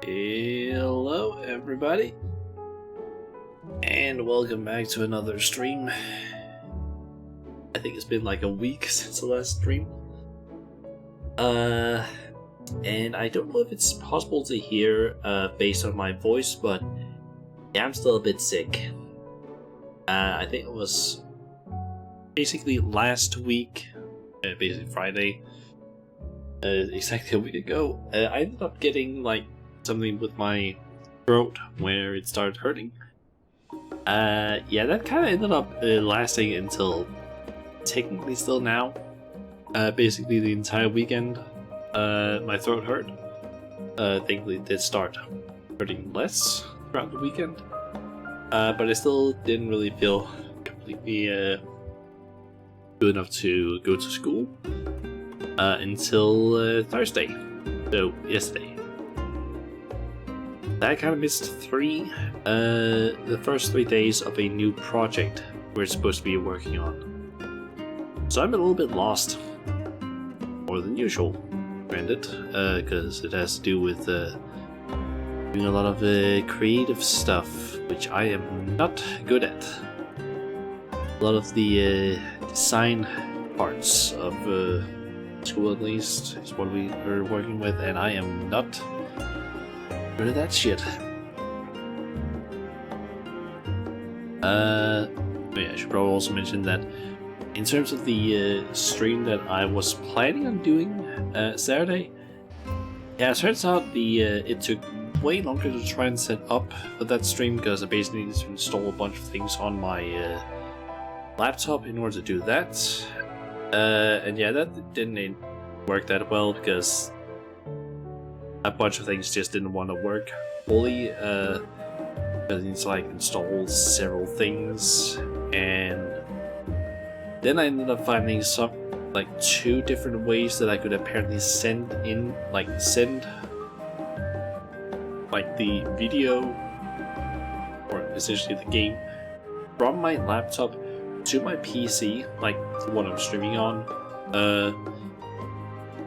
Hello everybody, and welcome back to another stream. I think it's been like a week since the last stream. And I don't know if it's possible to hear based on my voice, but yeah, I'm still a bit sick. I think it was basically last week, basically Friday, exactly a week ago, I ended up getting like something with my throat where it started hurting. Yeah, that kind of ended up lasting until technically still now. Basically the entire weekend, my throat hurt. Thankfully it did start hurting less throughout the weekend. But I still didn't really feel completely good enough to go to school until Thursday, so yesterday. I kind of missed the first 3 days of a new project we're supposed to be working on. So I'm a little bit lost, more than usual, granted, because it has to do with doing a lot of creative stuff, which I am not good at. A lot of the design parts of school, at least, is what we are working with, and I am not good at that shit. Yeah, I should probably also mention that in terms of the stream that I was planning on doing Saturday, yeah, it turns out it took way longer to try and set up for that stream because I basically needed to install a bunch of things on my laptop in order to do that. And yeah, that didn't work that well because a bunch of things just didn't want to work fully. Because you need to like install several things, and then I ended up finding some like 2 different ways that I could apparently send the video, or essentially the game, from my laptop to my PC, like the one I'm streaming on,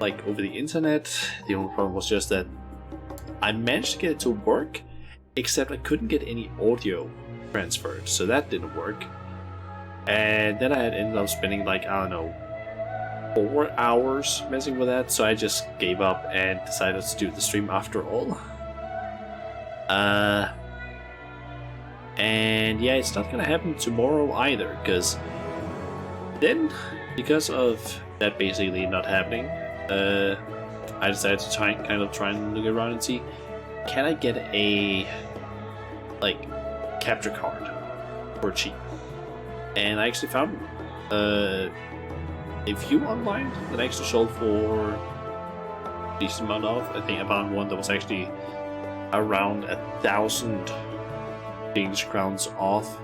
like over the internet. The only problem was just that I managed to get it to work, except I couldn't get any audio transferred, so that didn't work. And then I had ended up spending like, I don't know, 4 hours messing with that, so I just gave up and decided to do the stream after all. And yeah, it's not gonna happen tomorrow either, because of that basically not happening, I decided to try and look around and see, can I get a capture card for cheap? And I actually found a few online that actually sold for a decent amount off. I think I found one that was actually around 1,000 Danish crowns off,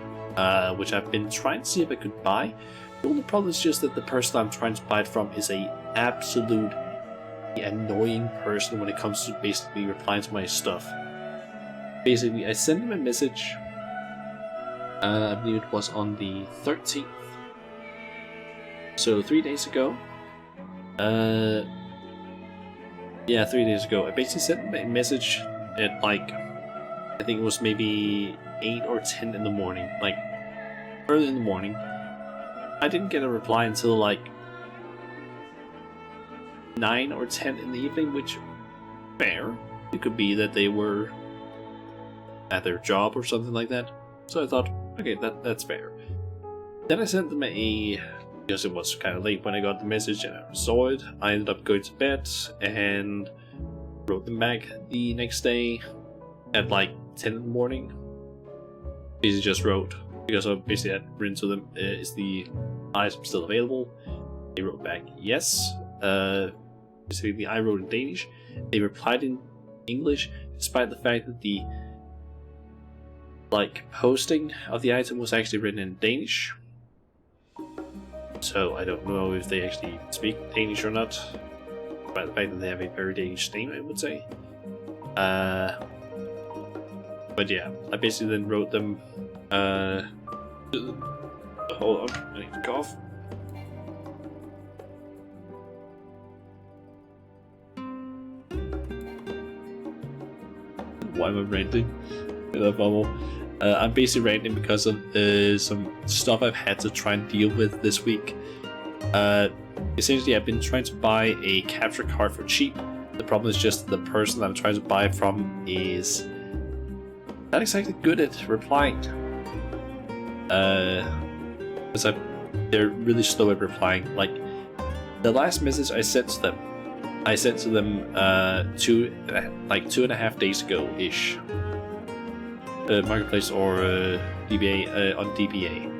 which I've been trying to see if I could buy. The only problem is just that the person I'm trying to buy it from is a absolute annoying person when it comes to basically replying to my stuff. Basically, I sent him a message, I believe it was on the 13th, so 3 days ago. Yeah, 3 days ago. I basically sent him a message at like, I think it was maybe 8 or 10 in the morning, like early in the morning. I didn't get a reply until like 9 or 10 in the evening, which, fair. It could be that they were at their job or something like that. So I thought, okay, that's fair. Then I sent them because it was kind of late when I got the message and I saw it, I ended up going to bed and wrote them back the next day at like 10 in the morning. Basically just wrote, because I basically had written to them, is the item still available? They wrote back, yes. Basically I wrote in Danish. They replied in English, despite the fact that the posting of the item was actually written in Danish. So I don't know if they actually speak Danish or not, by the fact that they have a very Danish name, I would say. But yeah, I basically then wrote them, hold on, I need to cough. why am I ranting? I'm basically ranting because of some stuff I've had to try and deal with this week. Essentially, I've been trying to buy a capture card for cheap. The problem is just the person I'm trying to buy from is not exactly good at replying. Because they're really slow at replying. Like, the last message I sent to them 2.5 days ago ish. Marketplace or DBA on DBA.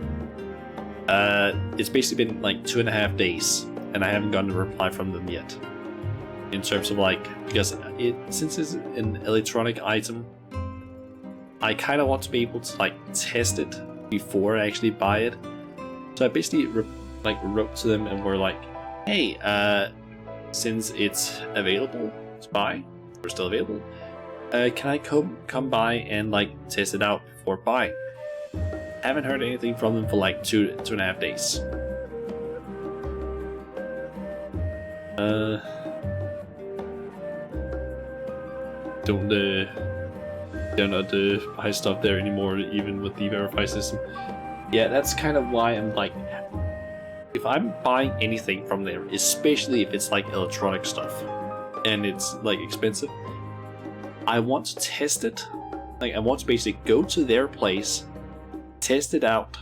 It's basically been like 2.5 days, and I haven't gotten a reply from them yet. In terms of like, because since it's an electronic item, I kind of want to be able to like test it before I actually buy it. So I basically wrote to them and were like, hey, since it's available to buy, or still available, can I come by and like test it out before buying? Haven't heard anything from them for like 2.5 days. Don't buy stuff there anymore, even with the verify system. Yeah, that's kind of why I'm like, if I'm buying anything from there, especially if it's like electronic stuff and it's like expensive, I want to test it. Like, I want to basically go to their place, test it out,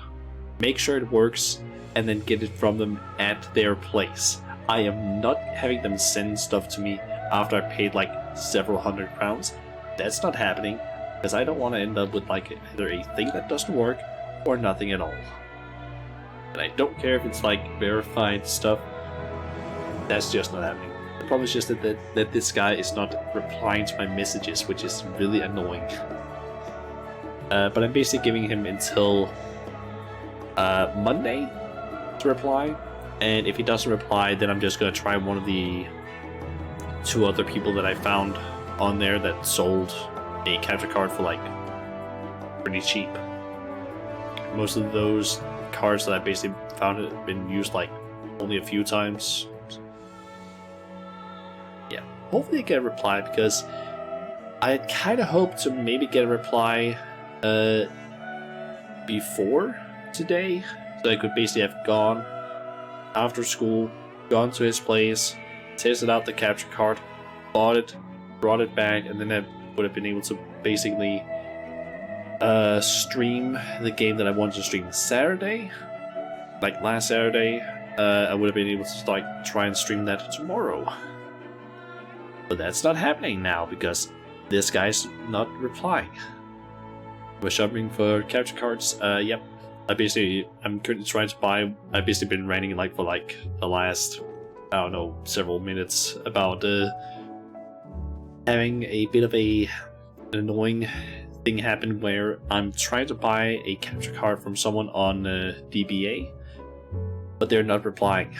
make sure it works, and then get it from them at their place. I am not having them send stuff to me after I paid like several £100. That's not happening, because I don't want to end up with like either a thing that doesn't work or nothing at all. And I don't care if it's like verified stuff. That's just not happening. The problem is just that this guy is not replying to my messages, which is really annoying. But I'm basically giving him until Monday to reply, and if he doesn't reply, then I'm just going to try one of the 2 other people that I found on there that sold a capture card for like pretty cheap. Most of those cards that I basically found have been used like only a few times. Yeah, hopefully I get a reply, because I kind of hope to maybe get a reply before today, so I could basically have gone after school, gone to his place, tested out the capture card, bought it, brought it back, and then I would have been able to basically stream the game that I wanted to stream Saturday. Like last Saturday, I would have been able to like try and stream that tomorrow. But that's not happening now because this guy's not replying. We're shopping for capture cards. Yep. I'm currently trying to buy. I've basically been ranting like for like the last, I don't know, several minutes about having a bit of an annoying thing happen where I'm trying to buy a capture card from someone on DBA, but they're not replying,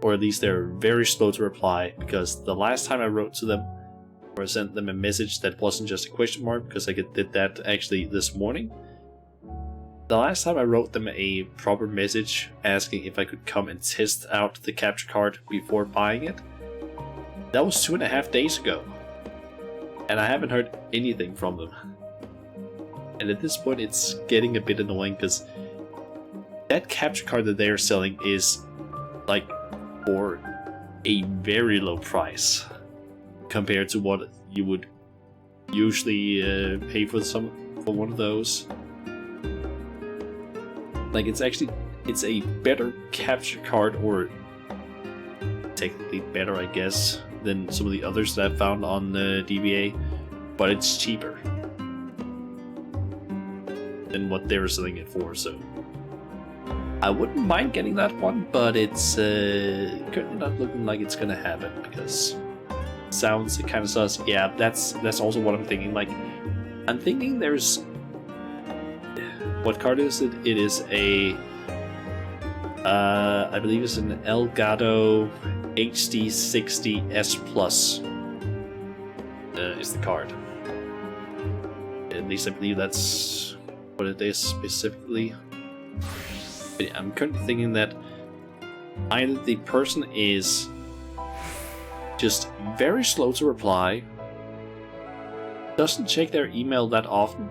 or at least they're very slow to reply. Because the last time I wrote to them or sent them a message that wasn't just a question mark, because I did that actually this morning. The last time I wrote them a proper message asking if I could come and test out the capture card before buying it, that was 2.5 days ago, and I haven't heard anything from them. And at this point it's getting a bit annoying, because that capture card that they're selling is like for a very low price compared to what you would usually pay for one of those. Like, it's a better capture card, or technically better, I guess, than some of the others that I've found on DBA, but it's cheaper than what they were selling it for, so I wouldn't mind getting that one, but it's currently not looking like it's gonna happen, because it sounds kind of sus. Yeah, that's also what I'm thinking. Like, I'm thinking there's... What card is it? It is a... I believe it's an Elgato HD60 S Plus. Is the card. At least I believe that's what it is specifically. But yeah, I'm currently thinking that either the person is just very slow to reply, doesn't check their email that often.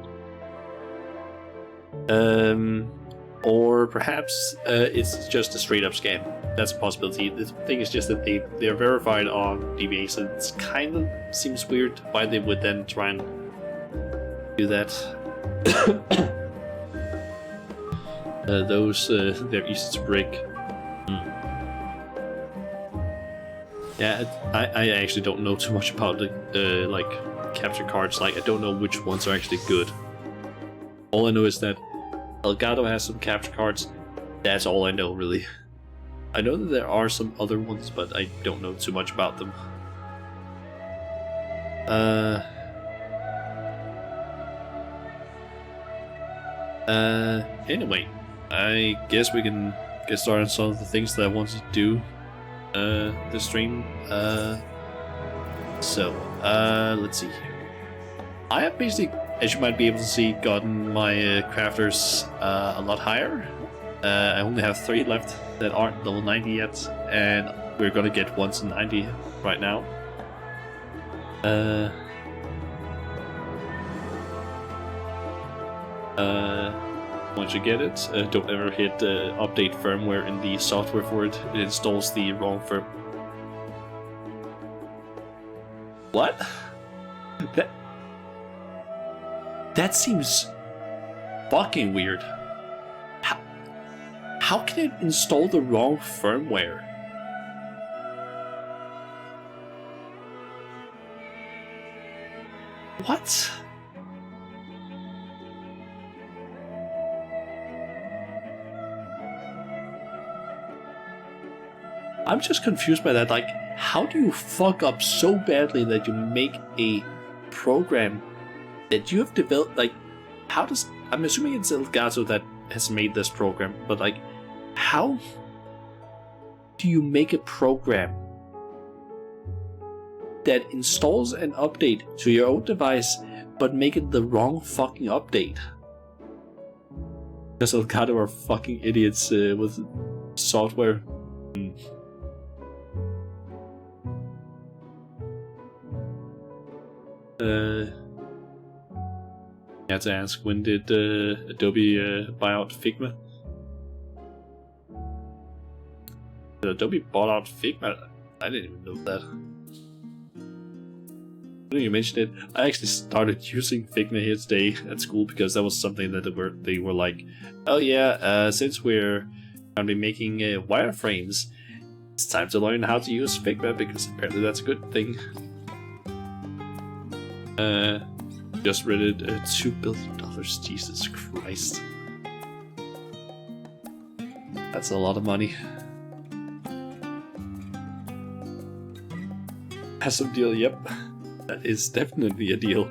Or perhaps it's just a straight up scam. That's a possibility. The thing is just that they're verified on DBA, so it kind of seems weird why they would then try and do that. They're easy to break. Yeah, I actually don't know too much about the like capture cards. Like, I don't know which ones are actually good. All I know is that Elgato has some capture cards. That's all I know, really. I know that there are some other ones, but I don't know too much about them. Anyway, I guess we can get started on some of the things that I wanted to do this stream. Let's see here. I have basically, as you might be able to see, gotten my crafters a lot higher. I only have 3 left that aren't level 90 yet, and we're gonna get 1 to 90 right now. Once you get it, don't ever hit update firmware in the software for it. It installs the wrong firm. What? That seems fucking weird. How can it install the wrong firmware? What? I'm just confused by that. Like, how do you fuck up so badly that you make a program that you have developed? Like, how does... I'm assuming it's Elgato that has made this program, but like, how do you make a program that installs an update to your own device, but make it the wrong fucking update? Because Elgato are fucking idiots with software. I had to ask, when did Adobe buy out Figma? Did Adobe bought out Figma? I didn't even know that. When you mentioned it, I actually started using Figma here today at school because that was something that they were like, oh yeah, since we're going to be making wireframes, it's time to learn how to use Figma because apparently that's a good thing. Just read it, $2 billion, Jesus Christ. That's a lot of money. Has a deal, yep. That is definitely a deal.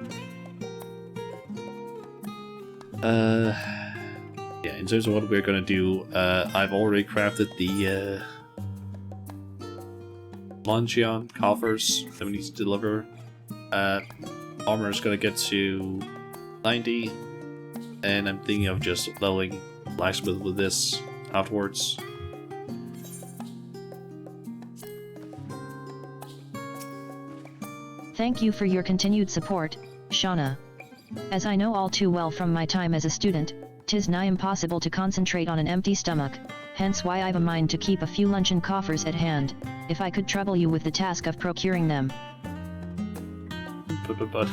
Yeah, in terms of what we're gonna do, I've already crafted the Longion coffers that we need to deliver. Armor is gonna get to 90, and I'm thinking of just leveling blacksmith with this outwards. Thank you for your continued support, Shauna. As I know all too well from my time as a student, 'tis nigh impossible to concentrate on an empty stomach, hence why I've a mind to keep a few luncheon coffers at hand, if I could trouble you with the task of procuring them. But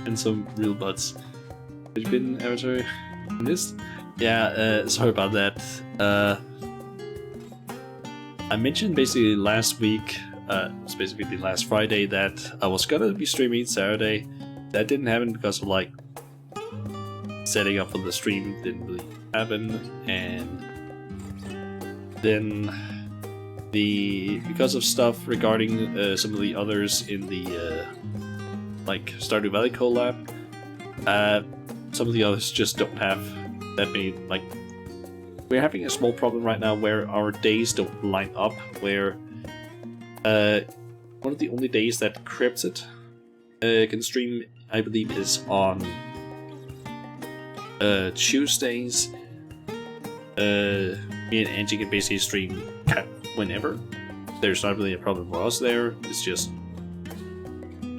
and some real butts. Have you been amateur in this? Yeah, sorry about that. I mentioned basically last week, it's basically last Friday, that I was gonna be streaming Saturday. That didn't happen because of like setting up for the stream didn't really happen, and then because of stuff regarding some of the others in the like Stardew Valley collab, some of the others just don't have that many. Like, we're having a small problem right now where our days don't line up, where one of the only days that Cryptid can stream, I believe, is on Tuesdays. Me and Angie can basically stream whenever. There's not really a problem for us there, it's just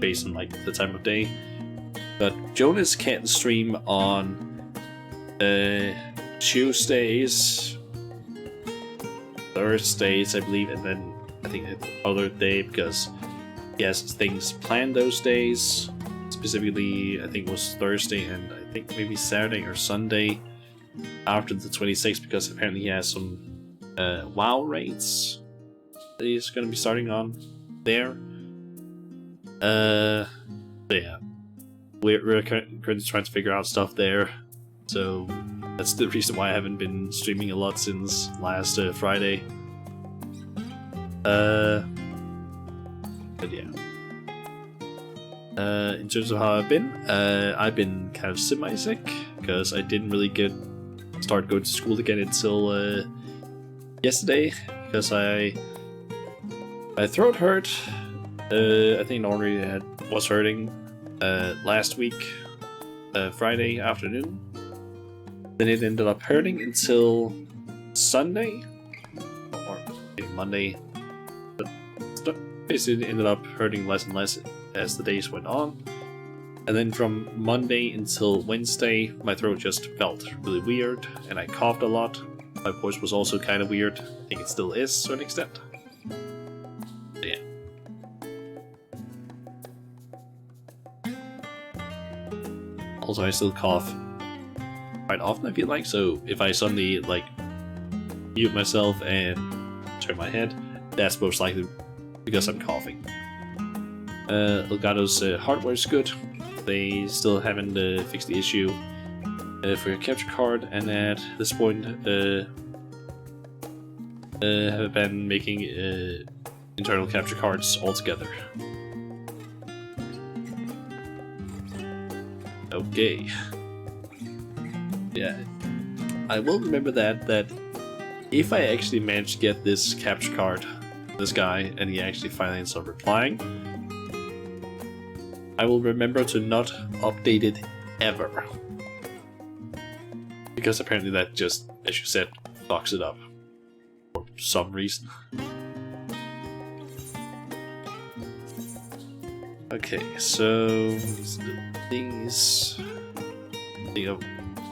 based on like the time of day. But Jonas can't stream on Tuesdays, Thursdays, I believe, and then I think the other day because he has things planned those days. Specifically, I think it was Thursday and I think maybe Saturday or Sunday after the 26th, because apparently he has some WoW raids that he's going to be starting on there. So yeah, we're currently trying to figure out stuff there. So that's the reason why I haven't been streaming a lot since last Friday. But yeah. In terms of how I've been kind of semi-sick because I didn't really start going to school again until yesterday because my throat hurt. I think it already was hurting last week, Friday afternoon. Then it ended up hurting until Sunday or maybe Monday, but basically it ended up hurting less and less as the days went on. And then from Monday until Wednesday, my throat just felt really weird, and I coughed a lot. My voice was also kind of weird. I think it still is to an extent. But yeah. Also, I still cough quite often, I feel like, so if I suddenly, like, mute myself and turn my head, that's most likely because I'm coughing. Elgato's hardware is good. They still haven't fixed the issue for your capture card, and at this point have been making internal capture cards altogether. Okay. Yeah, I will remember that if I actually manage to get this capture card, this guy, and he actually finally ends up replying, I will remember to not update it ever. Because apparently that just, as you said, fucks it up. For some reason. Okay, so let's do these. I think I've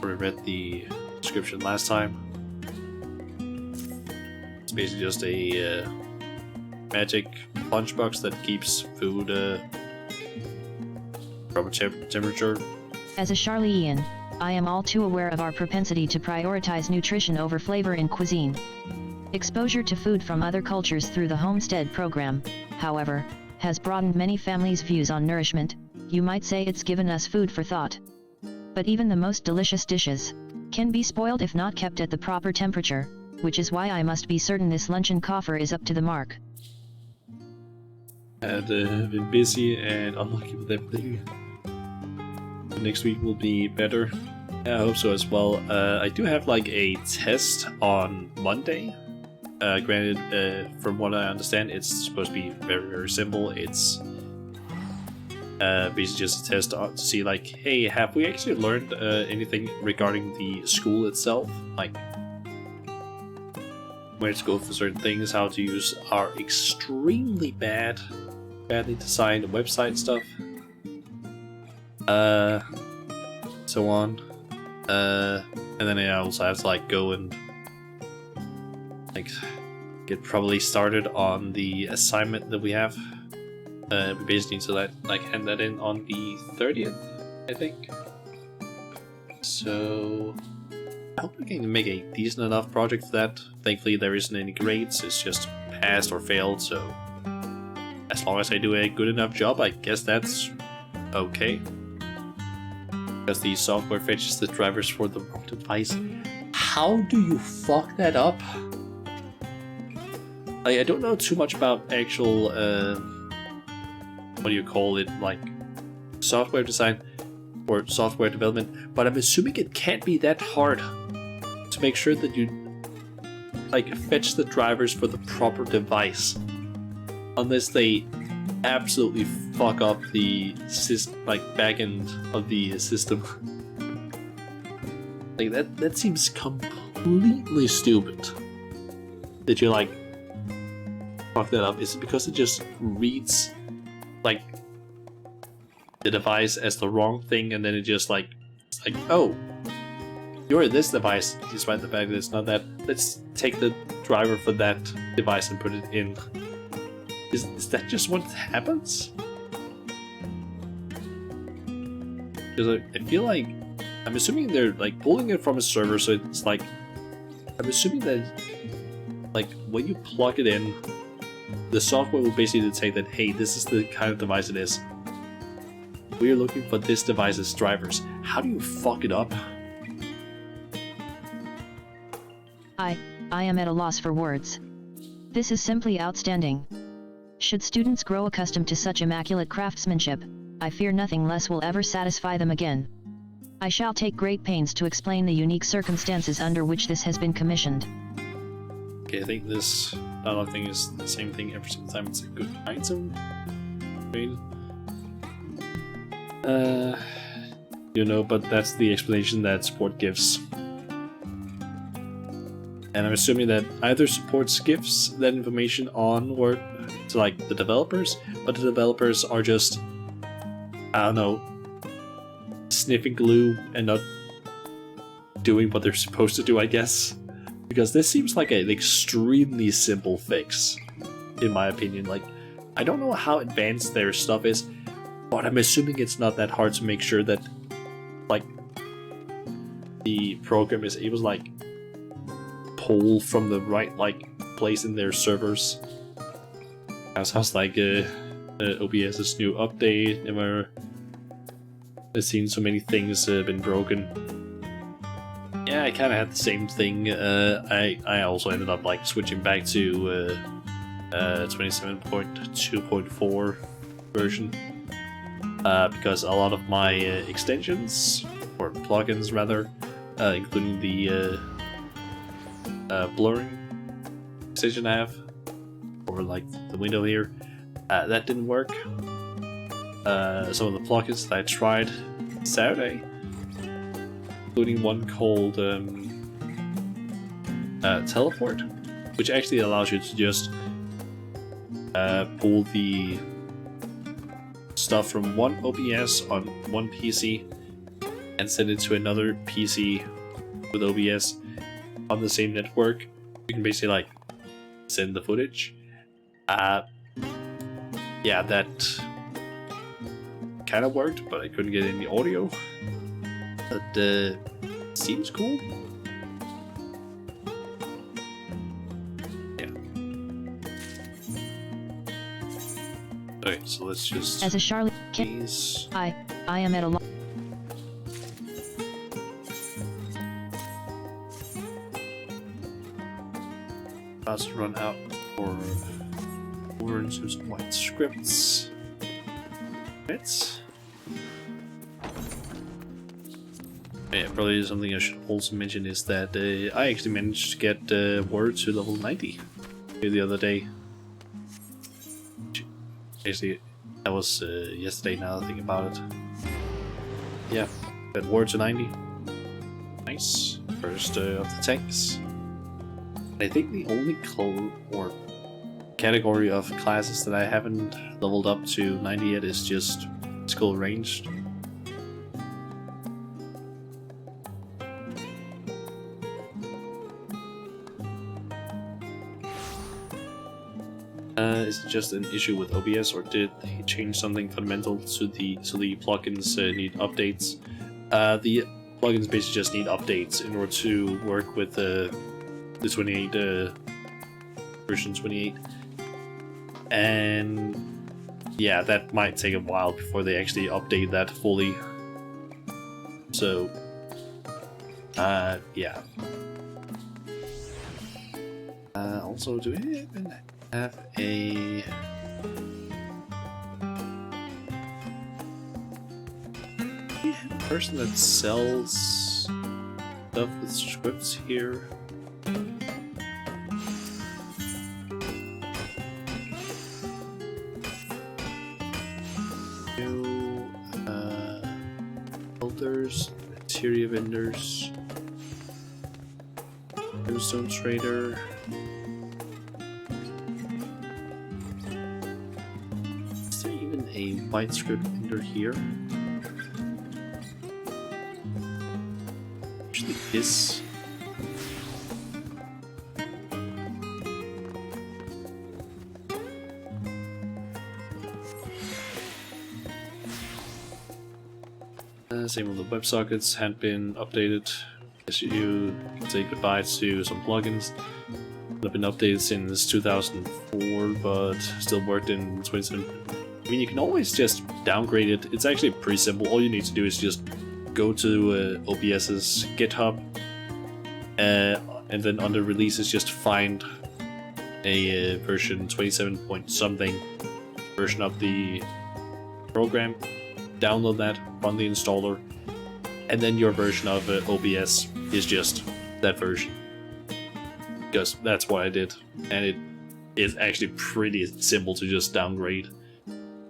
already read the description last time. It's basically just a magic lunchbox that keeps food proper temperature. As a Charleyan, I am all too aware of our propensity to prioritize nutrition over flavor in cuisine. Exposure to food from other cultures through the Homestead program, however, has broadened many families' views on nourishment. You might say it's given us food for thought. But even the most delicious dishes can be spoiled if not kept at the proper temperature, which is why I must be certain this luncheon coffer is up to the mark. And I've been busy and unlucky with everything. Next week will be better. I hope so as well. I do have like a test on Monday. Granted, from what I understand, it's supposed to be very, very simple. It's basically just a test to see, like, hey, have we actually learned anything regarding the school itself? Like, where to go for certain things, how to use our extremely badly designed website stuff. So on. And then I also have to, like, go and like get probably started on the assignment that we have. We basically need to hand that in on the 30th, I think. So I hope we can make a decent enough project for that. Thankfully there isn't any grades, it's just passed or failed, so as long as I do a good enough job, I guess that's okay. Because the software fetches the drivers for the wrong device. How do you fuck that up? I don't know too much about actual, what do you call it, like, software design or software development, but I'm assuming it can't be that hard to make sure that you, like, fetch the drivers for the proper device. Unless they absolutely fuck up the back end of the system. Like, that seems completely stupid. That you, like, fuck that up. Is it because it just reads, like, the device as the wrong thing, and then it just like, it's like, oh, you're this device, despite the fact that it's not that. Let's take the driver for that device and put it in. Is that just what happens? Because I feel like, I'm assuming they're like pulling it from a server, so it's like, I'm assuming that like when you plug it in, the software will basically detect that, hey, this is the kind of device it is. We're looking for this device's drivers. How do you fuck it up? I am at a loss for words. This is simply outstanding. Should students grow accustomed to such immaculate craftsmanship, I fear nothing less will ever satisfy them again. I shall take great pains to explain the unique circumstances under which this has been commissioned. Okay, I think this dialogue thing is the same thing every single time. It's a good item. You know, but that's the explanation that support gives. And I'm assuming that either support gives that information on or to like the developers, but the developers are just, I don't know, sniffing glue and not doing what they're supposed to do, I guess. Because this seems like an extremely simple fix, in my opinion. Like, I don't know how advanced their stuff is, but I'm assuming it's not that hard to make sure that, like, the program is able to, like, pull from the right, like, place in their servers. Sounds like OBS's new update. Never seen so many things been broken. Yeah, I kind of had the same thing. I also ended up like switching back to 27.2.4 version because a lot of my extensions or plugins rather, including the blurring extension I have, or like the window here, that didn't work. Some of the plugins that I tried Saturday, including one called Teleport, which actually allows you to just pull the stuff from one OBS on one PC and send it to another PC with OBS on the same network. You can basically like send the footage. Yeah, that kind of worked, but I couldn't get any audio. But seems cool. Yeah. Okay, so let's just. As a Charlotte, I am at a loss. About to run out for words and some white scripts. Bits. Yeah, probably something I should also mention is that I actually managed to get Word to level 90 the other day. Actually, that was yesterday now that I think about it. Yeah, got Word to 90. Nice. First of the tanks. I think the only category of classes that I haven't leveled up to 90 yet is just skill ranged. Is it just an issue with OBS, or did they change something fundamental to the plugins need updates? The plugins basically just need updates in order to work with the 28 version 28, and yeah, that might take a while before they actually update that fully. So, yeah. Also, do we even have a person that sells stuff with scripts here? Builders, interior vendors, Brimstone Trader, Is there even a white script under here? Actually, this. Same with the WebSockets hadn't been updated. Guess you can say goodbye to some plugins that have been updated since 2004, but still worked in 27. I mean, you can always just downgrade it. It's actually pretty simple. All you need to do is just go to OBS's GitHub, and then under releases, just find a version 27 point something version of the program. Download that, run the installer, and then your version of OBS is just that version. Because that's what I did, and it is actually pretty simple to just downgrade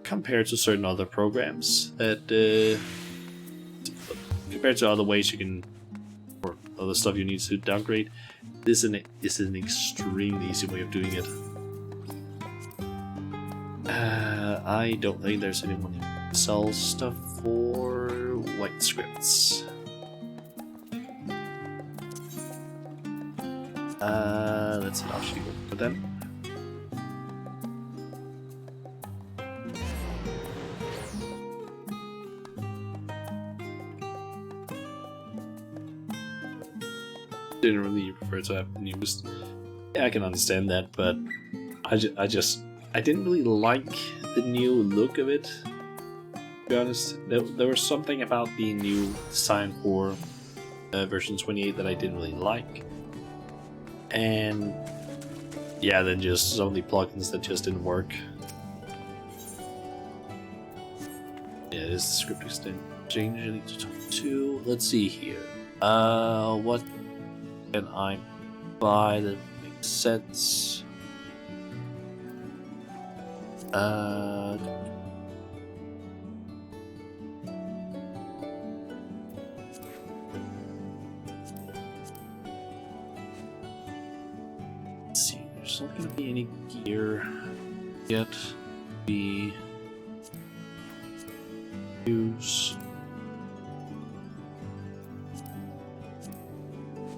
compared to certain other programs that compared to other ways you can, or other stuff you need to downgrade. This is an extremely easy way of doing it. I don't think there's anyone who sells stuff for white scripts. Let's see, I'll shoot for them. Didn't really prefer to have been used. Yeah, I can understand that, but I didn't really like the new look of it. To be honest, there was something about the new design for version 28 that I didn't really like, and yeah, then just some of the plugins that just didn't work. Yeah, this is the script extent change I need to talk to. Let's see here. What can I buy that makes sense? Let's see, there's not gonna be any gear yet. We use.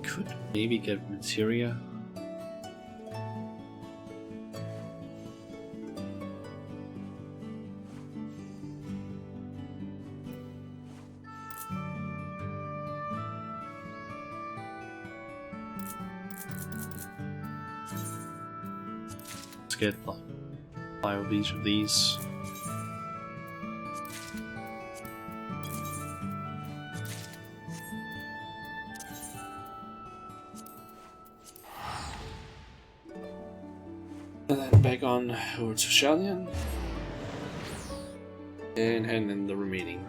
Could maybe get materia. Let's get like 5 of each of these. And then back on over to Shalian and hand in the remaining.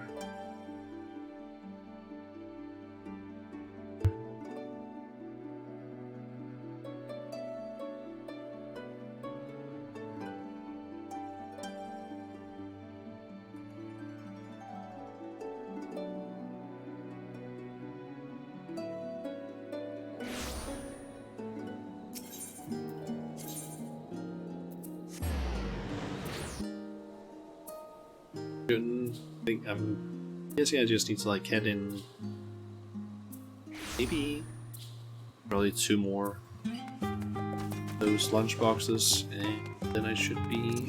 I think I'm guessing I just need to like head in maybe probably 2 more those lunch boxes, and then I should be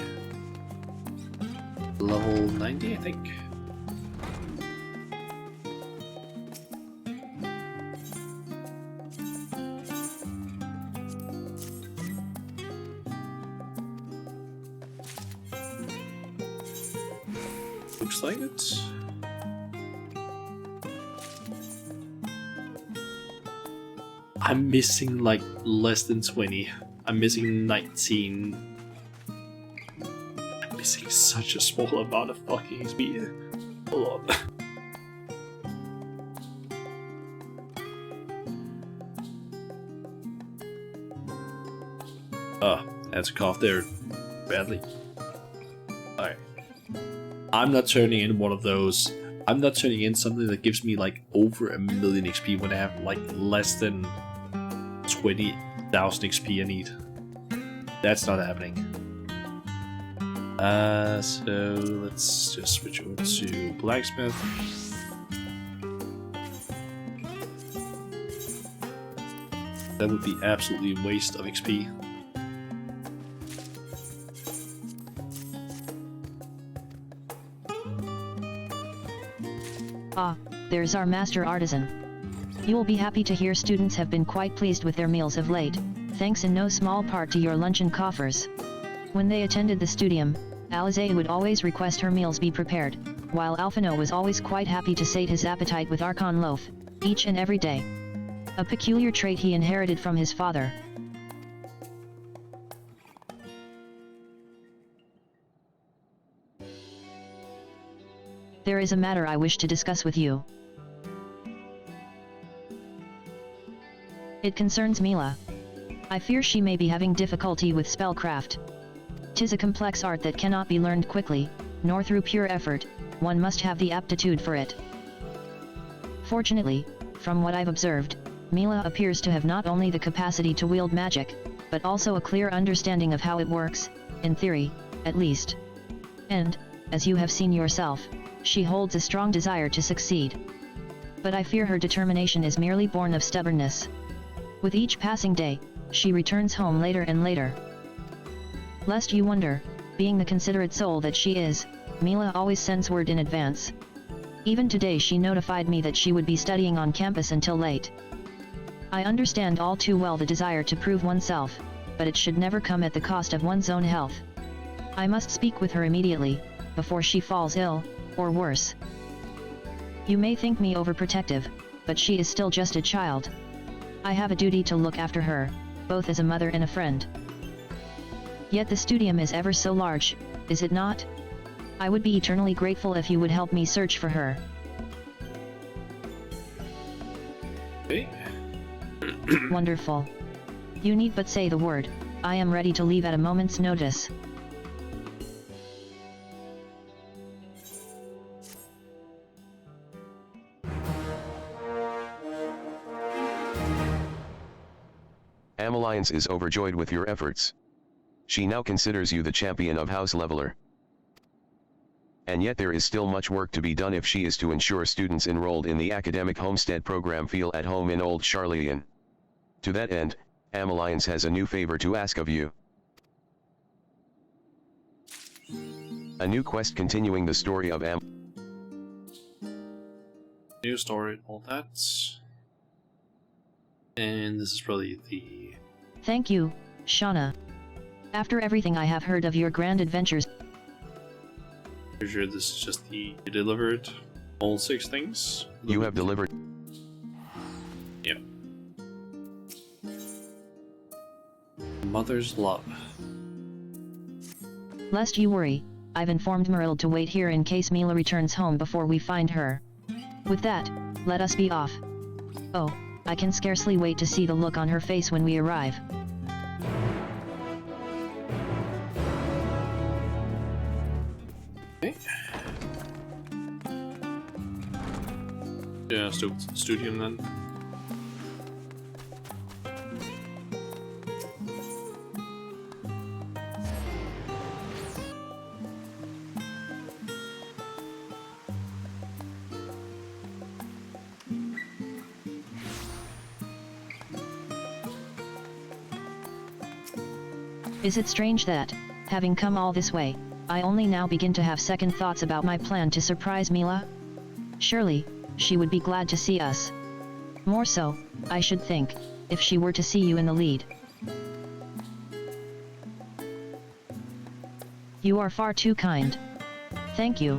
level 90, I think. Looks like it. I'm missing like less than 20. I'm missing 19. I'm missing such a small amount of fucking XP. Hold on. That's a cough there. Badly. Alright. I'm not turning in one of those. I'm not turning in something that gives me like over 1 million XP when I have like less than 20,000 XP I need. That's not happening. So let's just switch over to blacksmith. That would be absolutely a waste of XP. Ah, there's our master artisan. You will be happy to hear students have been quite pleased with their meals of late, thanks in no small part to your luncheon coffers. When they attended the studium, Alizé would always request her meals be prepared, while Alphino was always quite happy to sate his appetite with Archon loaf, each and every day. A peculiar trait he inherited from his father. There is a matter I wish to discuss with you. It concerns Mila. I fear she may be having difficulty with spellcraft. 'Tis a complex art that cannot be learned quickly, nor through pure effort, one must have the aptitude for it. Fortunately, from what I've observed, Mila appears to have not only the capacity to wield magic, but also a clear understanding of how it works, in theory, at least. And, as you have seen yourself, she holds a strong desire to succeed. But I fear her determination is merely born of stubbornness. With each passing day, she returns home later and later. Lest you wonder, being the considerate soul that she is, Mila always sends word in advance. Even today she notified me that she would be studying on campus until late. I understand all too well the desire to prove oneself, but it should never come at the cost of one's own health. I must speak with her immediately, before she falls ill, or worse. You may think me overprotective, but she is still just a child. I have a duty to look after her, both as a mother and a friend. Yet the studium is ever so large, is it not? I would be eternally grateful if you would help me search for her. Okay. Wonderful. You need but say the word, I am ready to leave at a moment's notice. Amalliance is overjoyed with your efforts. She now considers you the champion of House Leveler. And yet there is still much work to be done if she is to ensure students enrolled in the academic homestead program feel at home in Old Charlesian. To that end, Amalliance has a new favor to ask of you. A new quest continuing the story of New story, all that. And this is probably the... Thank you, Shauna. After everything I have heard of your grand adventures, Pretty sure this is just the... You delivered all 6 things? You have delivered. Yep. Mother's love. lest you worry, I've informed Meryl to wait here in case Mila returns home before we find her. With that, let us be off. Oh, I can scarcely wait to see the look on her face when we arrive. Okay. Yeah, let's do the studio then. Is it strange that, having come all this way, I only now begin to have second thoughts about my plan to surprise Mila? Surely, she would be glad to see us. More so, I should think, if she were to see you in the lead. You are far too kind. Thank you.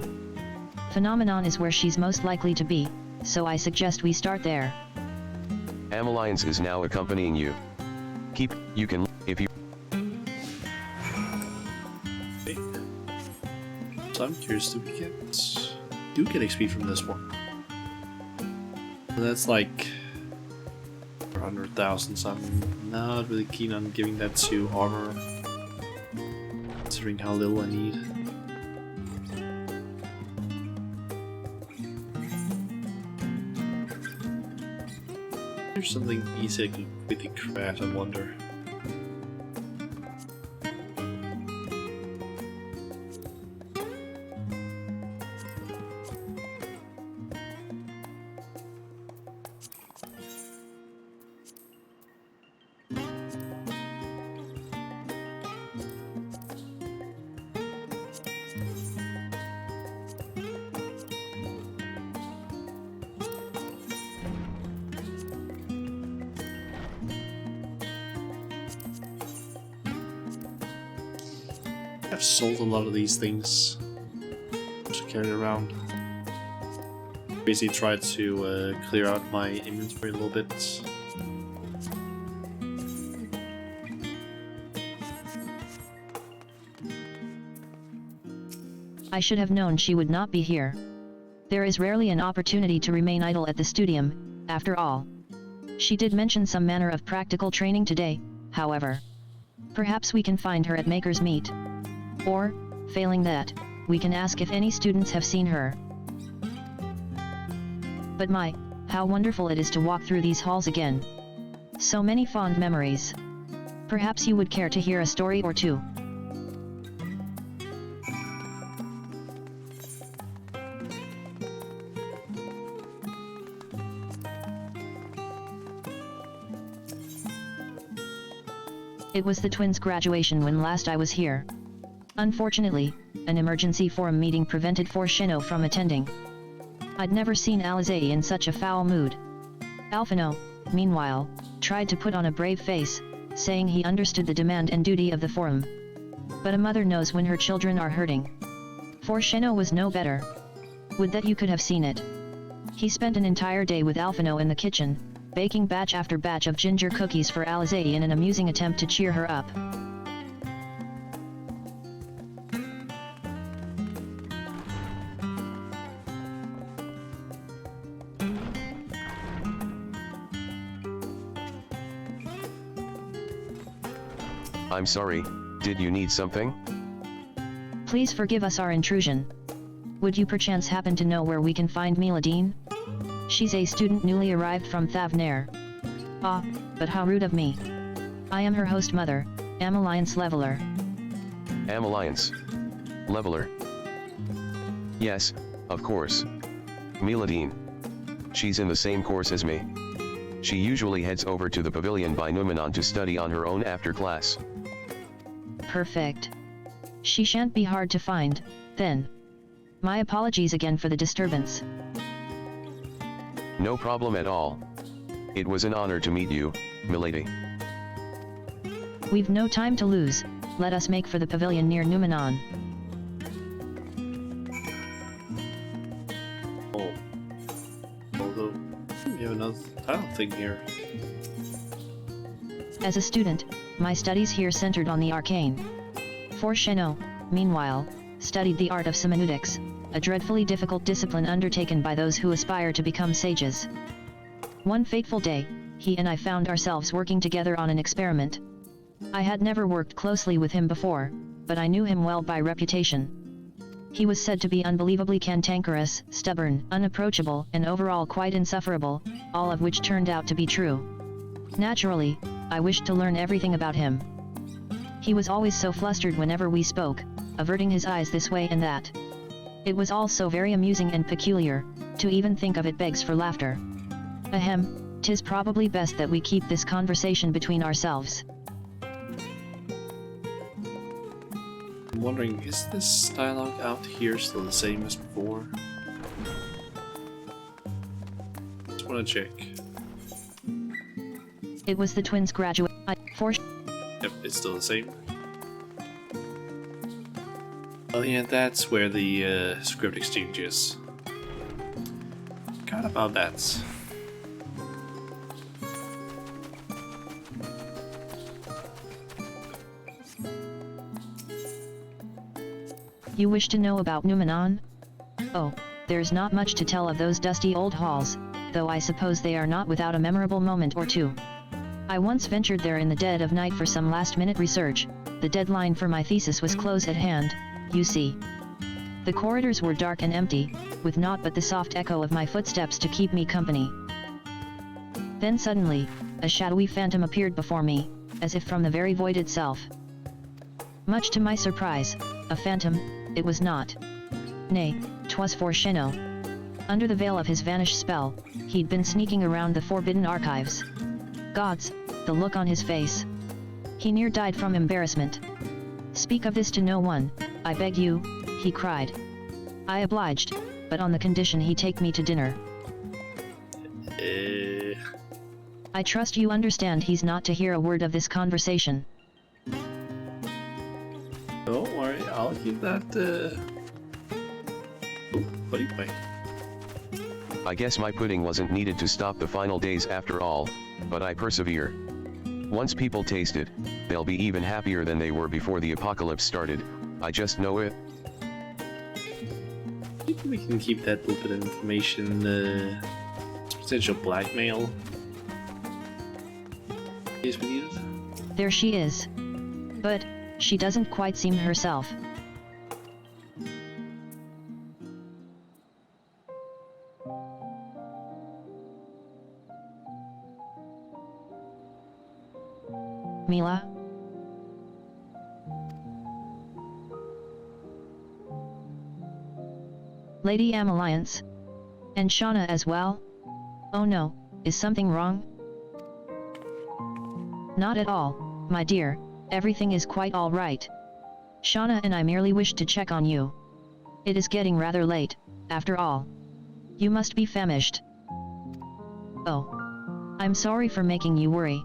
Phenomenon is where she's most likely to be, so I suggest we start there. Amalliance is now accompanying you. You can, if you... So I'm curious, do get XP from this one? That's like 400,000, so I'm not really keen on giving that to armor, considering how little I need. There's something easy I can quickly craft, I wonder. I've sold a lot of these things to carry around. Basically tried to clear out my inventory a little bit. I should have known she would not be here. There is rarely an opportunity to remain idle at the studium, after all. She did mention some manner of practical training today, however. Perhaps we can find her at Maker's Meet. Or, failing that, we can ask if any students have seen her. But my, how wonderful it is to walk through these halls again. So many fond memories. Perhaps you would care to hear a story or two. It was the twins' graduation when last I was here. Unfortunately, an emergency forum meeting prevented Forshino from attending. I'd never seen Alizé in such a foul mood. Alphino, meanwhile, tried to put on a brave face, saying he understood the demand and duty of the forum. But a mother knows when her children are hurting. Forshino was no better. Would that you could have seen it. He spent an entire day with Alphino in the kitchen, baking batch after batch of ginger cookies for Alizé in an amusing attempt to cheer her up. I'm sorry, did you need something? Please forgive us our intrusion. Would you perchance happen to know where we can find Miladine? She's a student newly arrived from Thavnair. Ah, but how rude of me. I am her host mother, Alliance Leveler. Alliance Leveler. Yes, of course. Miladine. She's in the same course as me. She usually heads over to the pavilion by Numenon to study on her own after class. Perfect. She shan't be hard to find, then. My apologies again for the disturbance. No problem at all. It was an honor to meet you, milady. We've no time to lose, let us make for the pavilion near Numenon. Oh. Although, we have another tile thing here. As a student, my studies here centered on the arcane. Forshino, meanwhile, studied the art of semeneutics, a dreadfully difficult discipline undertaken by those who aspire to become sages. One fateful day, he and I found ourselves working together on an experiment. I had never worked closely with him before, but I knew him well by reputation. He was said to be unbelievably cantankerous, stubborn, unapproachable, and overall quite insufferable, all of which turned out to be true. Naturally, I wished to learn everything about him. He was always so flustered whenever we spoke, averting his eyes this way and that. It was all so very amusing and peculiar, to even think of it begs for laughter. Ahem, 'tis probably best that we keep this conversation between ourselves. I'm wondering, is this dialogue out here still the same as before? Just wanna check. It was the twins' graduate. Yep, it's still the same. Oh yeah, that's where the script exchange is. Forgot about that. You wish to know about Numenon? Oh, there's not much to tell of those dusty old halls, though I suppose they are not without a memorable moment or two. I once ventured there in the dead of night for some last-minute research. The deadline for my thesis was close at hand, you see. The corridors were dark and empty, with naught but the soft echo of my footsteps to keep me company. Then suddenly, a shadowy phantom appeared before me, as if from the very void itself. Much to my surprise, a phantom, it was not. Nay, 'twas Forshino. Under the veil of his vanished spell, he'd been sneaking around the forbidden archives. Gods, the look on his face. He near died from embarrassment. Speak of this to no one, I beg you, he cried. I obliged, but on the condition he take me to dinner. I trust you understand he's not to hear a word of this conversation. Don't worry, I'll give that. Oh, what do you think? I guess my pudding wasn't needed to stop the final days after all, but I persevere. Once people taste it, they'll be even happier than they were before the apocalypse started. I just know it. I think we can keep that little bit of information. Potential blackmail. In case we need it. There she is. But she doesn't quite seem herself. Mila? Lady Amalliance? And Shauna as well? Oh no, is something wrong? Not at all, my dear, everything is quite all right. Shauna and I merely wished to check on you. It is getting rather late, after all. You must be famished. Oh. I'm sorry for making you worry.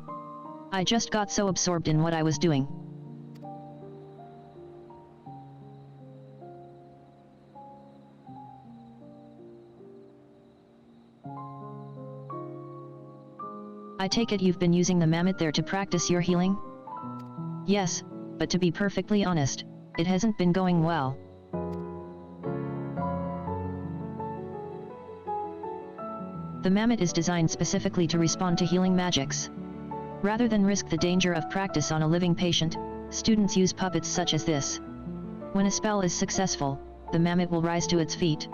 I just got so absorbed in what I was doing. I take it you've been using the mammoth there to practice your healing? Yes, but to be perfectly honest, it hasn't been going well. The mammoth is designed specifically to respond to healing magics. Rather than risk the danger of practice on a living patient, students use puppets such as this. When a spell is successful, the mammoth will rise to its feet.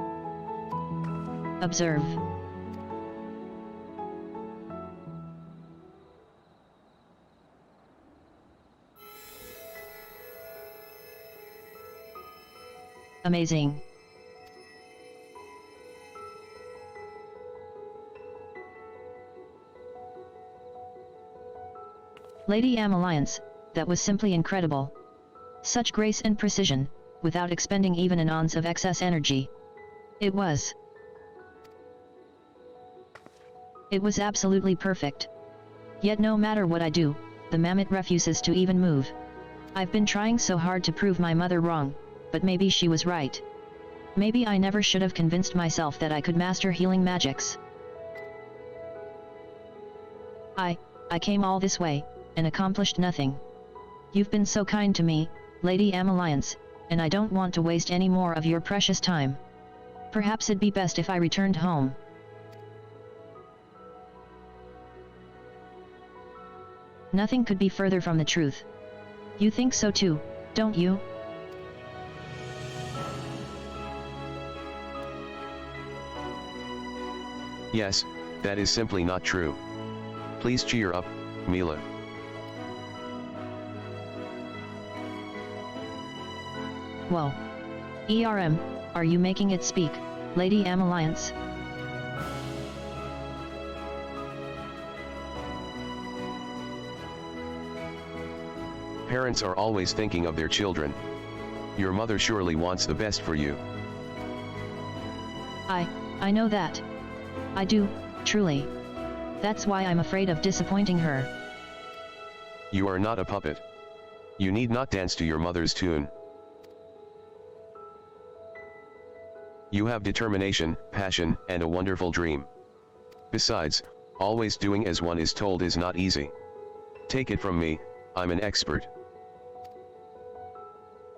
Observe. Amazing. Lady Amalliance, that was simply incredible. Such grace and precision, without expending even an ounce of excess energy. It was absolutely perfect. Yet no matter what I do, the mammoth refuses to even move. I've been trying so hard to prove my mother wrong, but maybe she was right. Maybe I never should have convinced myself that I could master healing magics. I came all this way, and accomplished nothing. You've been so kind to me, Lady Amalliance, and I don't want to waste any more of your precious time. Perhaps it'd be best if I returned home. Nothing could be further from the truth. You think so too, don't you? Yes, that is simply not true. Please cheer up, Mila. Whoa. ERM, are you making it speak, Lady Amalliance? Parents are always thinking of their children. Your mother surely wants the best for you. I know that. I do, truly. That's why I'm afraid of disappointing her. You are not a puppet. You need not dance to your mother's tune. You have determination, passion, and a wonderful dream. Besides, always doing as one is told is not easy. Take it from me, I'm an expert.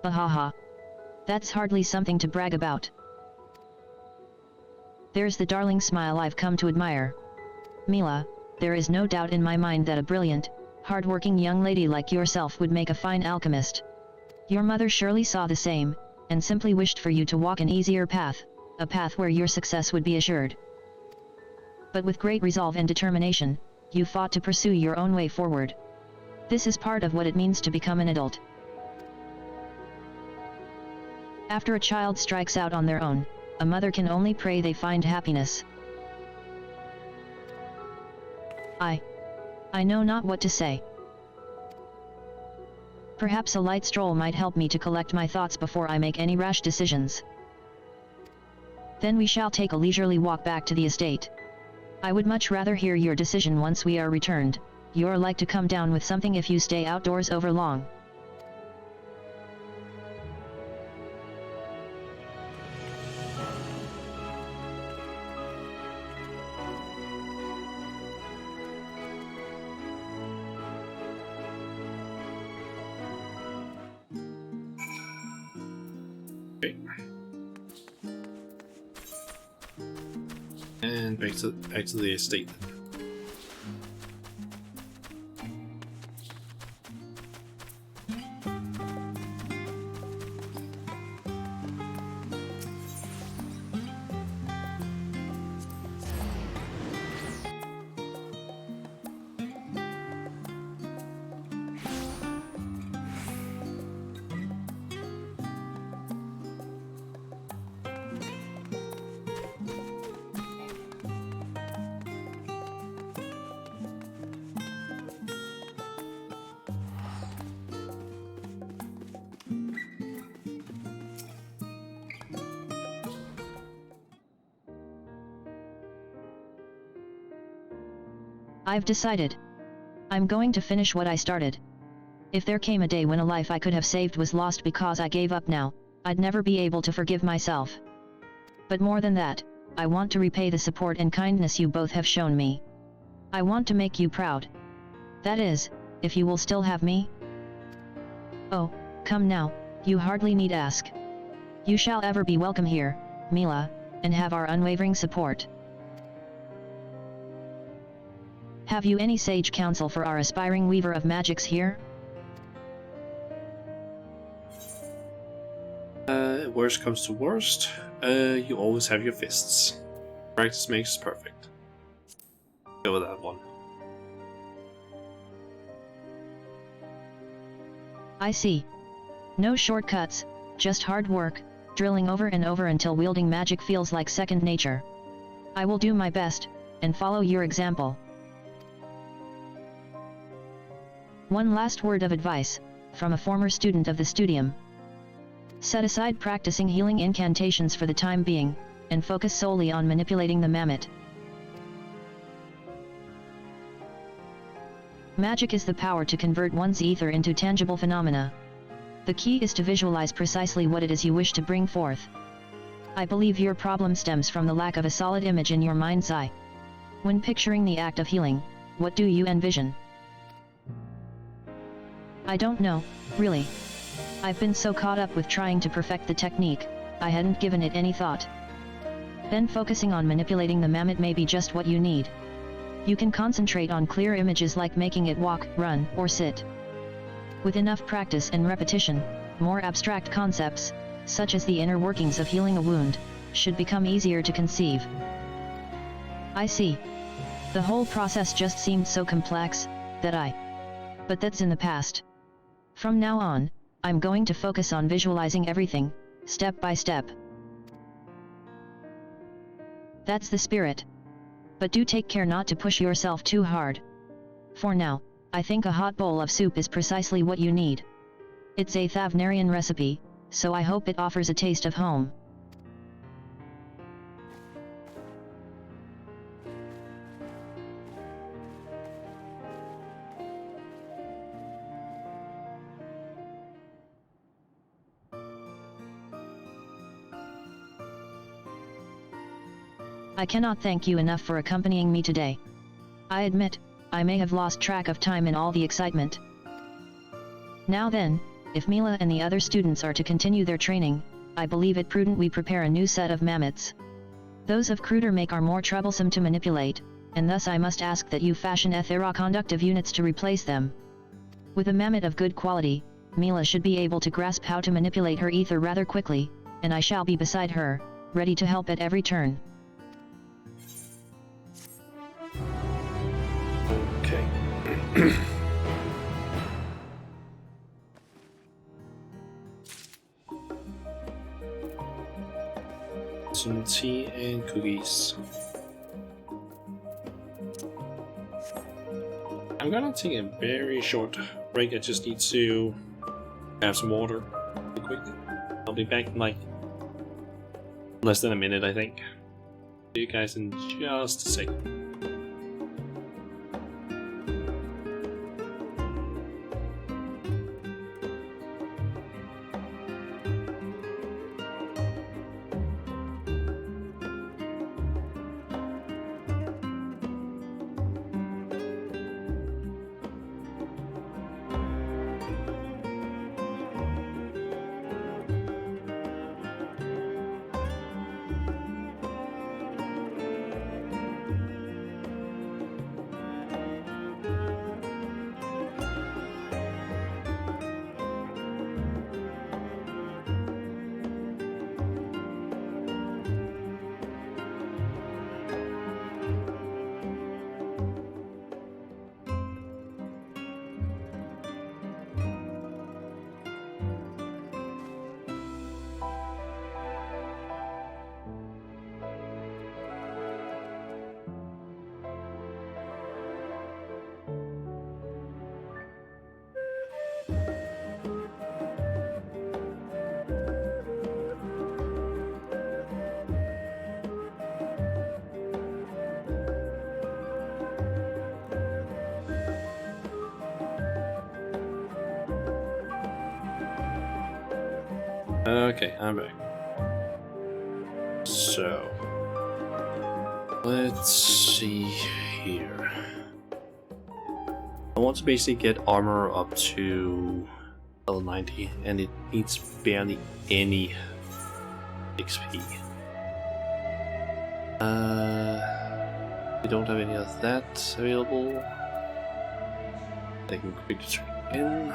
Ahaha. That's hardly something to brag about. There's the darling smile I've come to admire. Mila, there is no doubt in my mind that a brilliant, hard-working young lady like yourself would make a fine alchemist. Your mother surely saw the same, and simply wished for you to walk an easier path, a path where your success would be assured. But with great resolve and determination, you fought to pursue your own way forward. This is part of what it means to become an adult. After a child strikes out on their own, a mother can only pray they find happiness. I know not what to say. Perhaps a light stroll might help me to collect my thoughts before I make any rash decisions. Then we shall take a leisurely walk back to the estate. I would much rather hear your decision once we are returned. You're like to come down with something if you stay outdoors over long. And back to the estate. I've decided. I'm going to finish what I started. If there came a day when a life I could have saved was lost because I gave up now, I'd never be able to forgive myself. But more than that, I want to repay the support and kindness you both have shown me. I want to make you proud. That is, if you will still have me. Oh, come now, you hardly need ask. You shall ever be welcome here, Mila, and have our unwavering support. Have you any sage counsel for our aspiring weaver of magics here? Worst comes to worst, you always have your fists. Practice makes perfect. Go with that one. I see. No shortcuts, just hard work, drilling over and over until wielding magic feels like second nature. I will do my best, and follow your example. One last word of advice, from a former student of the studium. Set aside practicing healing incantations for the time being, and focus solely on manipulating the mammoth. Magic is the power to convert one's ether into tangible phenomena. The key is to visualize precisely what it is you wish to bring forth. I believe your problem stems from the lack of a solid image in your mind's eye. When picturing the act of healing, what do you envision? I don't know, really. I've been so caught up with trying to perfect the technique, I hadn't given it any thought. Then focusing on manipulating the mammoth may be just what you need. You can concentrate on clear images like making it walk, run, or sit. With enough practice and repetition, more abstract concepts, such as the inner workings of healing a wound, should become easier to conceive. I see. The whole process just seemed so complex, but that's in the past. From now on, I'm going to focus on visualizing everything, step by step. That's the spirit. But do take care not to push yourself too hard. For now, I think a hot bowl of soup is precisely what you need. It's a Thavnarian recipe, so I hope it offers a taste of home. I cannot thank you enough for accompanying me today. I admit, I may have lost track of time in all the excitement. Now then, if Mila and the other students are to continue their training, I believe it prudent we prepare a new set of mammoths. Those of cruder make are more troublesome to manipulate, and thus I must ask that you fashion etheroconductive units to replace them. With a mammoth of good quality, Mila should be able to grasp how to manipulate her ether rather quickly, and I shall be beside her, ready to help at every turn. Okay. Some tea and cookies. I'm gonna take a very short break. I just need to have some water real quick. I'll be back in like less than a minute, I think. See you guys in just a second. Okay, I'm back. So, let's see here. I want to basically get armor up to level 90, and it needs barely any XP. We don't have any of that available. I can quickly train in.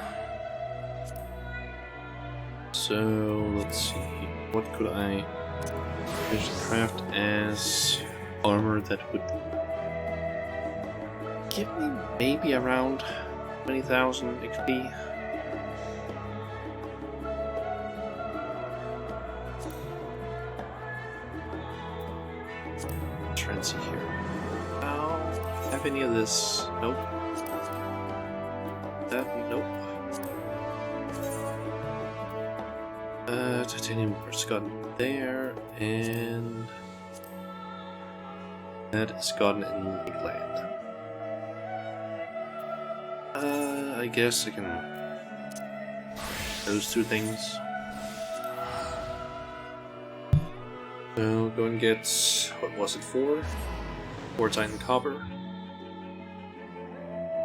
So let's see, what could I craft as armor that would give me maybe around 20,000 XP? Try and see here. Have any of this? Nope. That, nope. Titanium has gotten there, and that is gotten in Lakeland. I guess I can those two things. So go and get, what was it for? 4 Titan copper,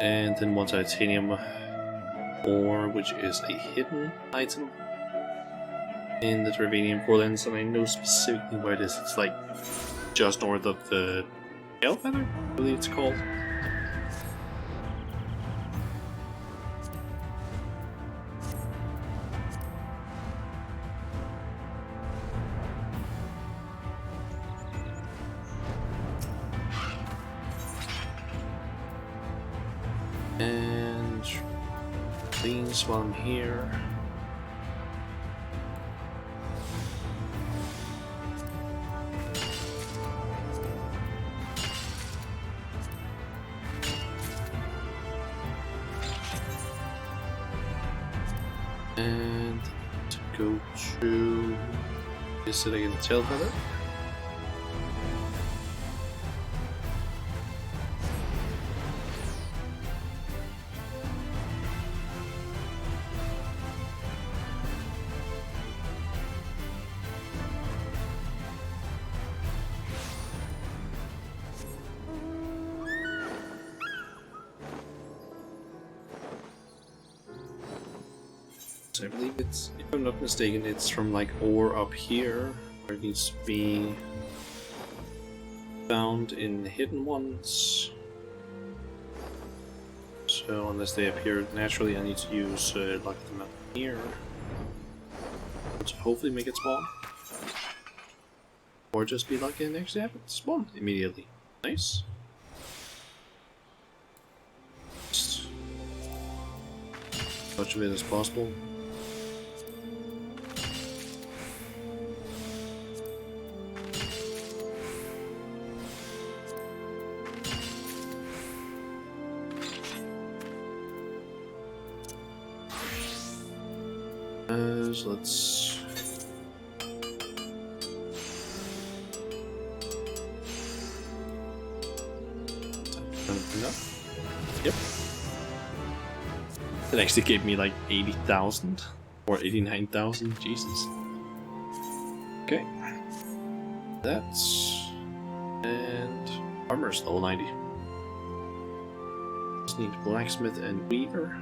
and then 1 titanium ore, which is a hidden item in the Dravanian Portlands, and I know specifically where it is. It's like just north of the Tail Feather, I believe it's called. And please, while I'm here. And to go to, is it again Tail Feather? I believe it's, if I'm not mistaken, it's from like ore up here, where it needs to be found in the hidden ones. So unless they appear naturally, I need to use lock them up here, to hopefully make it spawn. Or just be lucky and actually have it spawn immediately. Nice. Just as much of it as possible. So let's enough. Yep. It actually gave me like 80,000 or 89,000. Jesus. Okay. That's, and armor's level 90. Just need blacksmith and weaver.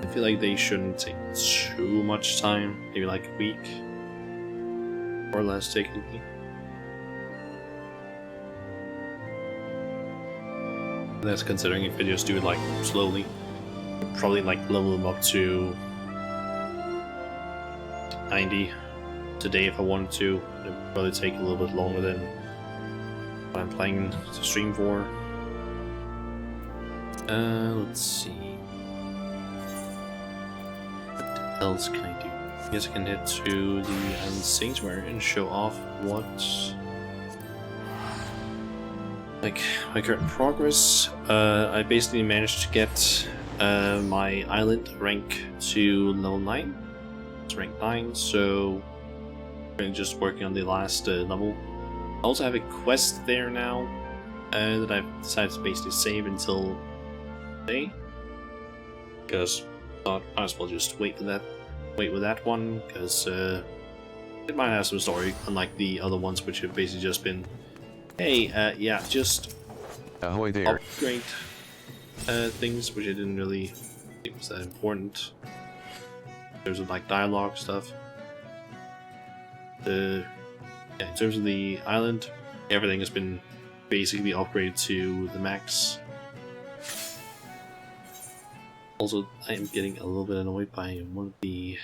I feel like they shouldn't take too much time, maybe like a week or less technically. That's considering if I just do it like slowly. Probably like level them up to 90 today if I wanted to. It would probably take a little bit longer than what I'm planning to stream for. Let's see. What else can I do? I guess I can head to the Sanctuary and show off what, like, my current progress. I basically managed to get my island rank to level 9. It's rank 9, so I'm just working on the last level. I also have a quest there now that I've decided to basically save until today, because I thought I might as well just wait for that. wait with that one, because it might have some story, unlike the other ones, which have basically just been, hey, yeah, just Ahoy there. upgrade things, which I didn't really think was that important. In terms of like dialogue stuff. Yeah, in terms of the island, everything has been basically upgraded to the max. Also, I am getting a little bit annoyed by one of the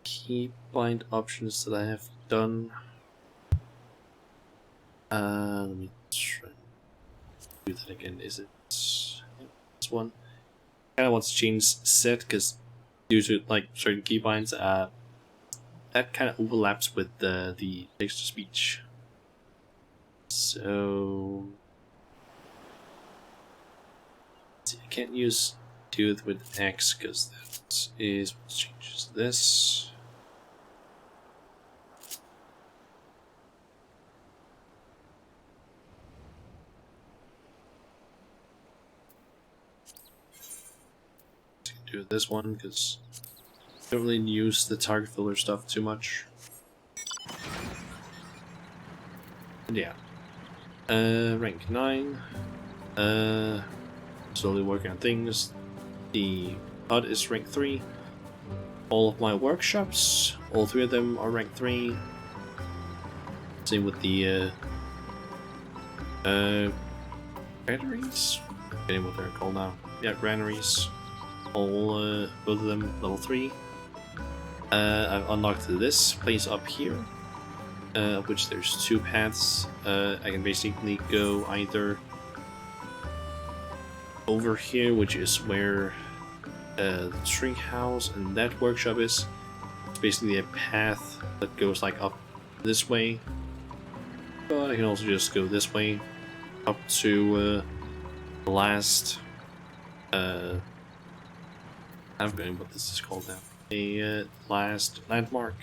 keybind options that I have done. Let me try and do that again. Is it this one? I kind of want to change set because due to like certain keybinds, that kind of overlaps with the text to speech. So I can't use do it with X because that is what changes this. Do this one because I don't really use the target filler stuff too much. And yeah, rank 9. Slowly working on things. The HUD is rank 3. All of my workshops, all 3 of them are rank 3. Same with the granaries. Forgetting what they're called now. Yeah, granaries. All both of them level 3. I've unlocked this place up here, which there's 2 paths. I can basically go either over here, which is where the shrink house and that workshop is. It's basically a path that goes like up this way, but I can also just go this way up to the last I'm forgetting what this is called now. The last landmark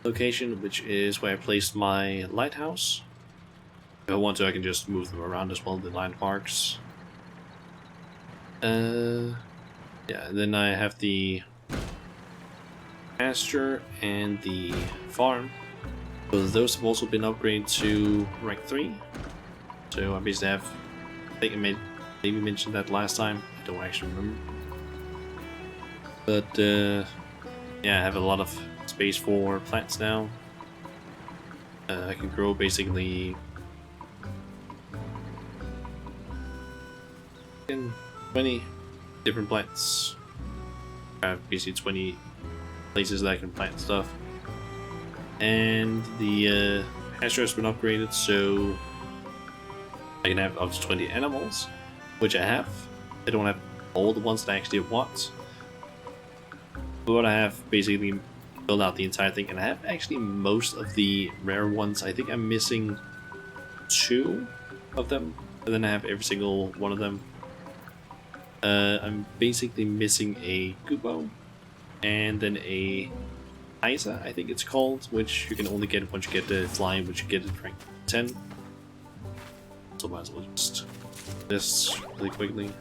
location, which is where I placed my lighthouse. If I want to, I can just move them around as well, the landmarks. Yeah, and then I have the pasture and the farm. Both of those have also been upgraded to rank 3. So I basically have, I think I maybe mentioned that last time, I don't actually remember. But yeah, I have a lot of space for plants now. I can grow basically 20 different plants. I have basically 20 places that I can plant stuff. And the pasture has been upgraded, so I can have up to 20 animals, which I have. I don't have all the ones that I actually want, but I have basically built out the entire thing, and I have actually most of the rare ones. I think I'm missing 2 of them, and then I have every single one of them. I'm basically missing a Kubo, and then a Isa, I think it's called, which you can only get once you get the flying, which you get at rank 10. So might as well just do this really quickly.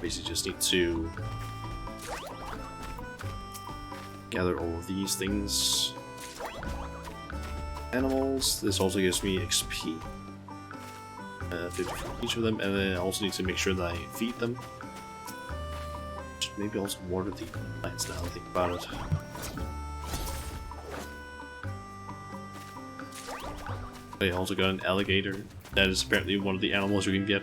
Basically just need to gather all of these things. Animals, this also gives me XP. 50 for each of them, and then I also need to make sure that I feed them. Should maybe also water the plants now that I think about it. I also got an alligator. That is apparently one of the animals you can get.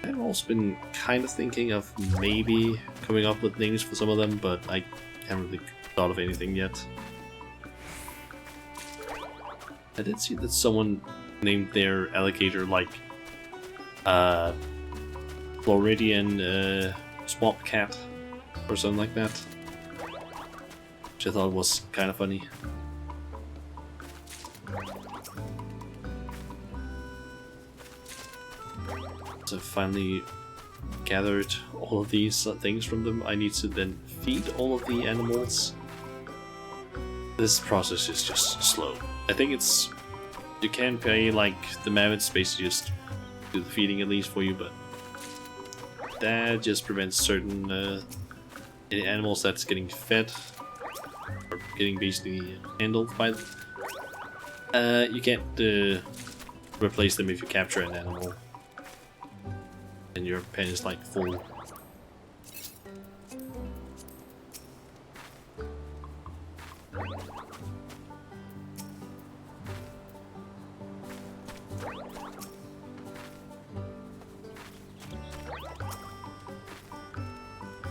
I've also been kind of thinking of maybe coming up with names for some of them, but I haven't really thought of anything yet. I did see that someone named their alligator like Floridian swamp cat or something like that, which I thought was kind of funny. So I finally gathered all of these things from them. I need to then feed all of the animals this process is just slow. I think it's you can pay like the mammoths basically just do the feeding at least for you, but that just prevents certain animals that's getting fed or getting basically handled by them. You can't replace them if you capture an animal and your pen is like full.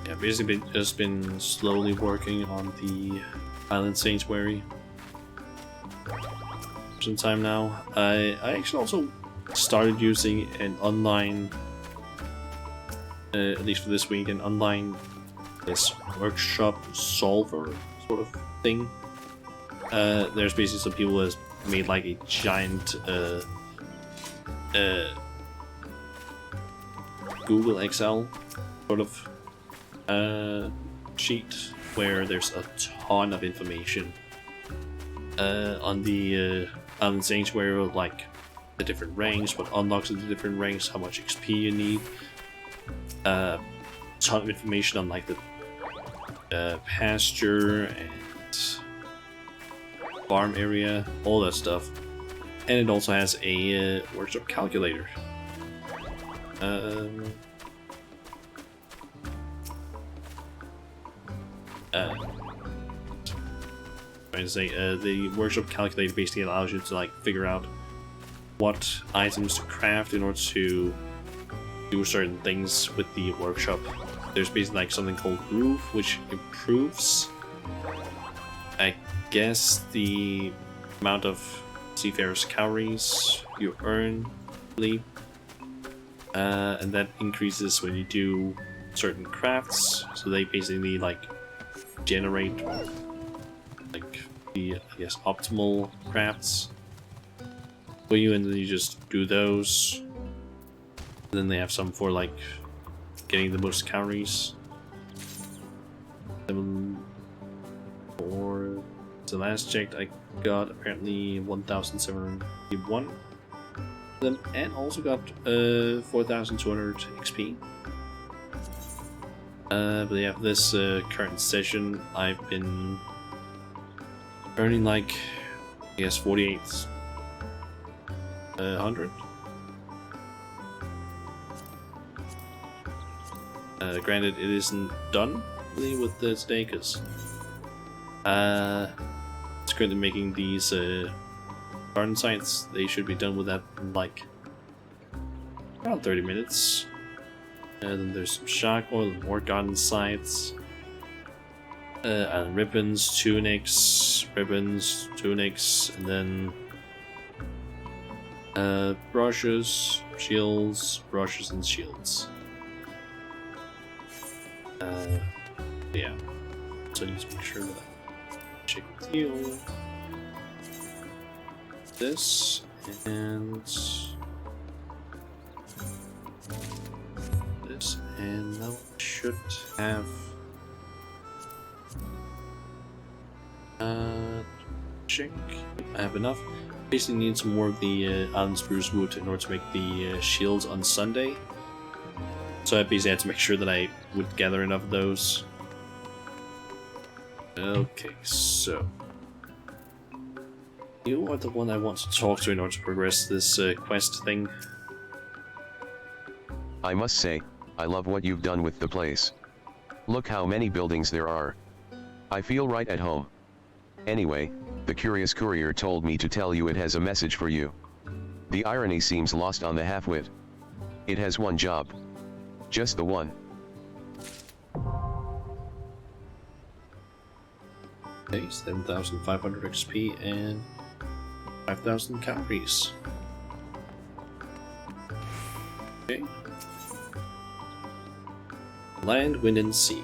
Yeah, basically just been slowly working on the Island Sanctuary for some time now. I actually also started using an online, at least for this week, an online workshop solver sort of thing. There's basically some people that made like a giant Google Excel sort of sheet where there's a ton of information on the Island Sanctuary, like the different ranks, what unlocks the different ranks, how much XP you need, ton of information on like the pasture and farm area, all that stuff. And it also has a workshop calculator. Trying to say, the workshop calculator basically allows you to like figure out what items to craft in order to do certain things with the workshop. There's basically like something called Groove, which improves, I guess, the amount of seafarers' calories you earn, I believe. And that increases when you do certain crafts, so they basically like generate like the, I guess, optimal crafts for you, and then you just do those. And then they have some for like getting the most calories. For the last checked, I got apparently 1,751 of them, and also got 4,200 XP. But yeah, this current session, I've been earning like, I guess, 4,800. Granted, it isn't done really with today because it's currently making these garden sites. They should be done with that in like around 30 minutes. And then there's some shark oil and more garden sites. And ribbons, tunics, and then brushes, shields, and shields. Yeah, so I need to make sure that I check with you. This and this, and now I should have check. I have enough. Basically need some more of the island spruce wood in order to make the shields on Sunday. So I basically had to make sure that I would gather enough of those. Okay, so you are the one I want to talk to in order to progress this quest thing. I must say, I love what you've done with the place. Look how many buildings there are. I feel right at home. Anyway, the curious courier told me to tell you it has a message for you. The irony seems lost on the half-wit. It has one job. Just the one. Okay, 7,500 XP and 5,000 calories. Okay. Land, wind, and sea.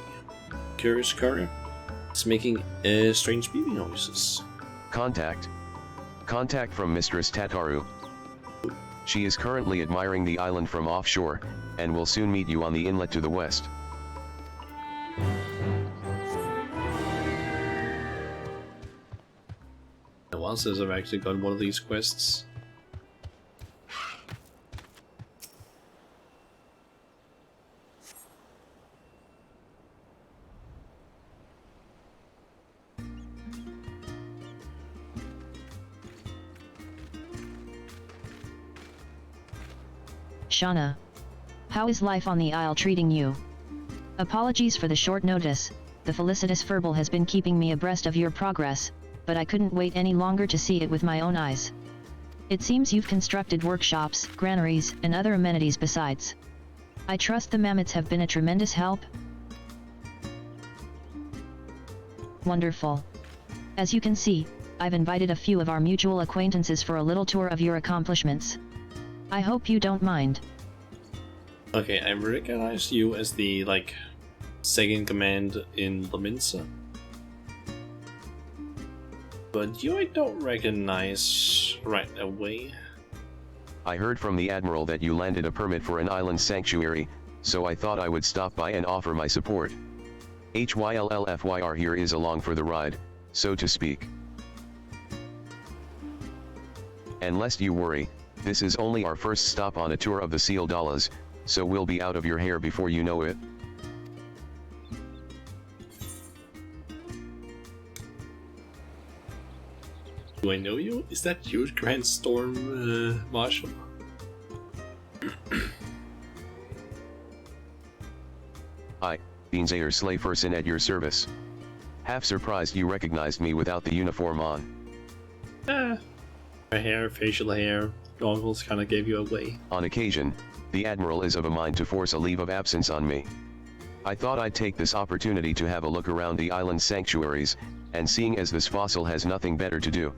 Curious courier is making strange beeping noises. Contact from Mistress Tataru. She is currently admiring the island from offshore, and will soon meet you on the inlet to the west. while since I've actually done one of these quests. Shauna. How is life on the Isle treating you? Apologies for the short notice, the felicitous Furball has been keeping me abreast of your progress, but I couldn't wait any longer to see it with my own eyes. It seems you've constructed workshops, granaries, and other amenities besides. I trust the mammoths have been a tremendous help? Wonderful. As you can see, I've invited a few of our mutual acquaintances for a little tour of your accomplishments. I hope you don't mind. Okay, I recognize you as the, second command in Laminsa. But you I don't recognize right away. I heard from the Admiral that you landed a permit for an island sanctuary, so I thought I would stop by and offer my support. HYLLFYR here is along for the ride, so to speak. And lest you worry, this is only our first stop on a tour of the Seal Dallas, so we'll be out of your hair before you know it. Do I know you? Is that you, Grand Storm Marshal? Hi, Beansayer Slayferson at your service. Half surprised you recognized me without the uniform on. My hair, facial hair, goggles kinda gave you away. On occasion, the Admiral is of a mind to force a leave of absence on me. I thought I'd take this opportunity to have a look around the island sanctuaries, and seeing as this fossil has nothing better to do.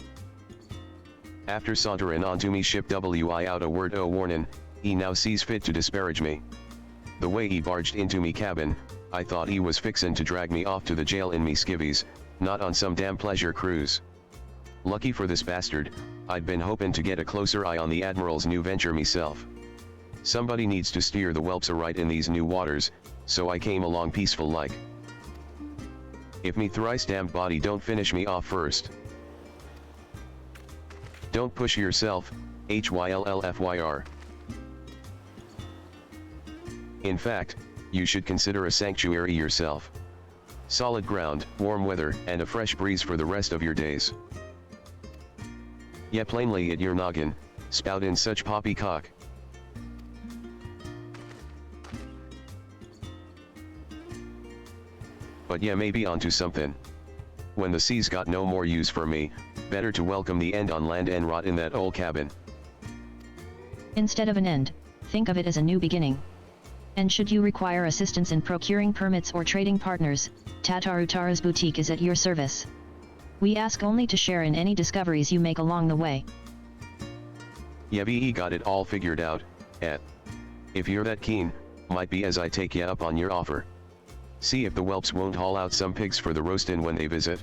After sauntering onto me ship WI out a word o' warning, he now sees fit to disparage me. The way he barged into me cabin, I thought he was fixin' to drag me off to the jail in me skivvies, not on some damn pleasure cruise. Lucky for this bastard, I'd been hopin' to get a closer eye on the Admiral's new venture meself. Somebody needs to steer the whelps aright in these new waters, so I came along peaceful like. If me thrice damned body don't finish me off first. Don't push yourself, HYLLFYR. In fact, you should consider a sanctuary yourself. Solid ground, warm weather, and a fresh breeze for the rest of your days. Yeah, plainly at your noggin, spout in such poppycock. But yeah, maybe onto something. When the sea's got no more use for me, better to welcome the end on land and rot in that old cabin. Instead of an end, think of it as a new beginning. And should you require assistance in procuring permits or trading partners, Tatarutara's boutique is at your service. We ask only to share in any discoveries you make along the way. Yeah, VE got it all figured out, if you're that keen, might be as I take ya up on your offer. See if the whelps won't haul out some pigs for the roastin' when they visit.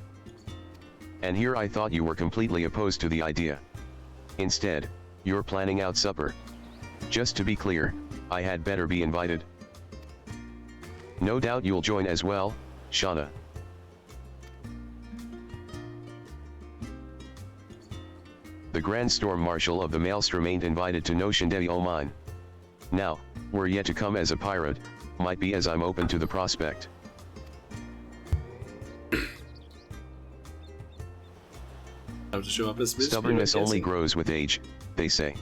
And here I thought you were completely opposed to the idea. Instead, you're planning out supper. Just to be clear, I had better be invited. No doubt you'll join as well, Shauna. The Grand Storm Marshal of the Maelstrom ain't invited to no shindig o' mine. Now, were yet to come as a pirate, might be as I'm open to the prospect. How to show up as Stubbornness only grows with age, they say.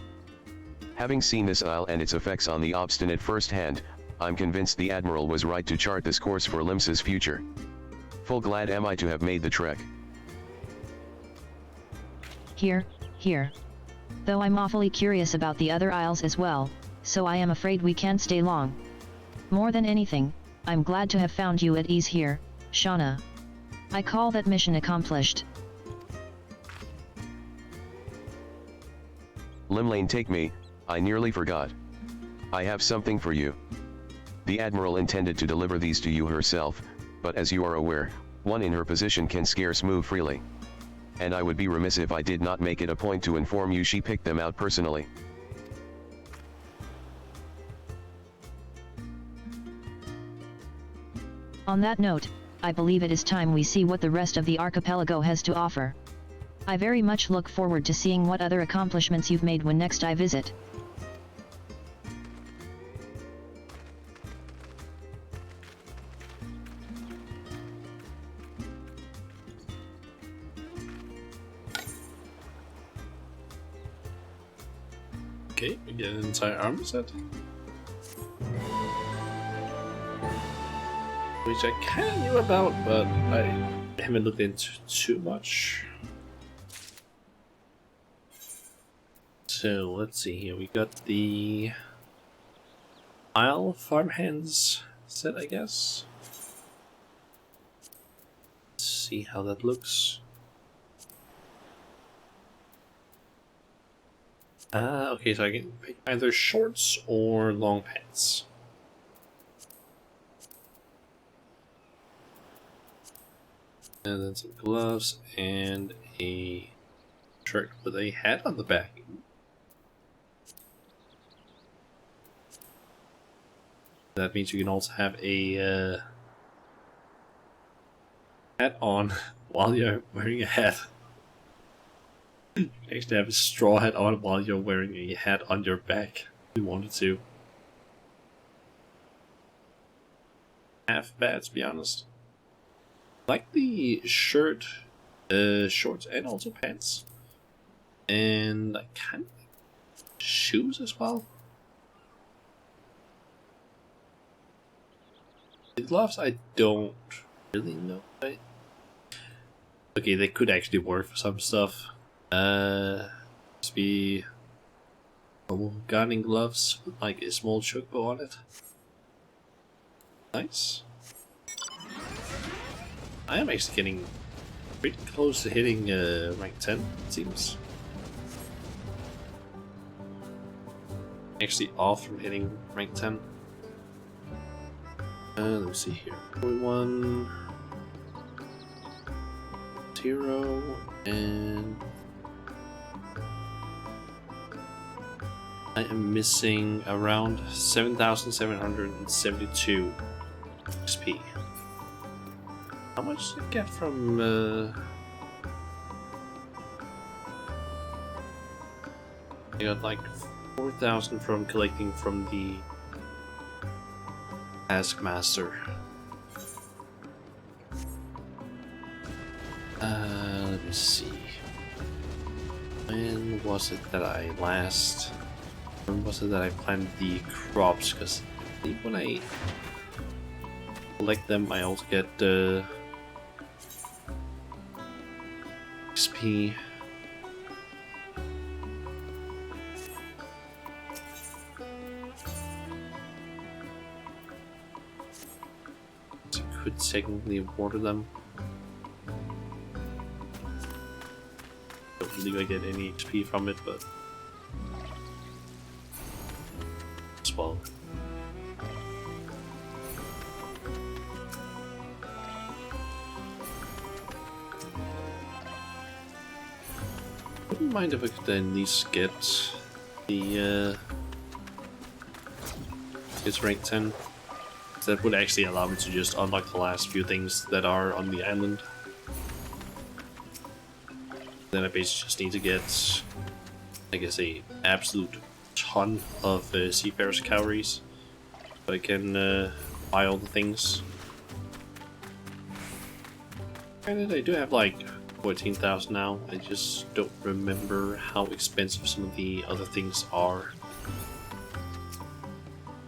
Having seen this isle and its effects on the obstinate firsthand, I'm convinced the Admiral was right to chart this course for Limsa's future. Full glad am I to have made the trek. Here. Though I'm awfully curious about the other isles as well, so I am afraid we can't stay long. More than anything, I'm glad to have found you at ease here, Shauna. I call that mission accomplished. Limlane, take me, I nearly forgot. I have something for you. The Admiral intended to deliver these to you herself, but as you are aware, one in her position can scarce move freely. And I would be remiss if I did not make it a point to inform you she picked them out personally. On that note, I believe it is time we see what the rest of the archipelago has to offer. I very much look forward to seeing what other accomplishments you've made when next I visit. Okay, we get an entire armor set. Which I kinda knew about, but I haven't looked into too much. So let's see here, we got the Isle Farmhands set, I guess. Let's see how that looks. Okay, so I can pick either shorts or long pants. And then some gloves and a shirt with a hat on the back. That means you can also have a hat on while you're wearing a hat. You actually have a straw hat on while you're wearing a hat on your back if you wanted to. Half bad, to be honest. I like the shirt, shorts, and also pants. And I kind of like shoes as well. The gloves, I don't really know. Okay, they could actually work for some stuff. Must be gardening gloves with like a small chocobo on it. Nice. I am actually getting pretty close to hitting rank 10, it seems. Actually off from hitting rank 10. Let me see here. 41 0 and I am missing around 7,772 XP. How much did I get from I got like 4,000 from collecting from the Taskmaster. Let me see. When was it that I last... When was it that I planted the crops? Because I think when I collect them, I also get XP. So I could technically water them. Don't believe I get any XP from it, but as well. Wouldn't mind if I could at least get the it's rank 10. That would actually allow me to just unlock the last few things that are on the island. Then I basically just need to get, I guess, a absolute ton of seafarers calories, so I can buy all the things. Granted, I do have like 14,000 now. I just don't remember how expensive some of the other things are.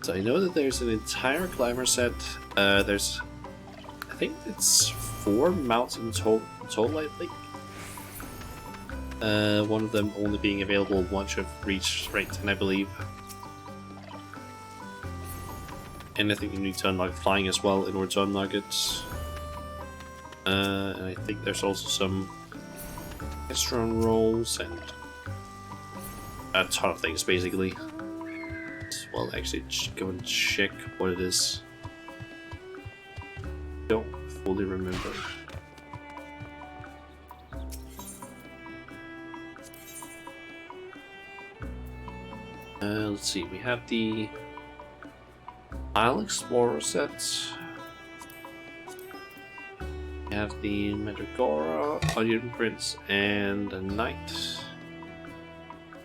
So I know that there's an entire climber set. There's, I think it's 4 mounts in total, I think. One of them only being available once you've reached rank 10, I believe. And I think you need to unlock flying as well in order to unlock it. And I think there's also some restaurant rolls and a ton of things, basically. Well, actually, go and check what it is. Don't fully remember. Let's see, we have the Isle Explorer set. We have the Mandragora, Onion Prince, and a Knight,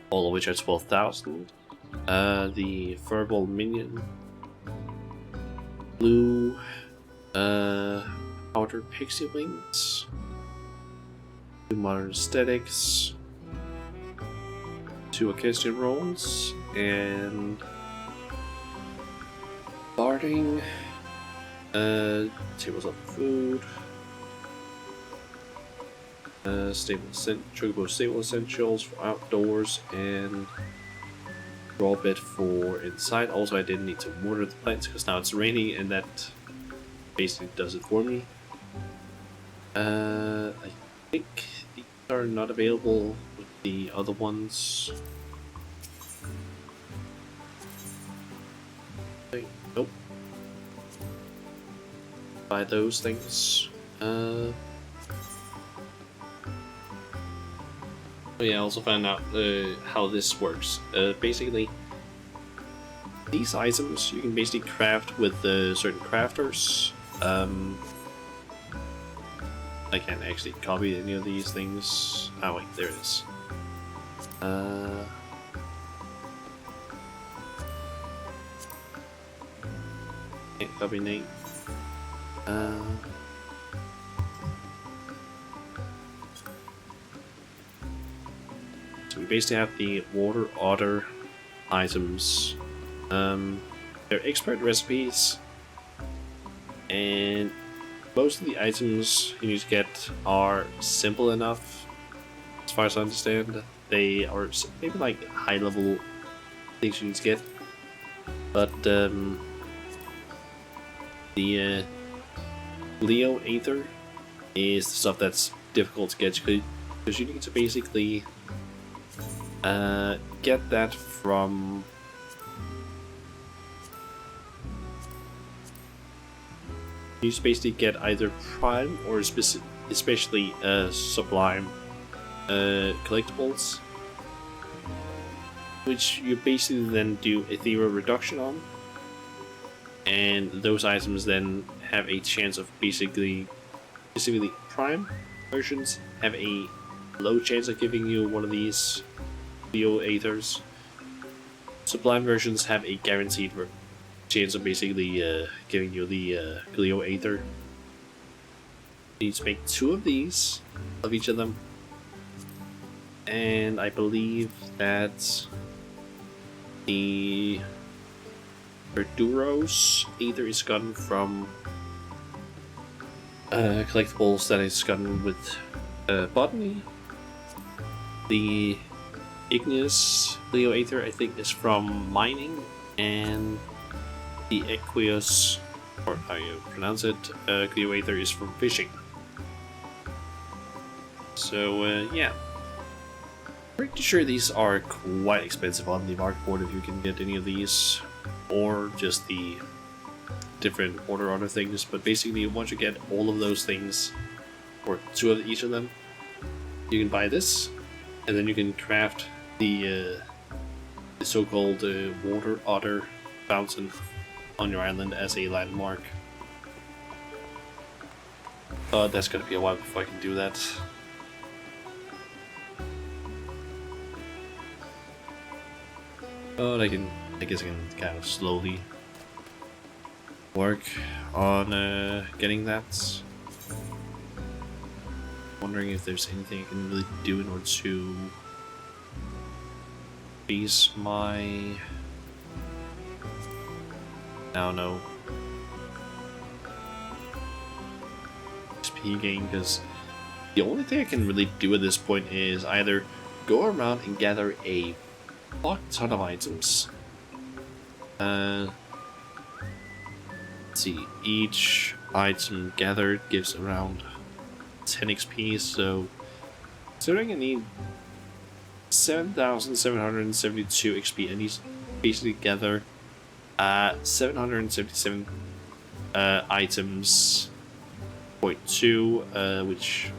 all of which are 12,000. The Furball Minion, Blue, Outer Pixie Wings, 2 Modern Aesthetics, 2 Equestrian Rolls, and Barding, Tables of Food, Chocobo Stable Essentials for outdoors, and Draw Bit for inside. Also, I didn't need to water the plants because now it's raining, and that basically does it for me. I think these are not available with the other ones. Nope. Buy those things. Oh yeah, I also found out how this works. Basically, these items you can basically craft with certain crafters. I can't actually copy any of these things. Oh wait, there it is. Can't copy name. So we basically have the water otter items. They're expert recipes, and most of the items you need to get are simple enough, as far as I understand. They are maybe like high level things you need to get, but the Leo Aether is the stuff that's difficult to get because you need to basically get that from you just basically get either prime or especially sublime collectibles, which you basically then do ethereal reduction on, and those items then have a chance of specifically prime versions have a low chance of giving you one of these Leo Aethers. Sublime versions have a guaranteed chance of basically giving you the Leo Aether. You need to make 2 of these, of each of them, and I believe that the Verduros Aether is gotten from collectibles that is gotten with botany. The Igneous Leo Aether I think is from mining, and the Equius, or how you pronounce it, Leo Aether is from fishing. So yeah, pretty sure these are quite expensive on the market board if you can get any of these, or just the different water otter things. But basically, once you get all of those things, or 2 of each of them, you can buy this, and then you can craft the so-called water otter fountain on your island as a landmark. That's gonna be a while before I can do that. But I guess I can kind of slowly work on getting that. Wondering if there's anything I can really do in order to base my... I don't know, XP gain, because the only thing I can really do at this point is either go around and gather a fuck ton of items. Let's see, each item gathered gives around 10 XP, so considering I need 7,772 XP, and these basically gather 777 items, 0.2, which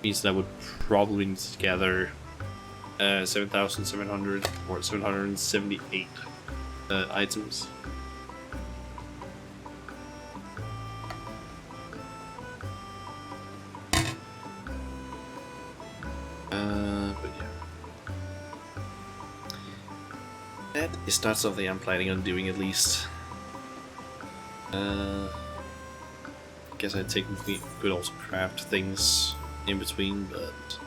means that I would probably need to gather 7,700 or 778 items. That is not something I'm planning on doing, at least. I guess I technically could also craft things in between, but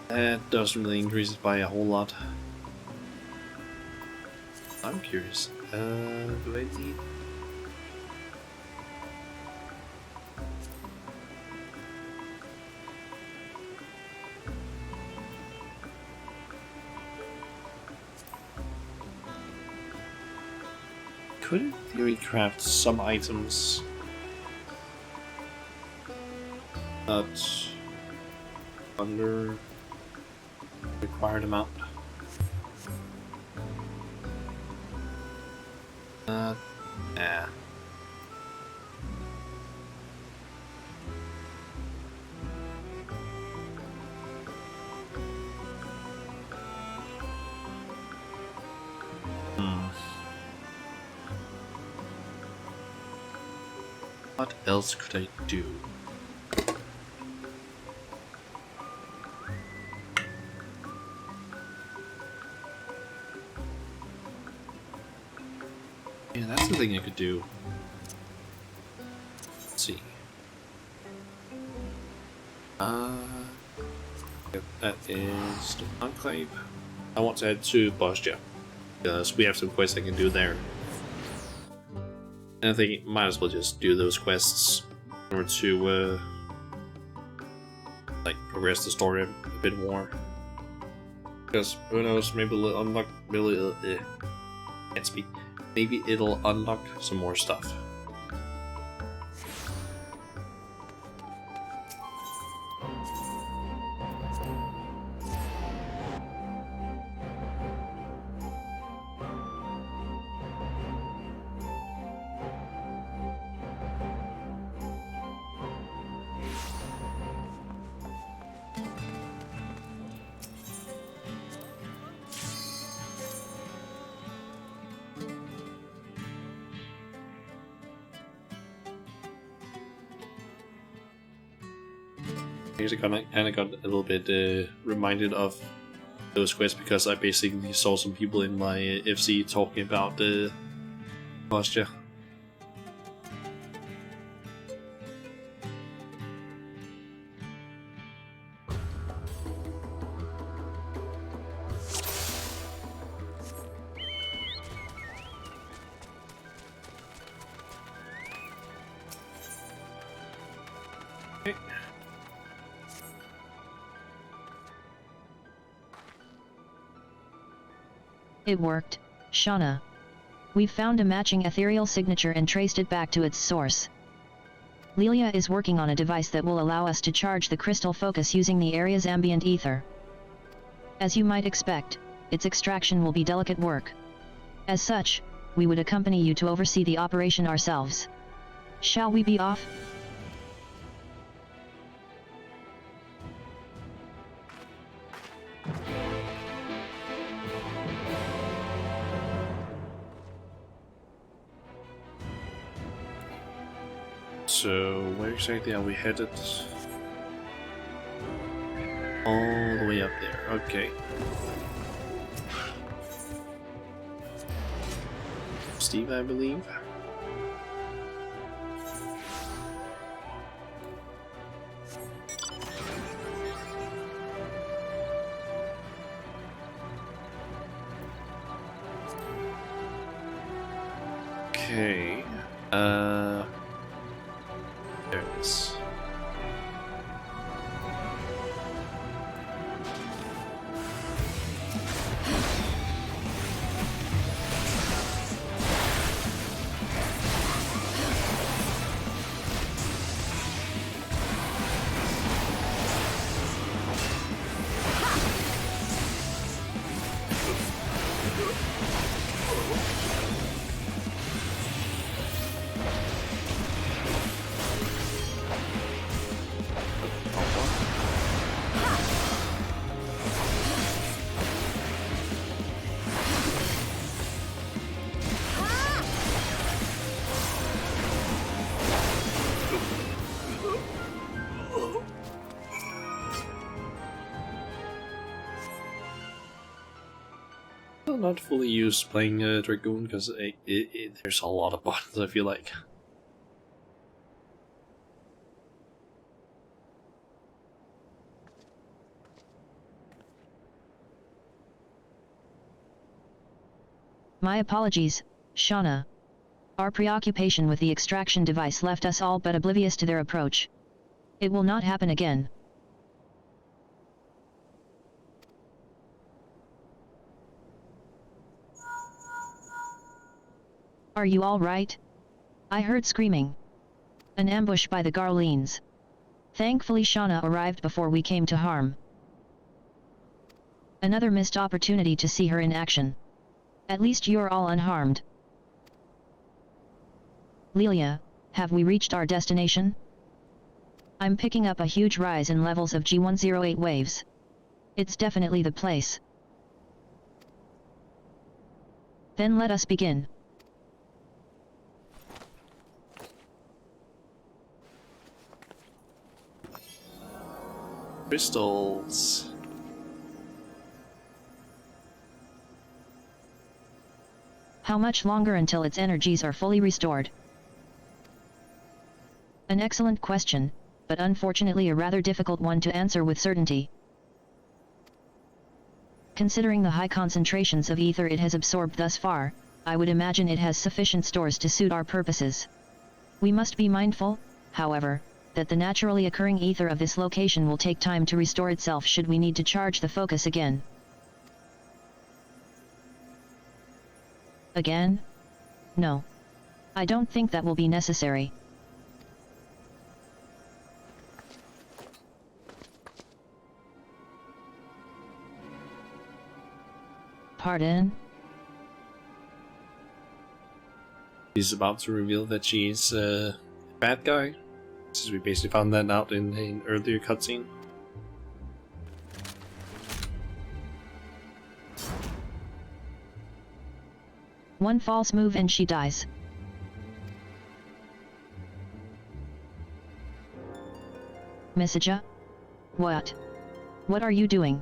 that doesn't really increase it by a whole lot. I'm curious. Do I need? Could in theory craft some items, not under required amount. Yeah. What else could I do? Yeah, that's the thing I could do. Let's see. That is the Enclave. I want to head to Bostia, because we have some quests I can do there. And I think might as well just do those quests in order to like progress the story a bit more. Because who knows, maybe it'll unlock can't speak. Maybe it'll unlock some more stuff. I kind of got a little bit reminded of those quests because I basically saw some people in my FC talking about the posture. It worked, Shauna. We've found a matching ethereal signature and traced it back to its source. Lilia is working on a device that will allow us to charge the crystal focus using the area's ambient ether. As you might expect, its extraction will be delicate work. As such, we would accompany you to oversee the operation ourselves. Shall we be off? So, where exactly are we headed? All the way up there, okay. Steve, I believe. Okay. There it is. Well, not fully used playing Dragoon because there's a lot of buttons, I feel like. My apologies, Shauna. Our preoccupation with the extraction device left us all but oblivious to their approach. It will not happen again. Are you all right? I heard screaming. An ambush by the Garleans. Thankfully Shauna arrived before we came to harm. Another missed opportunity to see her in action. At least you're all unharmed. Lelia, have we reached our destination? I'm picking up a huge rise in levels of G108 waves. It's definitely the place. Then let us begin. Crystals. How much longer until its energies are fully restored? An excellent question, but unfortunately a rather difficult one to answer with certainty. Considering the high concentrations of ether it has absorbed thus far, I would imagine it has sufficient stores to suit our purposes. We must be mindful, however, that the naturally occurring ether of this location will take time to restore itself should we need to charge the focus again. Again? No. I don't think that will be necessary. Pardon? She's about to reveal that she's a bad guy, since we basically found that out in an earlier cutscene. One false move and she dies. Messager? What? What are you doing?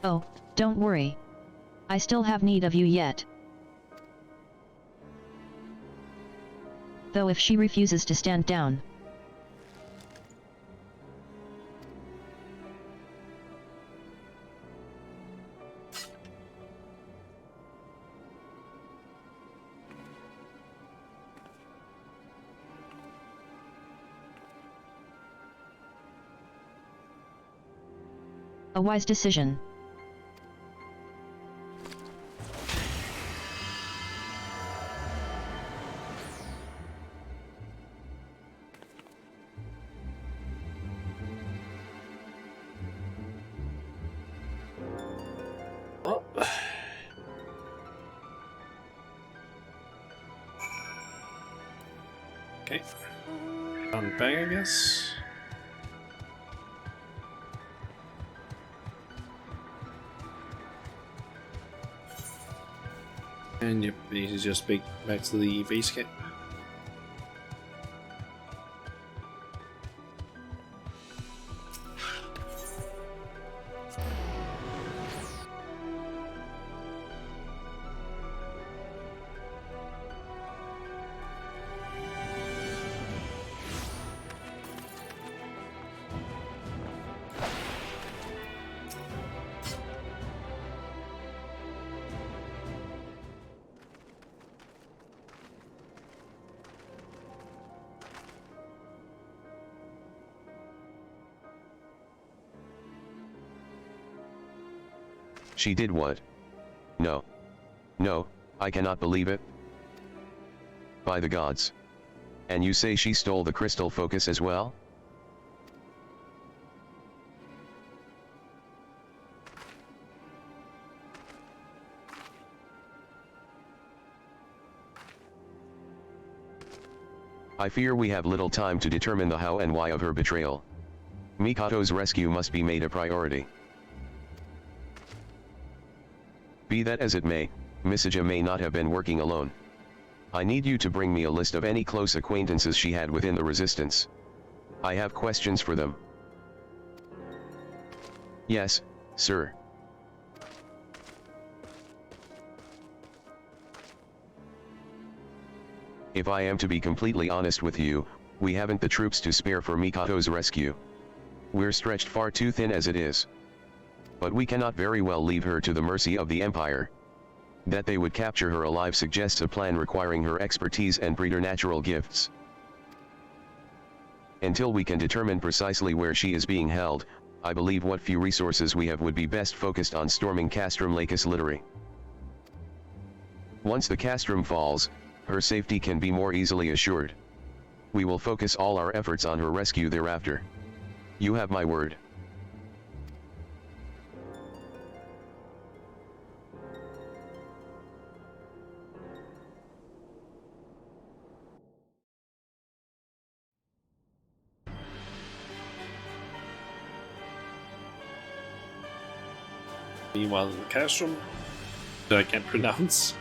Oh, don't worry. I still have need of you yet. Though if she refuses to stand down. A wise decision. Oh. Okay. On back, I guess. And yep, this is just back to the base camp. She did what? No. No, I cannot believe it. By the gods. And you say she stole the crystal focus as well? I fear we have little time to determine the how and why of her betrayal. Mikoto's rescue must be made a priority. Be that as it may, Misuja may not have been working alone. I need you to bring me a list of any close acquaintances she had within the resistance. I have questions for them. Yes, sir. If I am to be completely honest with you, we haven't the troops to spare for Mikoto's rescue. We're stretched far too thin as it is. But we cannot very well leave her to the mercy of the Empire. That they would capture her alive suggests a plan requiring her expertise and preternatural gifts. Until we can determine precisely where she is being held, I believe what few resources we have would be best focused on storming Castrum Lacus Literi. Once the Castrum falls, her safety can be more easily assured. We will focus all our efforts on her rescue thereafter. You have my word. Meanwhile, in the castrum that I can't pronounce.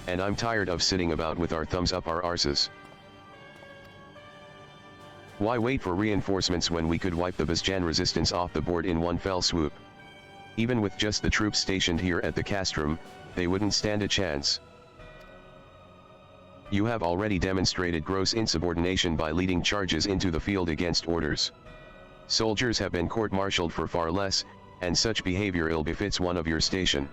And I'm tired of sitting about with our thumbs up our arses. Why wait for reinforcements when we could wipe the Basjan resistance off the board in one fell swoop? Even with just the troops stationed here at the castrum, they wouldn't stand a chance. You have already demonstrated gross insubordination by leading charges into the field against orders. Soldiers have been court-martialed for far less, and such behavior ill befits one of your station.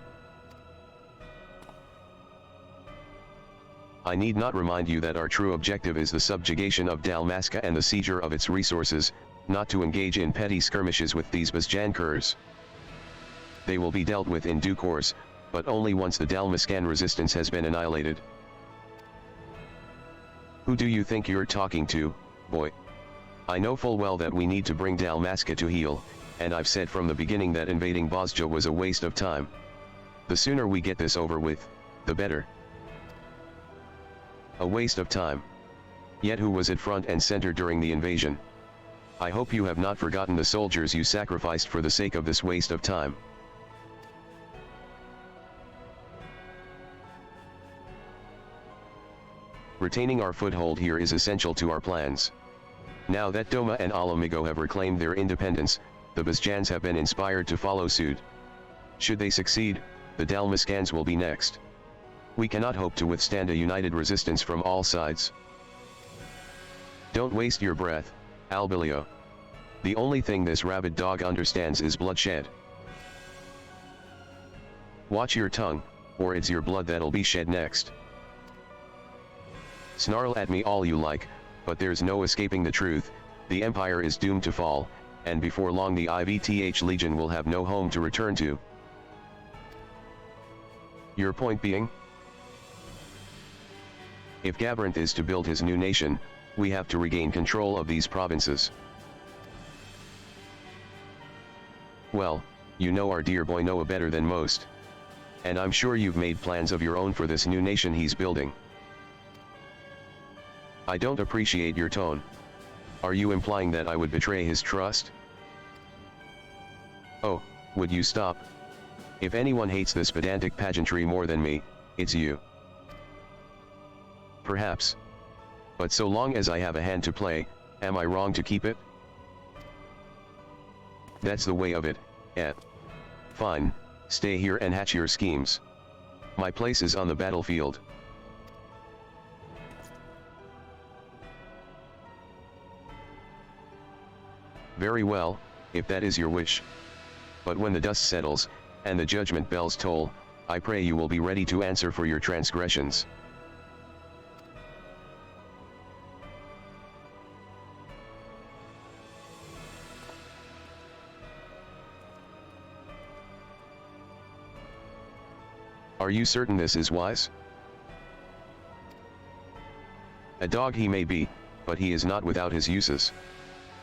I need not remind you that our true objective is the subjugation of Dalmasca and the seizure of its resources, not to engage in petty skirmishes with these Basjan curs. They will be dealt with in due course, but only once the Dalmascan resistance has been annihilated. Who do you think you're talking to, boy? I know full well that we need to bring Dalmasca to heel, and I've said from the beginning that invading Bosja was a waste of time. The sooner we get this over with, the better. A waste of time. Yet who was at front and center during the invasion? I hope you have not forgotten the soldiers you sacrificed for the sake of this waste of time. Retaining our foothold here is essential to our plans. Now that Doma and Alamigo have reclaimed their independence, the Basjans have been inspired to follow suit. Should they succeed, the Dalmascans will be next. We cannot hope to withstand a united resistance from all sides. Don't waste your breath, Albilio. The only thing this rabid dog understands is bloodshed. Watch your tongue, or it's your blood that'll be shed next. Snarl at me all you like, but there's no escaping the truth. The Empire is doomed to fall, and before long the IVTH Legion will have no home to return to. Your point being? If Gabrinth is to build his new nation, we have to regain control of these provinces. Well, you know our dear boy Noah better than most. And I'm sure you've made plans of your own for this new nation he's building. I don't appreciate your tone. Are you implying that I would betray his trust? Oh, would you stop? If anyone hates this pedantic pageantry more than me, it's you. Perhaps. But so long as I have a hand to play, am I wrong to keep it? That's the way of it, eh? Fine, stay here and hatch your schemes. My place is on the battlefield. Very well, if that is your wish. But when the dust settles, and the judgment bells toll, I pray you will be ready to answer for your transgressions. Are you certain this is wise? A dog he may be, but he is not without his uses.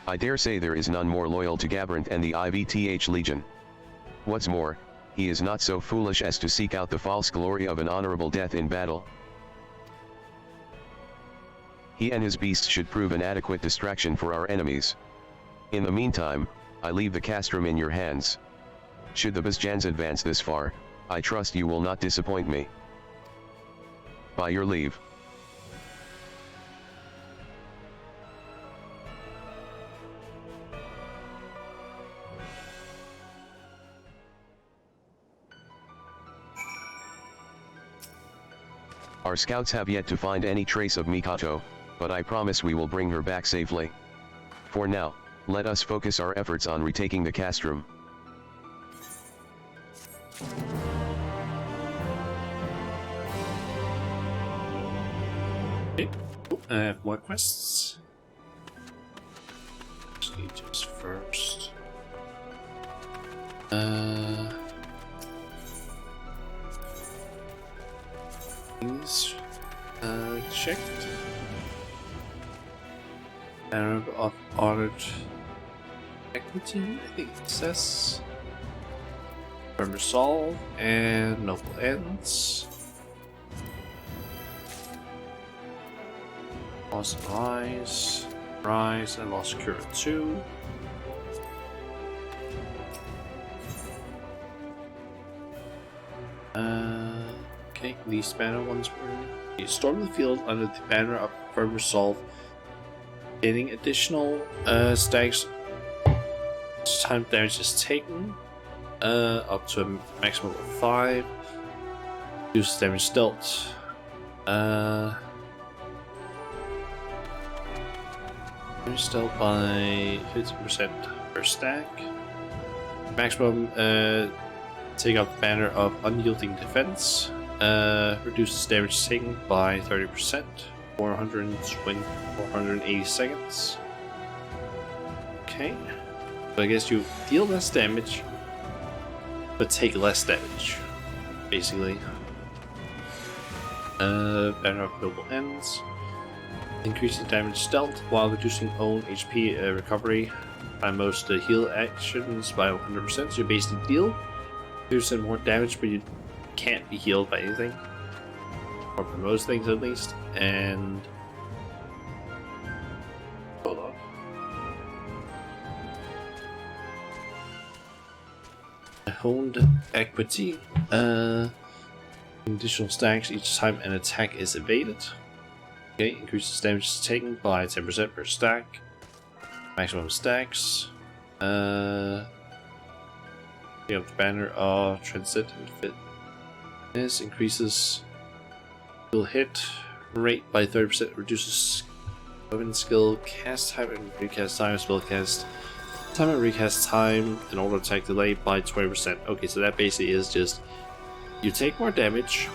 I dare say there is none more loyal to Gabrinth and the IVTH Legion. What's more, he is not so foolish as to seek out the false glory of an honorable death in battle. He and his beasts should prove an adequate distraction for our enemies. In the meantime, I leave the castrum in your hands. Should the Basjans advance this far, I trust you will not disappoint me. By your leave. Our scouts have yet to find any trace of Mikoto, but I promise we will bring her back safely. For now, let us focus our efforts on retaking the castrum. Okay. I have more quests. Just need this first. These checked. Arab of honored equity, I think it says. Firm resolve and noble ends. Lost rise, and lost cure 2. Okay, these banner ones were. You storm the field under the banner of Firm Resolve, gaining additional stacks. Time damage is taken up to a maximum of 5. Reduce damage dealt. Damage dealt by 50% per stack. Maximum take out the banner of Unyielding Defense. Reduces damage taken by 30%. 480 seconds. Okay. So I guess you deal less damage, but take less damage, basically. Banner of Noble Ends. Increasing damage dealt while reducing own HP recovery by most heal actions by 100%. So you basically deal 30% more damage, but you can't be healed by anything. Or for most things at least. And hold on. Honed equity. Additional stacks each time an attack is evaded. Okay, increases damage taken by 10% per stack. Maximum stacks. Pick up the banner of Transcendent Fitness. Increases hit rate by 30%. Reduces weapon skill cast time and recast time. Spell cast time and recast time and auto attack delay by 20%. Okay, so that basically is just you take more damage,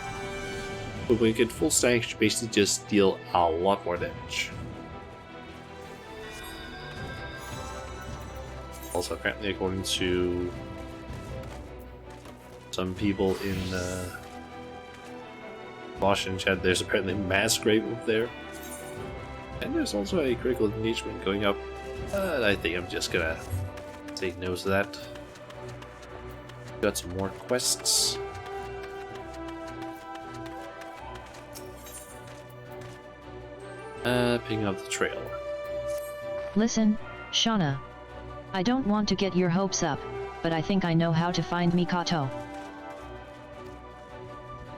but when you get full stacks, you basically just deal a lot more damage. Also, apparently, according to some people in Washington chat, there's apparently mass grave up there, and there's also a critical engagement going up. I think I'm just gonna take notes of that. Got some more quests. Picking up the trail. Listen, Shauna. I don't want to get your hopes up, but I think I know how to find Mikoto.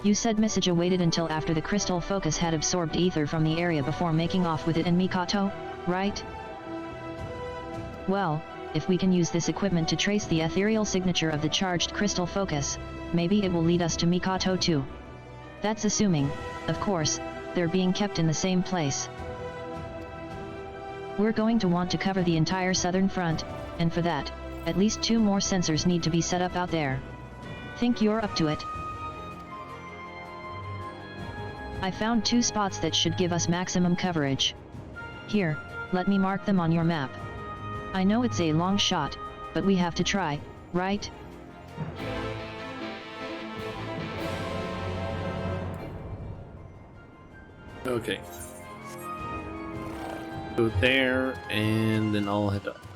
You said Misaja waited until after the crystal focus had absorbed ether from the area before making off with it and Mikoto, right? Well, if we can use this equipment to trace the ethereal signature of the charged crystal focus, maybe it will lead us to Mikoto too. That's assuming, of course, they're being kept in the same place. We're going to want to cover the entire southern front, and for that, at least 2 more sensors need to be set up out there. Think you're up to it? I found 2 spots that should give us maximum coverage. Here, let me mark them on your map. I know it's a long shot, but we have to try, right? Okay. Go there, and then I'll head up.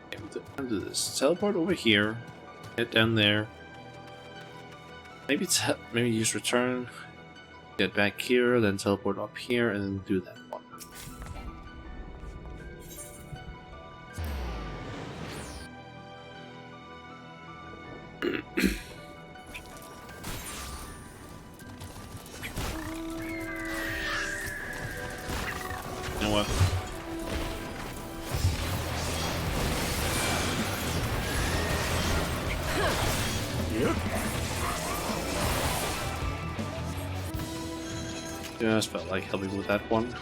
Okay, I'll do this. Teleport over here. Head down there. Maybe use return. Get back here, then teleport up here, and then do that one. You know what? Just felt like helping with that one.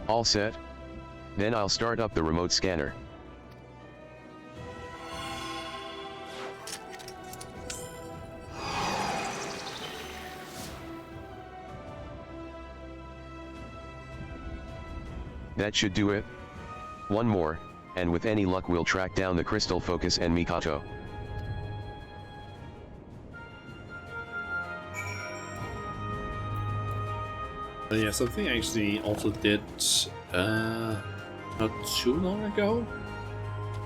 All set? Then I'll start up the remote scanner. That should do it. One more, and with any luck we'll track down the crystal focus and Mikato. Yeah, something I actually also did not too long ago.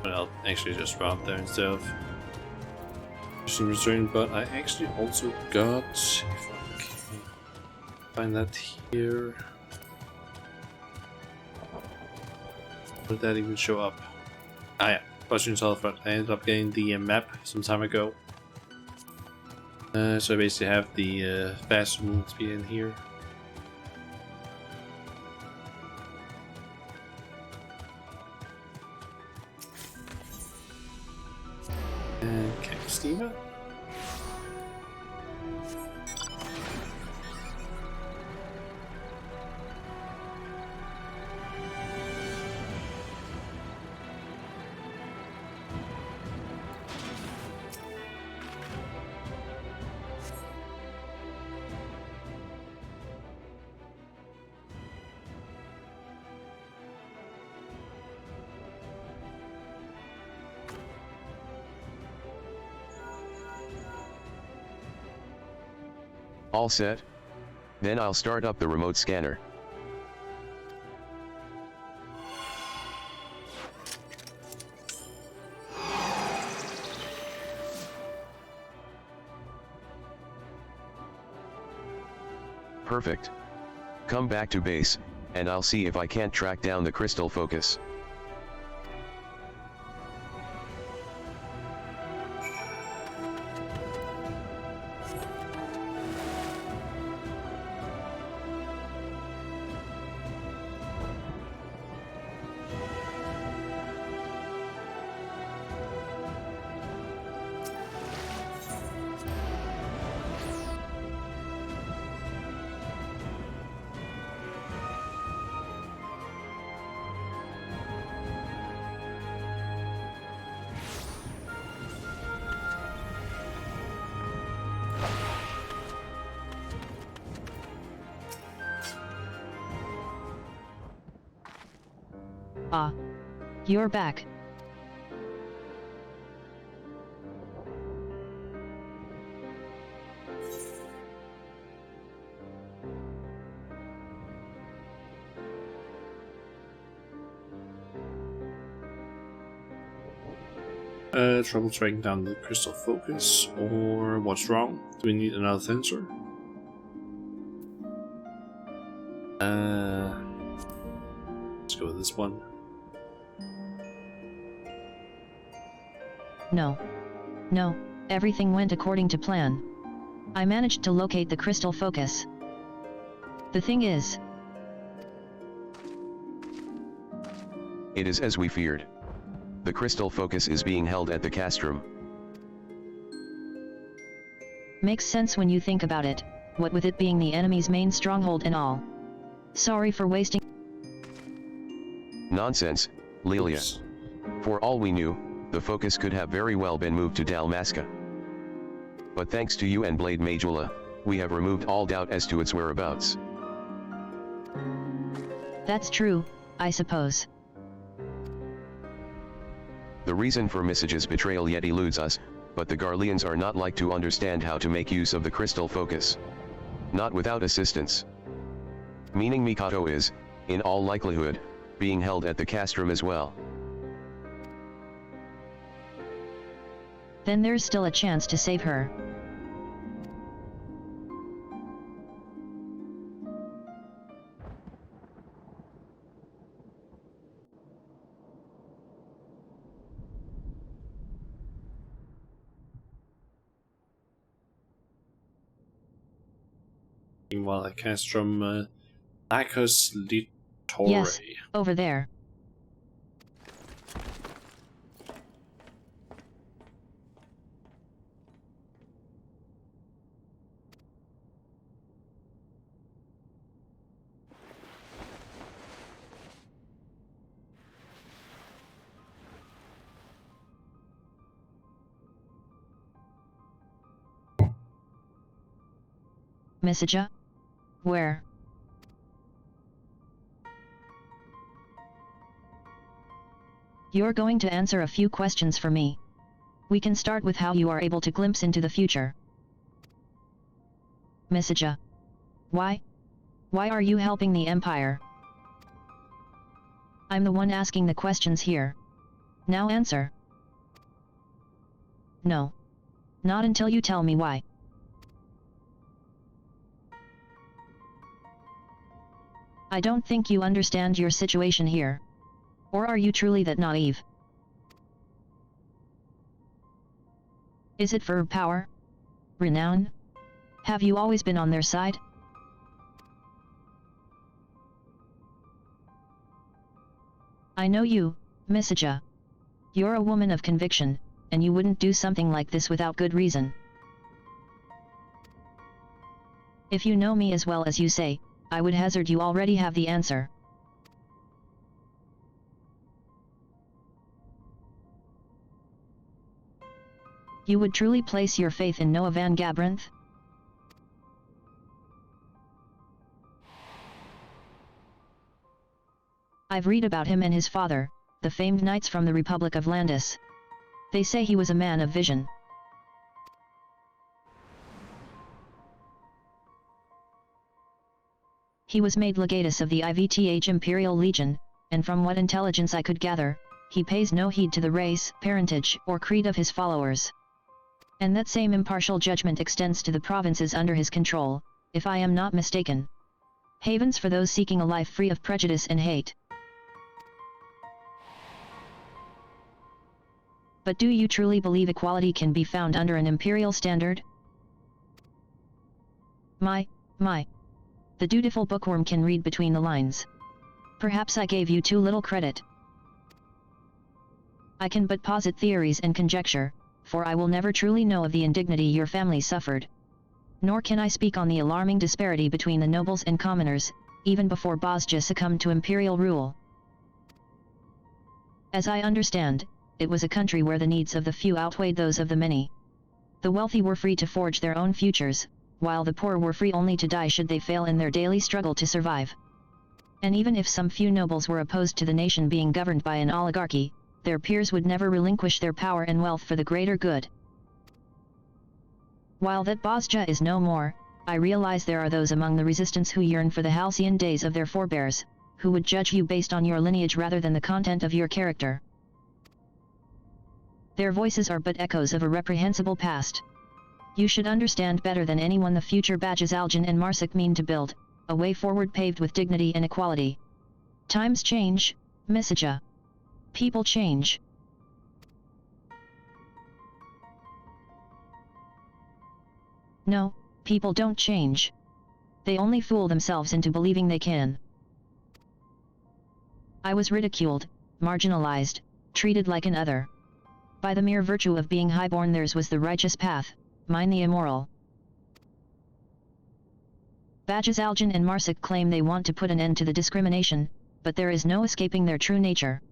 But I'll actually just route there instead of using return. But I actually also got, if I can find that here. Where did that even show up? Ah yeah, Question Front. I ended up getting the map some time ago. So I basically have the fast movement speed in here. Okay, Steamer. All set? Then I'll start up the remote scanner. Perfect. Come back to base, and I'll see if I can't track down the crystal focus. Ah. You're back. Trouble tracking down the crystal focus, or what's wrong? Do we need another sensor? Let's go with this one. No, everything went according to plan. I managed to locate the crystal focus. The thing is, It is as we feared. The crystal focus is being held at the castrum. makes sense when you think about it, what with it being the enemy's main stronghold and all. Sorry for wasting. Nonsense, Lilia. For all we knew, the focus could have very well been moved to Dalmasca. But thanks to you and Blade Majula, we have removed all doubt as to its whereabouts. That's true, I suppose. The reason for Misage's betrayal yet eludes us, but the Garleans are not like to understand how to make use of the crystal focus. Not without assistance. Meaning Mikato is, in all likelihood, being held at the castrum as well. Then there's still a chance to save her. Meanwhile, at Castrum, Lacus Litore. Yes, over there. Messager? Where? You're going to answer a few questions for me. We can start with how you are able to glimpse into the future. Messager. Why? Why are you helping the Empire? I'm the one asking the questions here. Now answer. No. Not until you tell me why. I don't think you understand your situation here. Or are you truly that naive? Is it for power? Renown? Have you always been on their side? I know you, Messager. You're a woman of conviction, and you wouldn't do something like this without good reason. If you know me as well as you say, I would hazard you already have the answer. You would truly place your faith in Noah van Gabrinth? I've read about him and his father, the famed knights from the Republic of Landis. They say he was a man of vision. He was made legatus of the IVTH Imperial Legion, and from what intelligence I could gather, he pays no heed to the race, parentage, or creed of his followers. And that same impartial judgment extends to the provinces under his control, if I am not mistaken. Havens for those seeking a life free of prejudice and hate. But do you truly believe equality can be found under an imperial standard? My. The dutiful bookworm can read between the lines. Perhaps I gave you too little credit. I can but posit theories and conjecture, for I will never truly know of the indignity your family suffered. Nor can I speak on the alarming disparity between the nobles and commoners, even before Bosja succumbed to imperial rule. As I understand, it was a country where the needs of the few outweighed those of the many. The wealthy were free to forge their own futures, while the poor were free only to die should they fail in their daily struggle to survive. And even if some few nobles were opposed to the nation being governed by an oligarchy, their peers would never relinquish their power and wealth for the greater good. While that Bosja is no more, I realize there are those among the resistance who yearn for the halcyon days of their forebears, who would judge you based on your lineage rather than the content of your character. Their voices are but echoes of a reprehensible past. You should understand better than anyone the future Badges Algin and Marsic mean to build, a way forward paved with dignity and equality. Times change, Messager. People change. No, people don't change. They only fool themselves into believing they can. I was ridiculed, marginalized, treated like an other. By the mere virtue of being highborn, theirs was the righteous path, mine the immoral. Badges Algin and Marsic claim they want to put an end to the discrimination, but there is no escaping their true nature.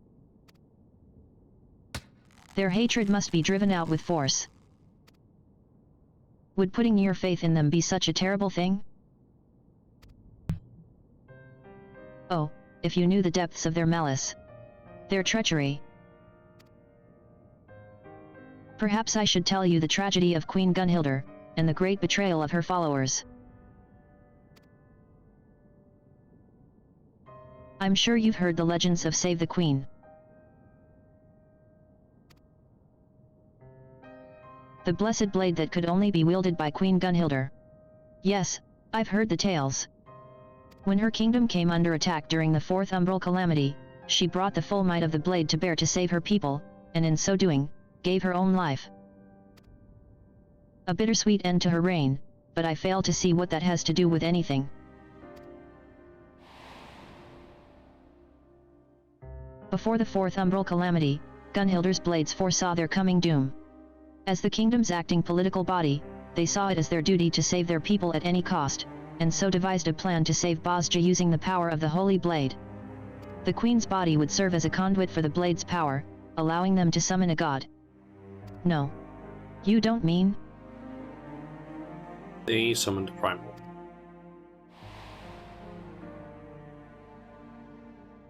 Their hatred must be driven out with force. Would putting your faith in them be such a terrible thing? Oh, if you knew the depths of their malice. Their treachery. Perhaps I should tell you the tragedy of Queen Gunhilda, and the great betrayal of her followers. I'm sure you've heard the legends of Save the Queen. The blessed blade that could only be wielded by Queen Gunhilda. Yes, I've heard the tales. When her kingdom came under attack during the Fourth Umbral Calamity, she brought the full might of the blade to bear to save her people, and in so doing, gave her own life. A bittersweet end to her reign, but I fail to see what that has to do with anything. Before the Fourth Umbral Calamity, Gunhilda's blades foresaw their coming doom. As the kingdom's acting political body, they saw it as their duty to save their people at any cost, and so devised a plan to save Bosja using the power of the Holy Blade. The Queen's body would serve as a conduit for the Blade's power, allowing them to summon a god. No. You don't mean? They summoned Primal.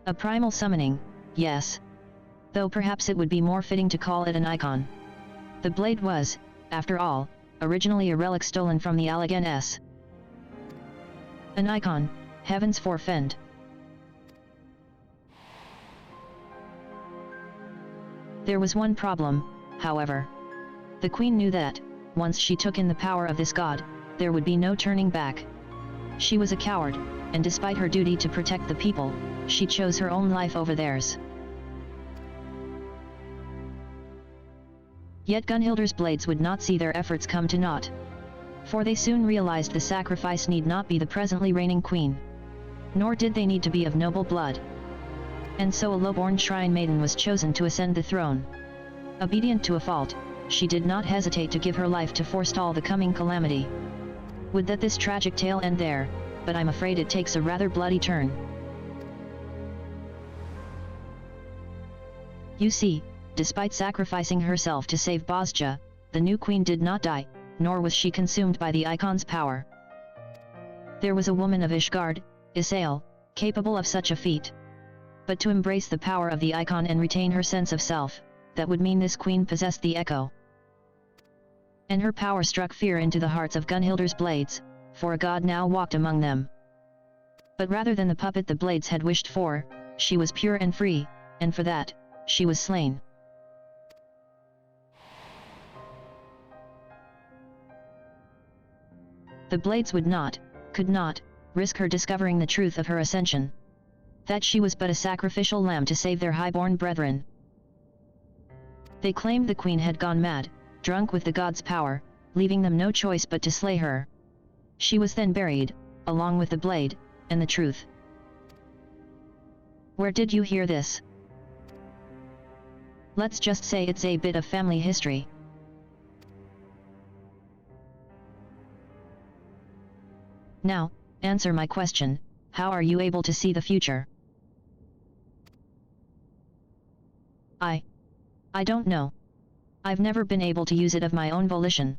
A primal summoning, yes. Though perhaps it would be more fitting to call it an icon. The blade was, after all, originally a relic stolen from the Allegheny. An icon, heavens forfend. There was one problem, however. The Queen knew that, once she took in the power of this god, there would be no turning back. She was a coward, and despite her duty to protect the people, she chose her own life over theirs. Yet Gunhilda's blades would not see their efforts come to naught. For they soon realized the sacrifice need not be the presently reigning queen. Nor did they need to be of noble blood. And so a low-born shrine maiden was chosen to ascend the throne. Obedient to a fault, she did not hesitate to give her life to forestall the coming calamity. Would that this tragic tale end there, but I'm afraid it takes a rather bloody turn. You see, despite sacrificing herself to save Bosja, the new queen did not die, nor was she consumed by the icon's power. There was a woman of Ishgard, Isael, capable of such a feat. But to embrace the power of the icon and retain her sense of self, that would mean this queen possessed the echo. And her power struck fear into the hearts of Gunhilda's blades, for a god now walked among them. But rather than the puppet the blades had wished for, she was pure and free, and for that, she was slain. The blades would not, could not, risk her discovering the truth of her ascension. That she was but a sacrificial lamb to save their highborn brethren. They claimed the queen had gone mad, drunk with the god's power, leaving them no choice but to slay her. She was then buried, along with the blade, and the truth. Where did you hear this? Let's just say it's a bit of family history. Now, answer my question, how are you able to see the future? I don't know. I've never been able to use it of my own volition.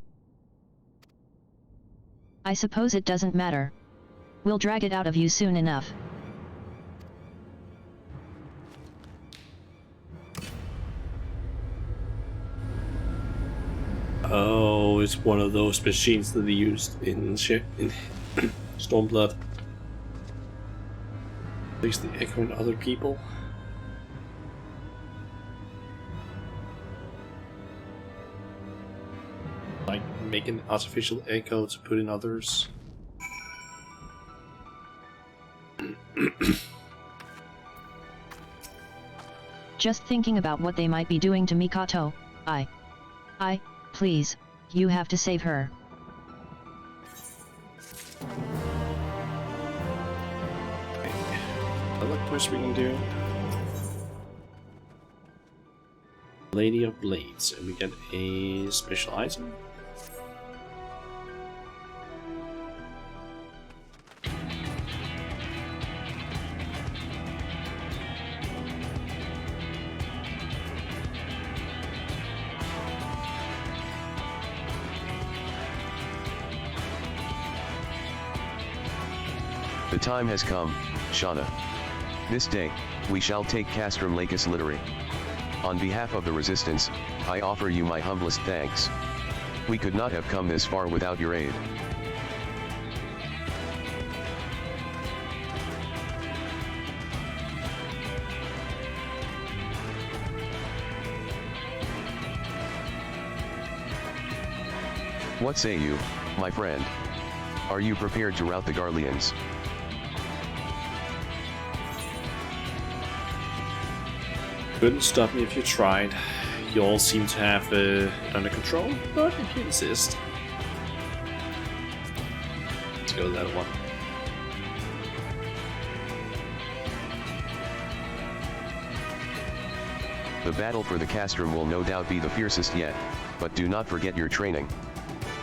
I suppose it doesn't matter. We'll drag it out of you soon enough. Oh, it's one of those machines that they used in Stormblood. Takes the echo in other people. Like make an artificial echo to put in others. Just thinking about what they might be doing to Mikoto, please, you have to save her. Other quest we can do. Lady of Blades, and we get a special item. The time has come, Shauna. This day, we shall take Castrum Lacus Literi. On behalf of the Resistance, I offer you my humblest thanks. We could not have come this far without your aid. What say you, my friend? Are you prepared to rout the Garleans? Couldn't stop me if you tried. You all seem to have it under control, but if you insist. Let's go with that one. The battle for the castrum will no doubt be the fiercest yet, but do not forget your training.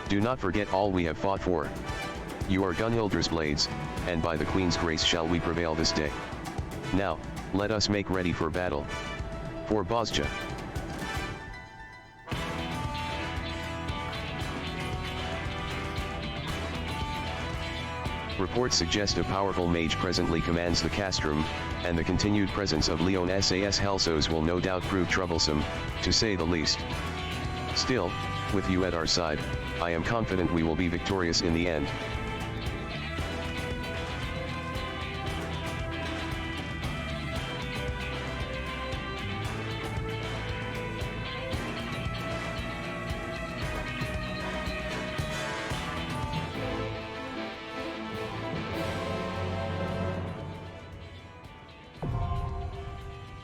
Do not forget all we have fought for. You are Gunhildr's blades, and by the Queen's grace shall we prevail this day. Now, let us make ready for battle. For Bosja. Reports suggest a powerful mage presently commands the castrum, and the continued presence of Leon SAS Helsos will no doubt prove troublesome, to say the least. Still, with you at our side, I am confident we will be victorious in the end.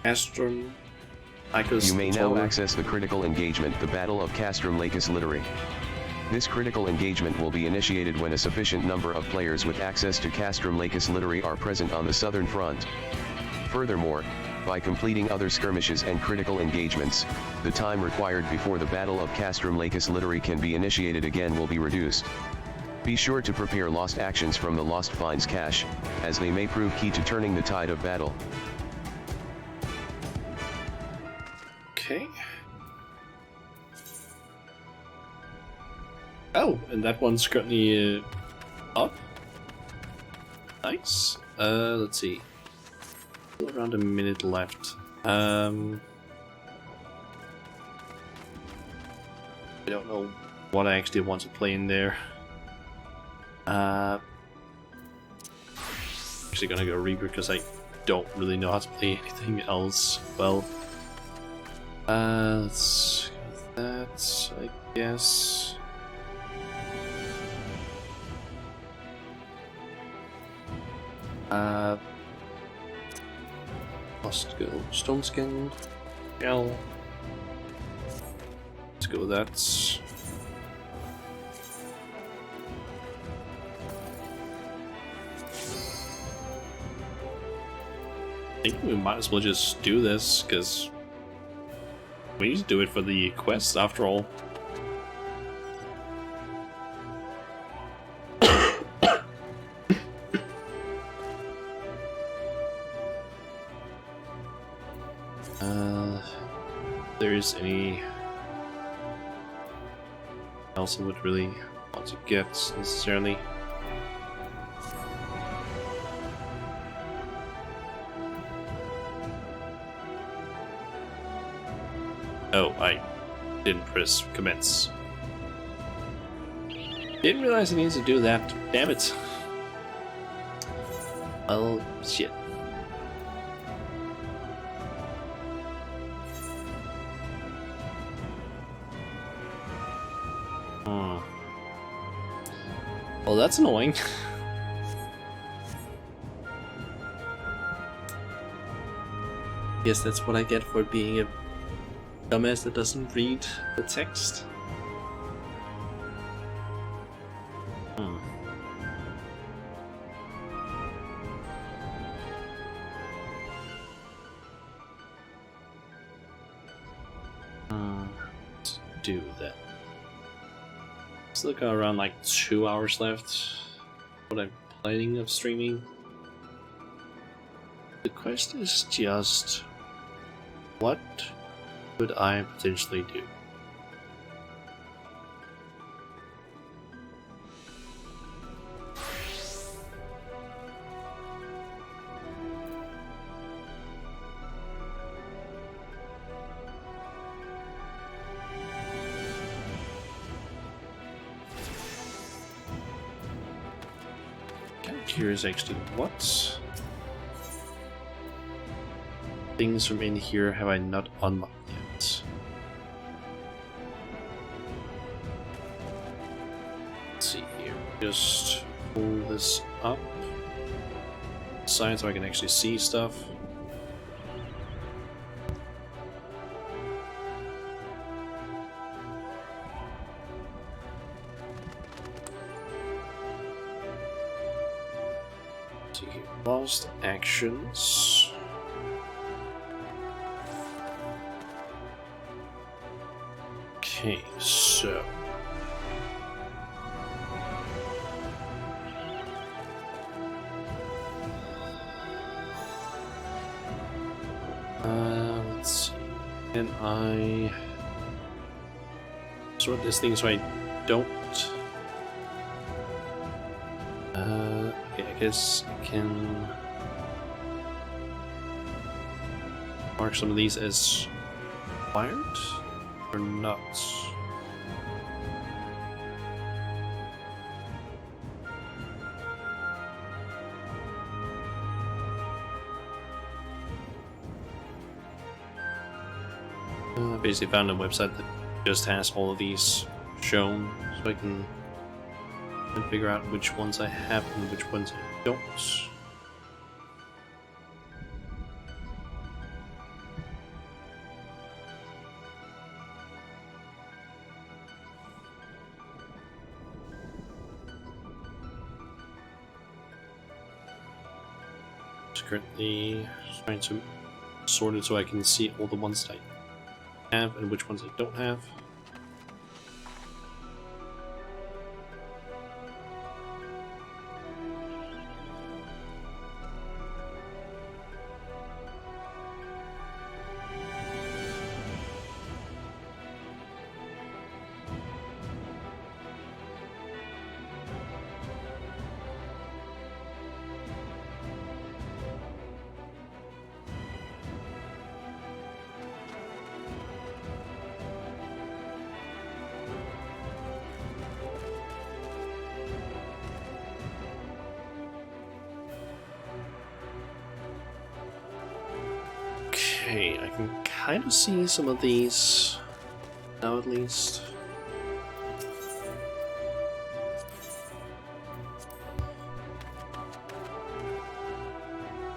Castrum. You may now access the critical engagement, the Battle of Castrum Lacus Literi. This critical engagement will be initiated when a sufficient number of players with access to Castrum Lacus Literi are present on the southern front. Furthermore, by completing other skirmishes and critical engagements, the time required before the Battle of Castrum Lacus Literi can be initiated again will be reduced. Be sure to prepare lost actions from the Lost Finds cache, as they may prove key to turning the tide of battle. Okay. Oh, and that one's currently up. Nice. Let's see. Around a minute left. I don't know what I actually want to play in there. Actually gonna go Reaper because I don't really know how to play anything else well. Let's go with that, I guess. Must go Stone Skin. Shell. Let's go with that. I think we might as well just do this, because we need to do it for the quests after all. There's any else I would really want to get necessarily. Oh, I didn't press commence. Didn't realize I needed to do that. Damn it. Well, shit. Well, that's annoying. Guess that's what I get for being a dumbass that doesn't read the text. Let's do that. Let's look around like 2 hours left. What I'm planning of streaming. The question is just, what could I potentially do? here is actually what? Things from in here have I not unlocked yet? Let's see here. Just pull this up. Side so I can actually see stuff. See here. Lost actions. Okay, so let's see. Can I sort this thing so I don't? Okay, I guess I can mark some of these as fired or not. I basically found a website that just has all of these shown, so I can figure out which ones I have and which ones I don't. Just currently trying to sort it so I can see all the ones that I have and which ones I don't have. Okay, I can kind of see some of these now, at least.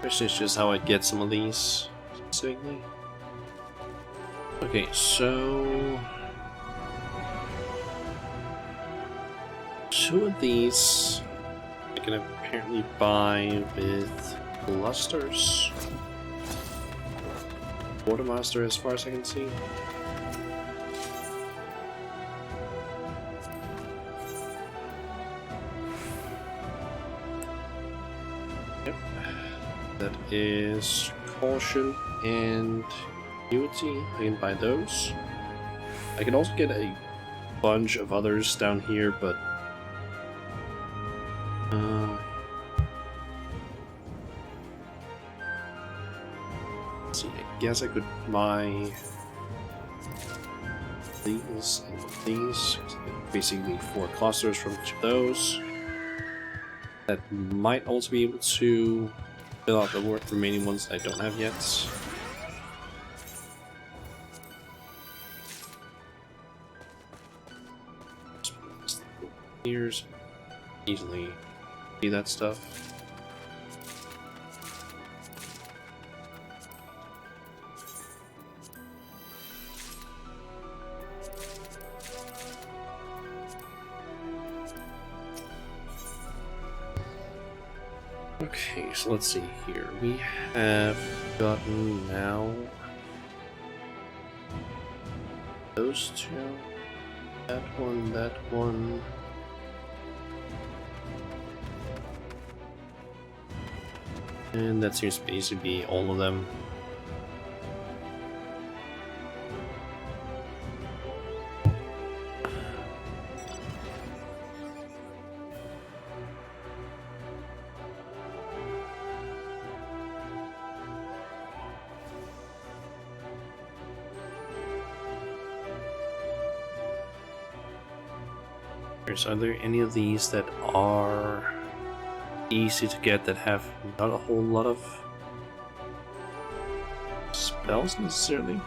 This is just how I get some of these specifically. Okay, so two of these I can apparently buy with clusters. Quartermaster, as far as I can see. Yep. That is caution and unity. I can buy those. I can also get a bunch of others down here, but let's see. I guess I could buy these and these. Basically 4 clusters from each of those. That might also be able to fill out the remaining ones that I don't have yet. Here's easily see that stuff. Okay, so let's see here. We have gotten now those two, that one. And that seems to basically be all of them. Are there any of these that are easy to get that have not a whole lot of spells necessarily.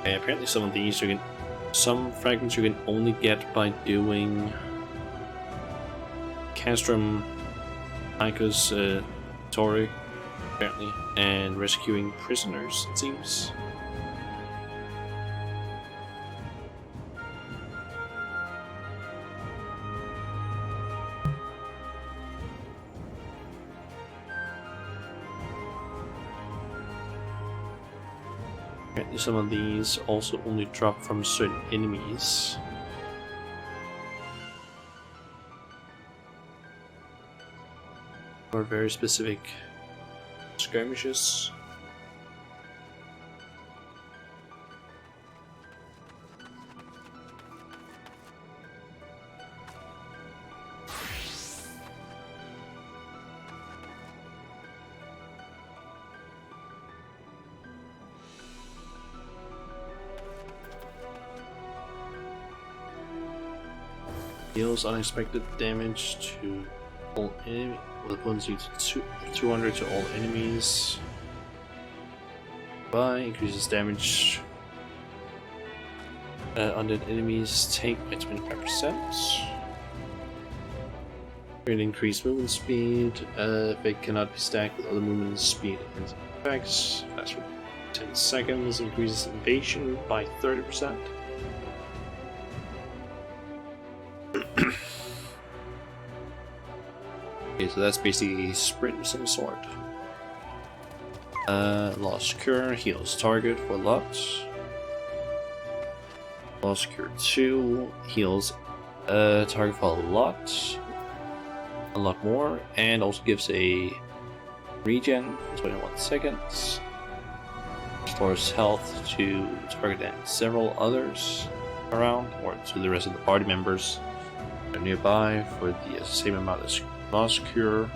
Okay, apparently some of these some fragments you can only get by doing Castrum Icos Tori, apparently, and rescuing prisoners, it seems. Apparently some of these also only drop from certain enemies. Or very specific skirmishes. Deals unexpected damage to all enemy weapons equal to 200 to all enemies. Increases damage undead enemies take by 25%. Great increased movement speed. Effect cannot be stacked with other movement speed and effects. Lasts for 10 seconds. Increases evasion by 30%. Okay, so that's basically a sprint of some sort. Lost Cure heals target for a lot. Lost Cure 2 heals target for a lot more, and also gives a regen for 21 seconds. Restores health to target and several others around, or to the rest of the party members that are nearby for the same amount as Lost Cure.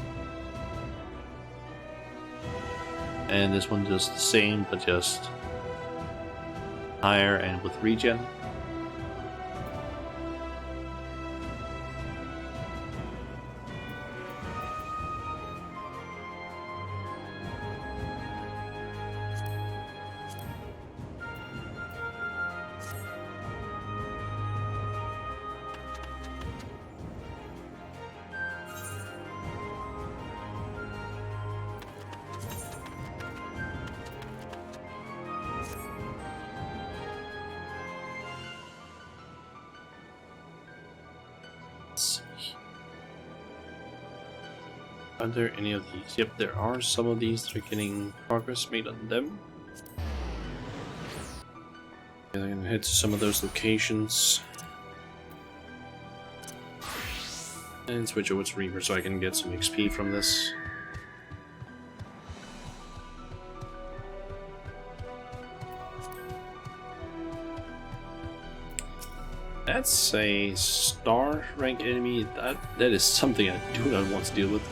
And this one does the same, but just higher and with regen. Are there any of these? Yep, there are some of these that are getting progress made on them. And I'm gonna head to some of those locations. And switch over to Reaper so I can get some XP from this. That's a star rank enemy. That is something I do not want to deal with.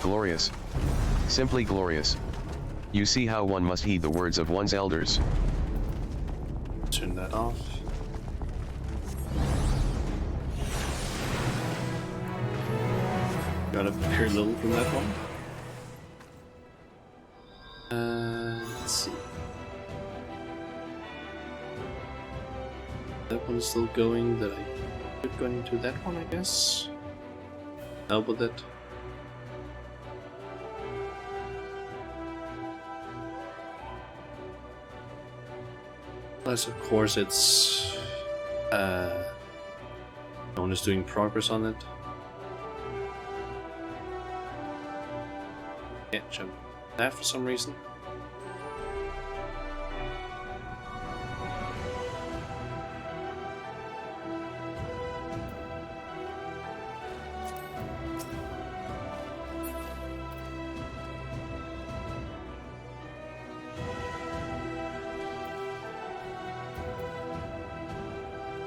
Glorious. Simply glorious. You see how one must heed the words of one's elders. Turn that off. Got a very little from that one. Let's see. That one's still going. That I could go into that one, I guess. Help with it. Plus, of course, it's no one is doing progress on it. Can't jump that for some reason.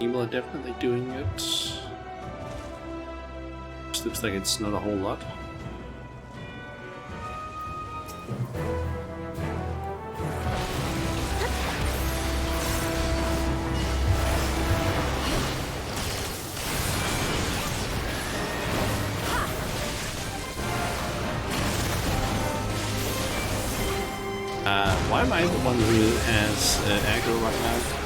People are definitely doing it. Just looks like it's not a whole lot. Why am I the one who has aggro right now?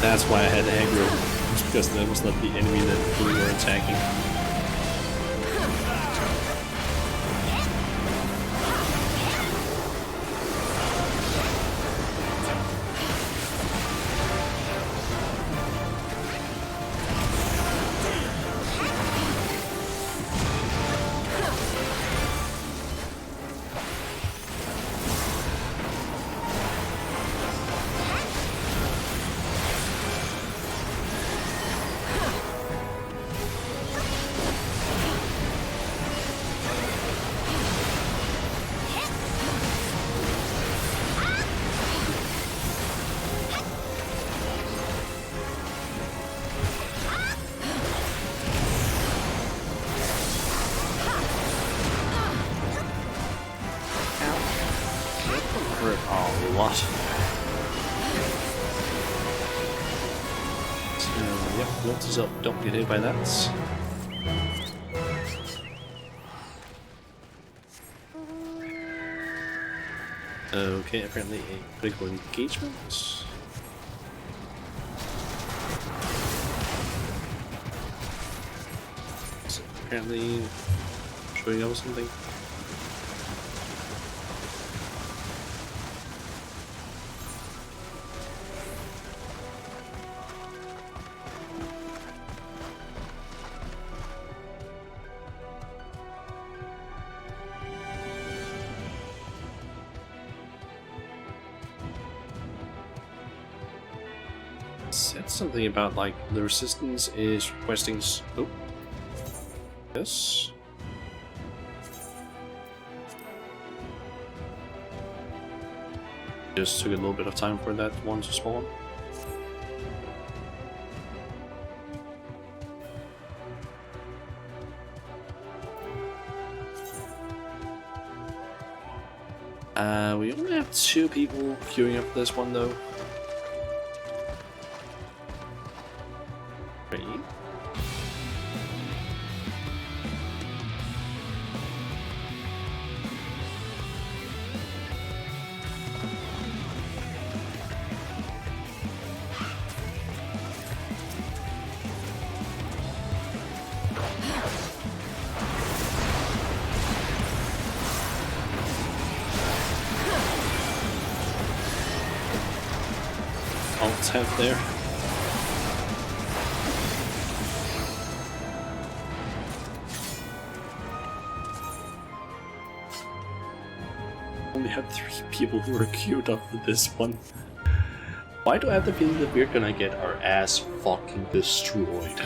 That's why I had aggro. It's because that was not the enemy that we were attacking. A lot. So, yep, note is up, don't get hit by that. Okay, apparently a critical engagement. So apparently showing up something. Said something about like the resistance is requesting. Oh, yes. Just took a little bit of time for that one to spawn. We only have 2 people queuing up this one though. Have there. Only have 3 people who are queued up for this one. Why do I have the feeling that we're gonna get our ass fucking destroyed?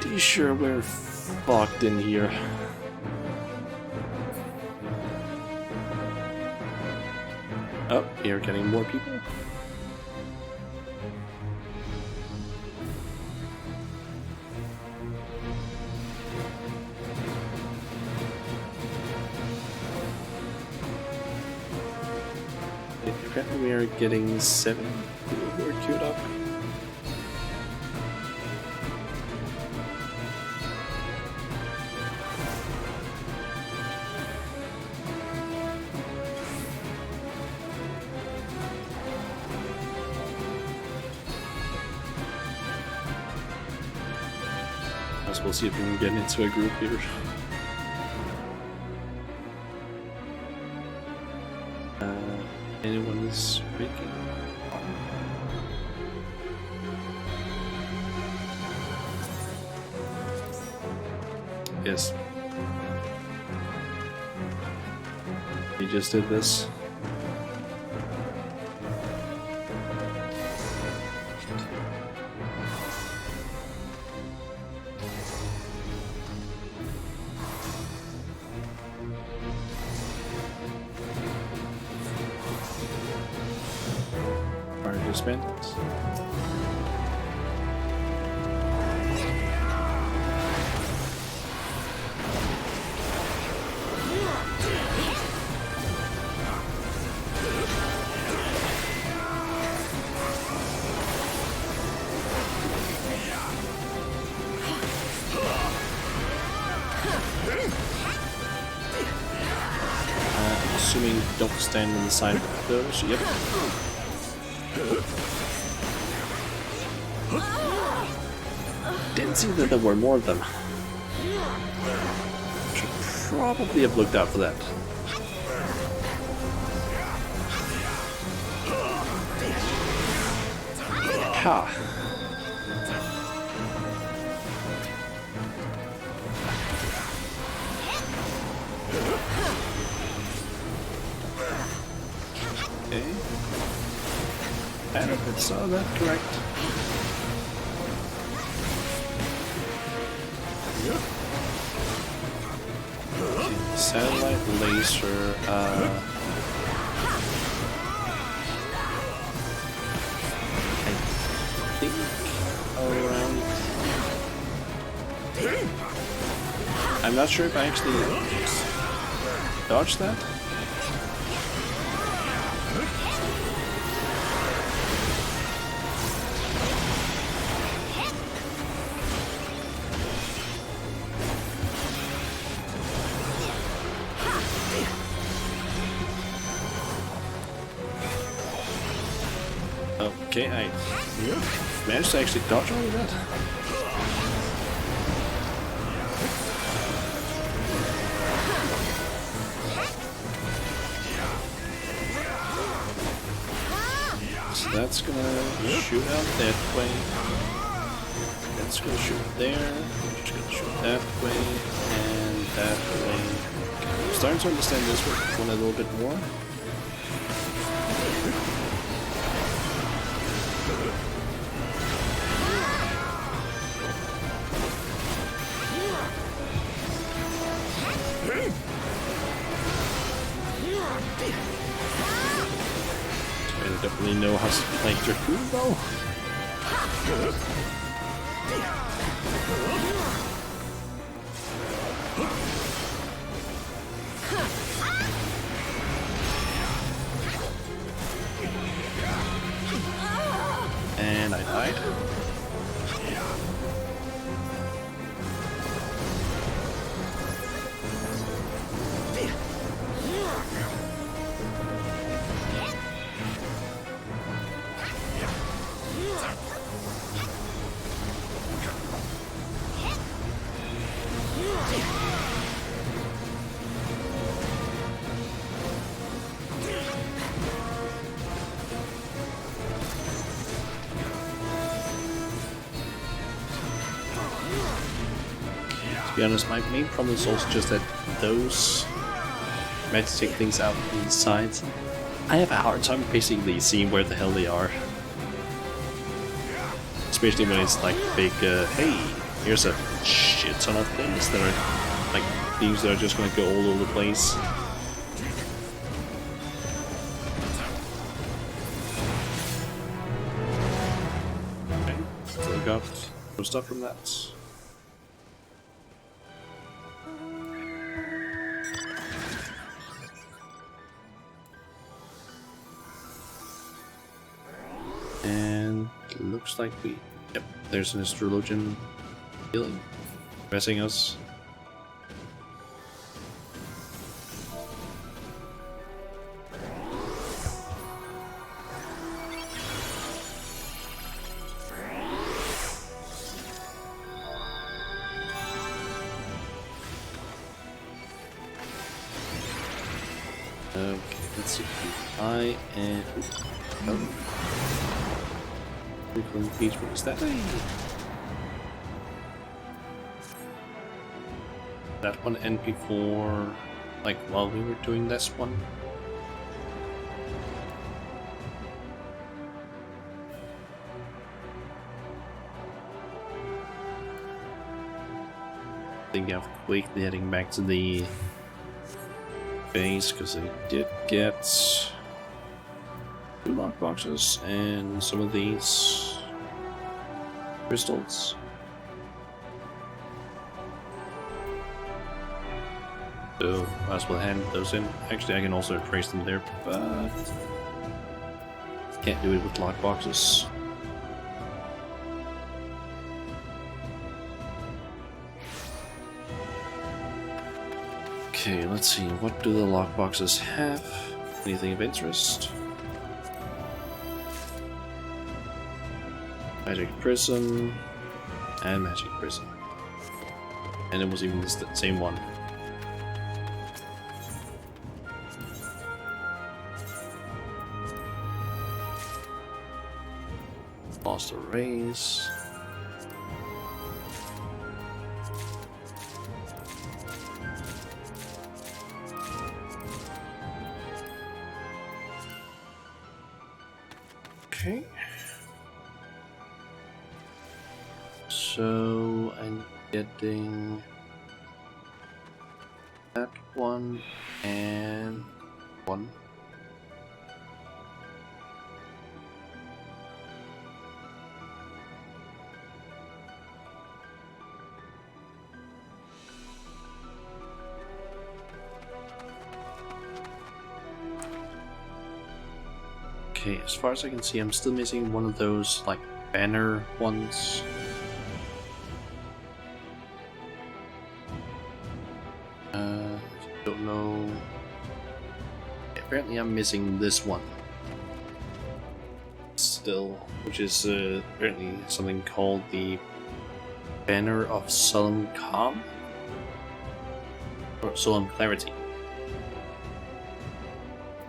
Pretty sure we're fucked in here. Oh, you're getting more people? Apparently we are getting 7 people who are queued up. guess we'll see if we can get into a group here. Anyone is speaking? Yes. We just did this. Bandits. Assuming don't stand on the side of those. Yep. Didn't see that there were more of them. Should probably have looked out for that. Ha! Okay. I don't know if I saw that correct. Satellite laser, I think around... I'm not sure if I actually dodged that. Okay, I managed to actually dodge all of that. So that's gonna shoot out that way. That's gonna shoot there. Just gonna shoot that way and that way. I'm starting to understand this one a little bit more. I definitely know how to play Dracoon though. And I died. To be honest, my main problem is also just that those magic things out on the sides, I have a hard time basically seeing where the hell they are. Especially when it's like big, hey, here's a shit ton of things that are like things that are just gonna go all over the place. Okay, so we got some stuff from that. And looks like we... Yep, there's an astrologian healing, pressing us. let's see. I am. Oh. Is that a. That one end before. Like while we were doing this one? I think I'm quickly heading back to the base because I did get 2 lockboxes and some of these crystals. So might as well hand those in. Actually, I can also trace them there, but can't do it with lockboxes. Okay, let's see. What do the lockboxes have? Anything of interest? Magic Prism and Magic Prism. And it was even the same one. Lost Arrays. Okay. So I'm getting that one and one. Okay, as far as I can see, I'm still missing one of those, like, banner ones. Don't know. Apparently I'm missing this one. Still, which is apparently something called the Banner of Solemn Calm? Or Solemn Clarity.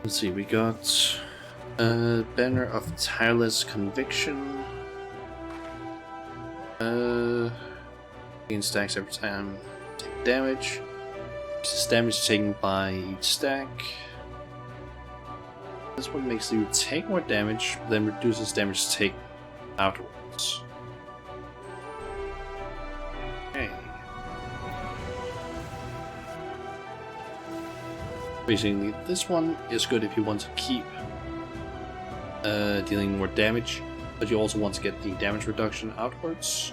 Let's see, we got Banner of Tireless Conviction. Gain stacks every time take damage. This damage taken by each stack. This one makes you take more damage, then reduces damage taken afterwards. Okay. Basically, this one is good if you want to keep dealing more damage, but you also want to get the damage reduction outwards.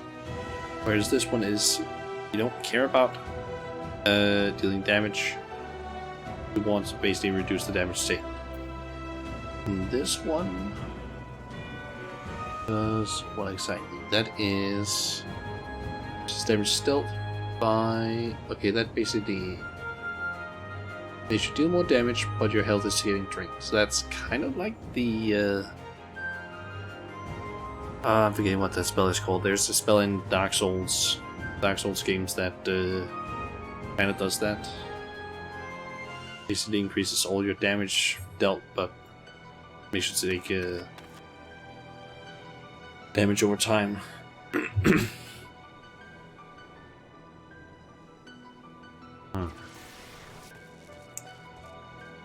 Whereas this one is, you don't care about dealing damage, you want to basically reduce the damage taken. And this one does what exactly? That is just damage stealth by. Okay, that basically makes you deal more damage, but your health is getting drained. So that's kind of like the. I'm forgetting what that spell is called. There's a spell in Dark Souls games that kind of does that. Basically increases all your damage dealt, but makes you take damage over time.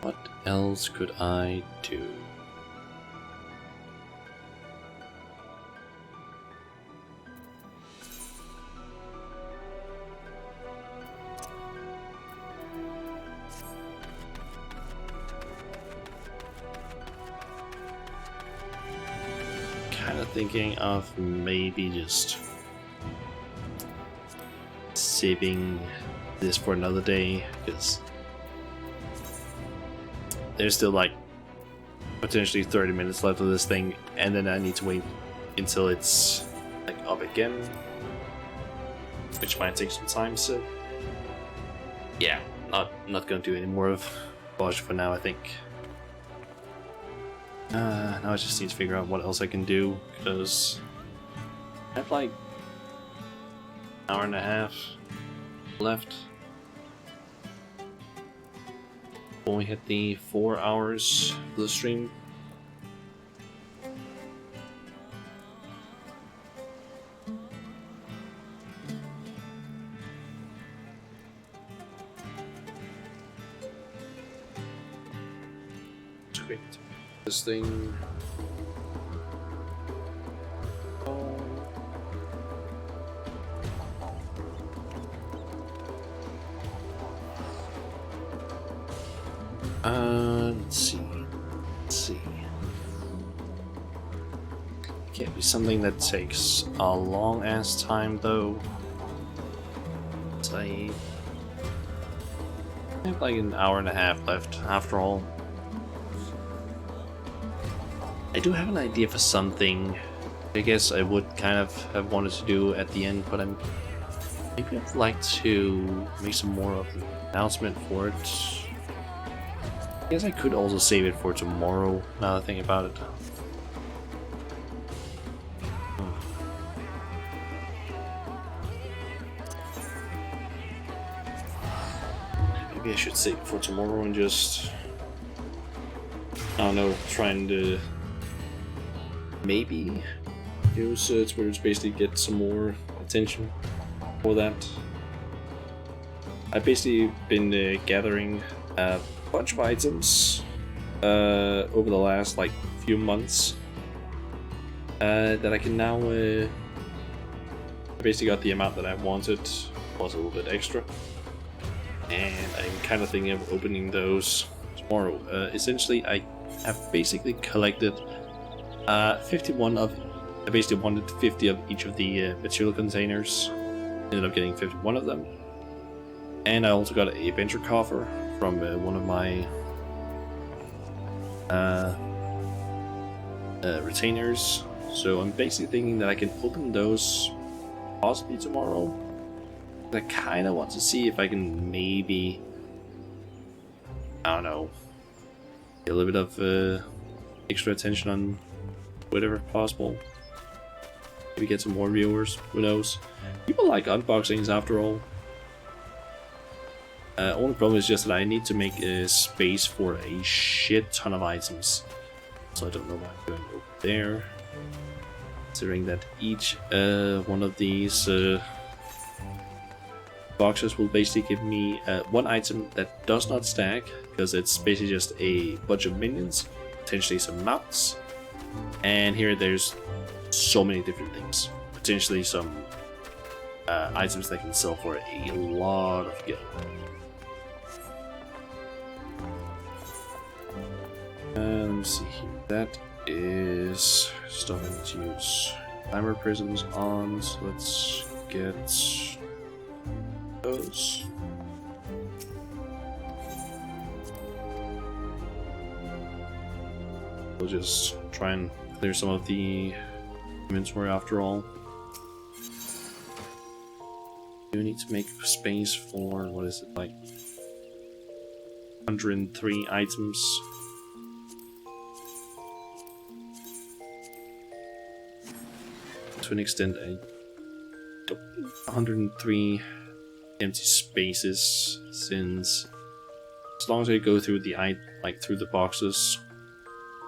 What else could I do? Kind of thinking of maybe just saving this for another day, because there's still like potentially 30 minutes left of this thing, and then I need to wait until it's like up again, which might take some time. So yeah, not gonna do any more of Bosch for now, I think. Now I just need to figure out what else I can do, because I have like an hour and a half left when we hit the 4 hours of the stream. It's great. This thing. Let's see. Can't be something that takes a long ass time though. I have like an hour and a half left after all. I do have an idea for something I guess I would kind of have wanted to do at the end, but maybe I'd like to make some more of an announcement for it. I guess I could also save it for tomorrow, now that I think about it. Maybe I should save it for tomorrow and just, I don't know, trying to maybe use Twitter to basically get some more attention for that. I've basically been gathering bunch of items over the last like few months that I can now I basically got the amount that I wanted plus a little bit extra, and I'm kind of thinking of opening those tomorrow. Essentially I have basically collected 51 of, I basically wanted 50 of each of the material containers, ended up getting 51 of them, and I also got a venture coffer from one of my retainers, so I'm basically thinking that I can open those possibly tomorrow. I kind of want to see if I can maybe, I don't know, get a little bit of extra attention on whatever possible. Maybe get some more viewers, who knows. People like unboxings after all. Only problem is just that I need to make a space for a shit ton of items. So I don't know why I'm going over there. Considering that each one of these boxes will basically give me one item that does not stack, because it's basically just a bunch of minions, potentially some mounts, and here there's so many different things. Potentially some items that can sell for a lot of gil. Let me see here. That is stuff I need to use timer prisms on, so let's get those. We'll just try and clear some of the inventory after all. You need to make space for, what is it, like 103 items. To an extent, 103 empty spaces, since as long as I go through the through the boxes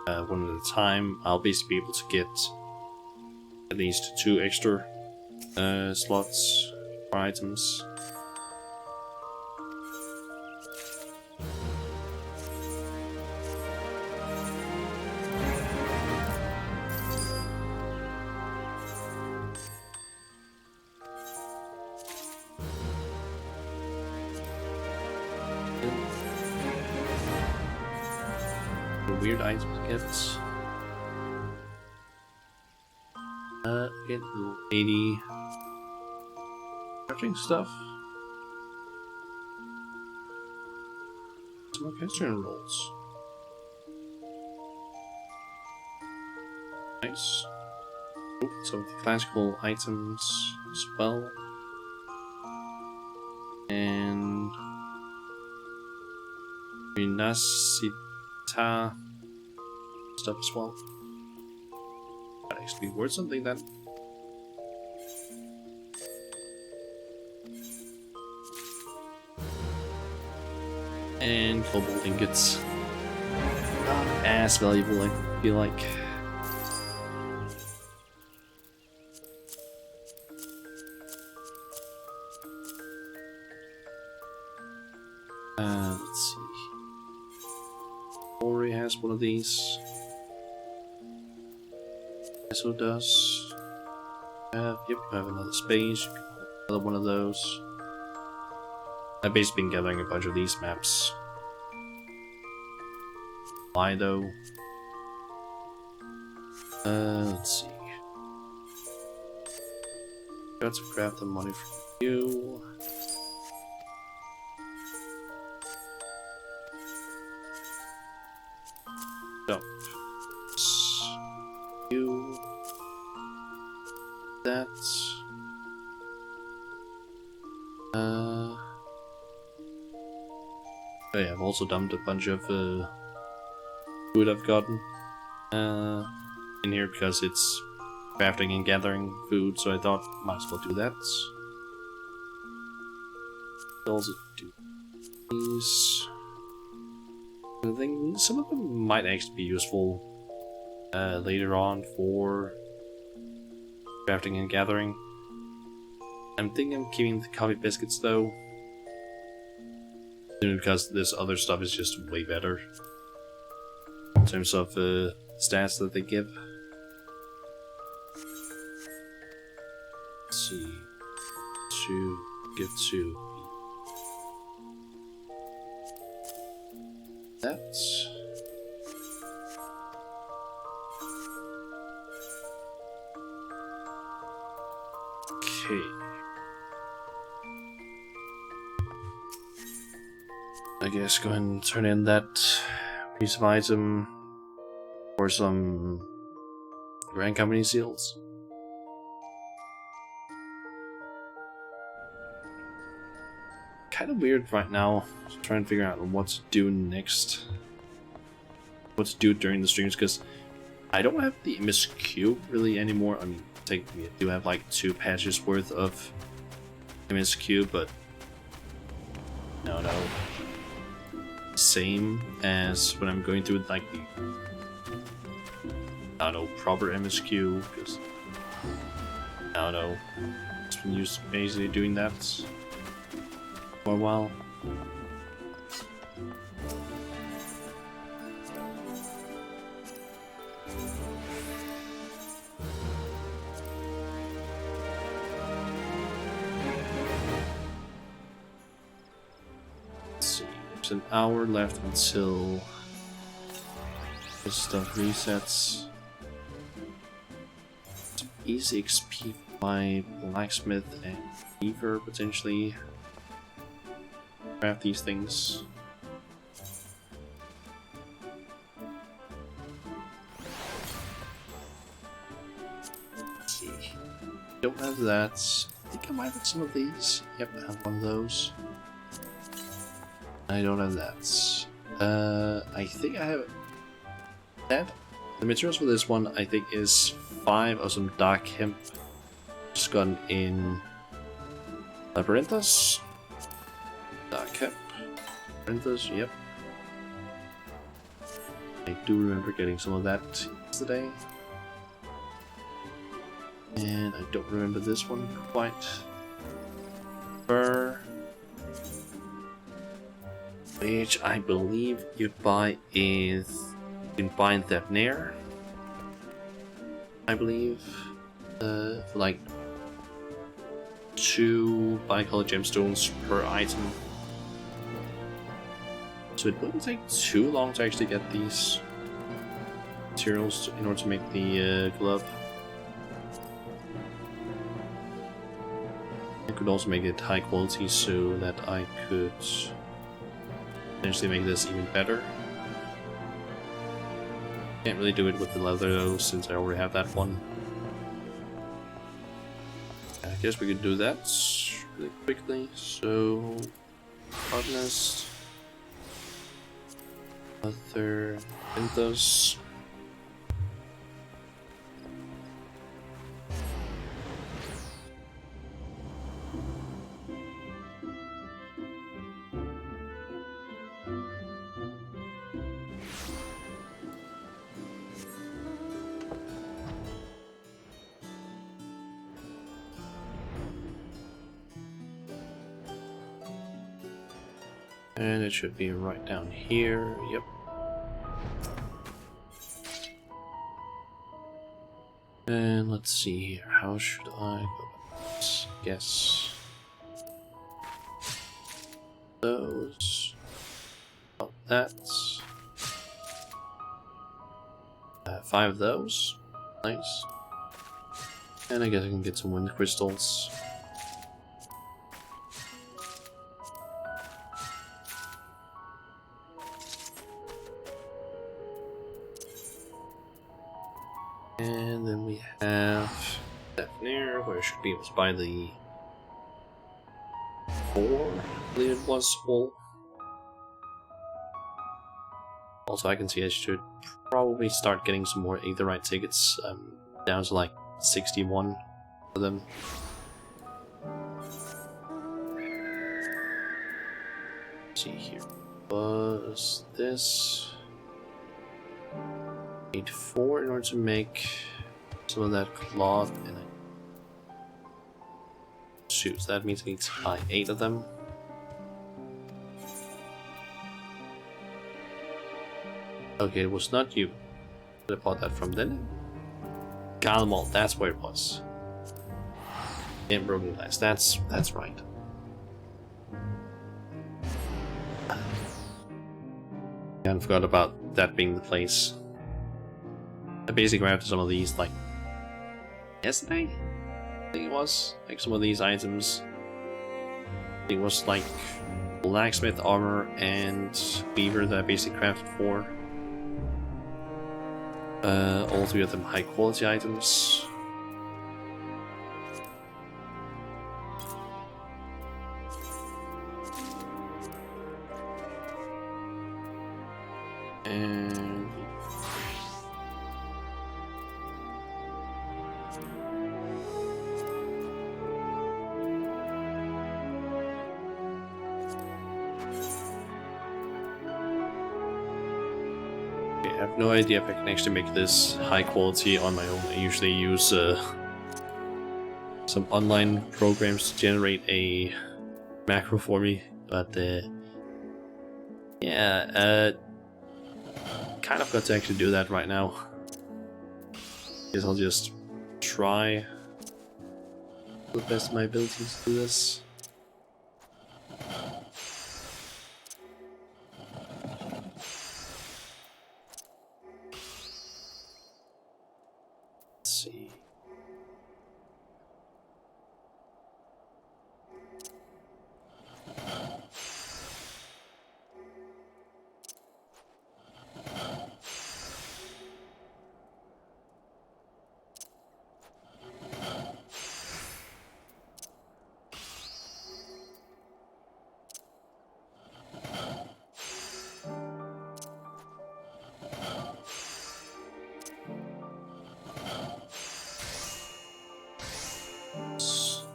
one at a time, I'll basically be able to get at least 2 extra slots for items. Weird items get little 80 crafting stuff. Some orchestral rolls. Nice. Ooh, some of the classical items as well. And Vinasita stuff as well. That actually worth something then. And cobalt ingots. Not as valuable, I feel like. Let's see. Ori has one of these. So does. Yep, you have another space. Another one of those. I've basically been gathering a bunch of these maps. Why though? Let's see. Got to grab the money from you. Dump. You. That. Oh yeah, I've also dumped a bunch of food I've gotten in here because it's crafting and gathering food, so I thought might as well do that. Also do these. I think some of them might actually be useful later on for crafting and gathering. I'm thinking I'm keeping the coffee biscuits though, because this other stuff is just way better in terms of stats that they give. Let's see. To give to that. Okay. I guess go ahead and turn in that piece of item for some Grand Company seals. Kind of weird right now, trying to figure out what to do next. What to do during the streams, because I don't have the MSQ really anymore. I mean, technically I do have like 2 patches worth of MSQ, but no. Same as when I'm going through like the, I don't know, proper MSQ, because I don't know, it's been used to basically doing that for a while. An hour left until this stuff resets. Some easy XP by blacksmith and weaver potentially. Craft these things. Let's see. Don't have that. I think I might have some of these. Yep, I have one of those. I don't have that. I think I have that. The materials for this one, I think, is 5 of some dark hemp. Just gotten in Labyrinthus. Dark hemp. Labyrinthus, yep. I do remember getting some of that yesterday. And I don't remember this one quite. Fur. Which I believe you buy in that near. I believe for like 2 bicolor gemstones per item. So it wouldn't take too long to actually get these materials in order to make the glove. I could also make it high quality so that I could potentially make this even better. Can't really do it with the leather though, since I already have that one. I guess we could do that really quickly. So, hardness, leather, Labyrinthus. And it should be right down here. Yep. And let's see here. How should I go about this? Guess those. Oh, that's 5 of those. Nice. And I guess I can get some wind crystals. And then we have that there, where it should be, it was by the 4, I believe it was, full. Also, I can see I should probably start getting some more Aetherite tickets. Down to like 61 of them. Let's see here. Was this? Need 4 in order to make some of that cloth, and shoot, so that means I need to buy 8 of them. Okay, it was not you that I bought that from then. Galmal, that's where it was. And broken glass, that's right. Kind of forgot about that being the place. I basically grabbed some of these like yesterday, I think it was. Like some of these items. I think it was like blacksmith armor and beaver that I basically crafted for. All 3 of them high quality items. And I have no idea if I can actually make this high quality on my own. I usually use some online programs to generate a macro for me, but yeah, kind of got to actually do that right now. Guess I'll just try to the best of my abilities to do this. Let's see.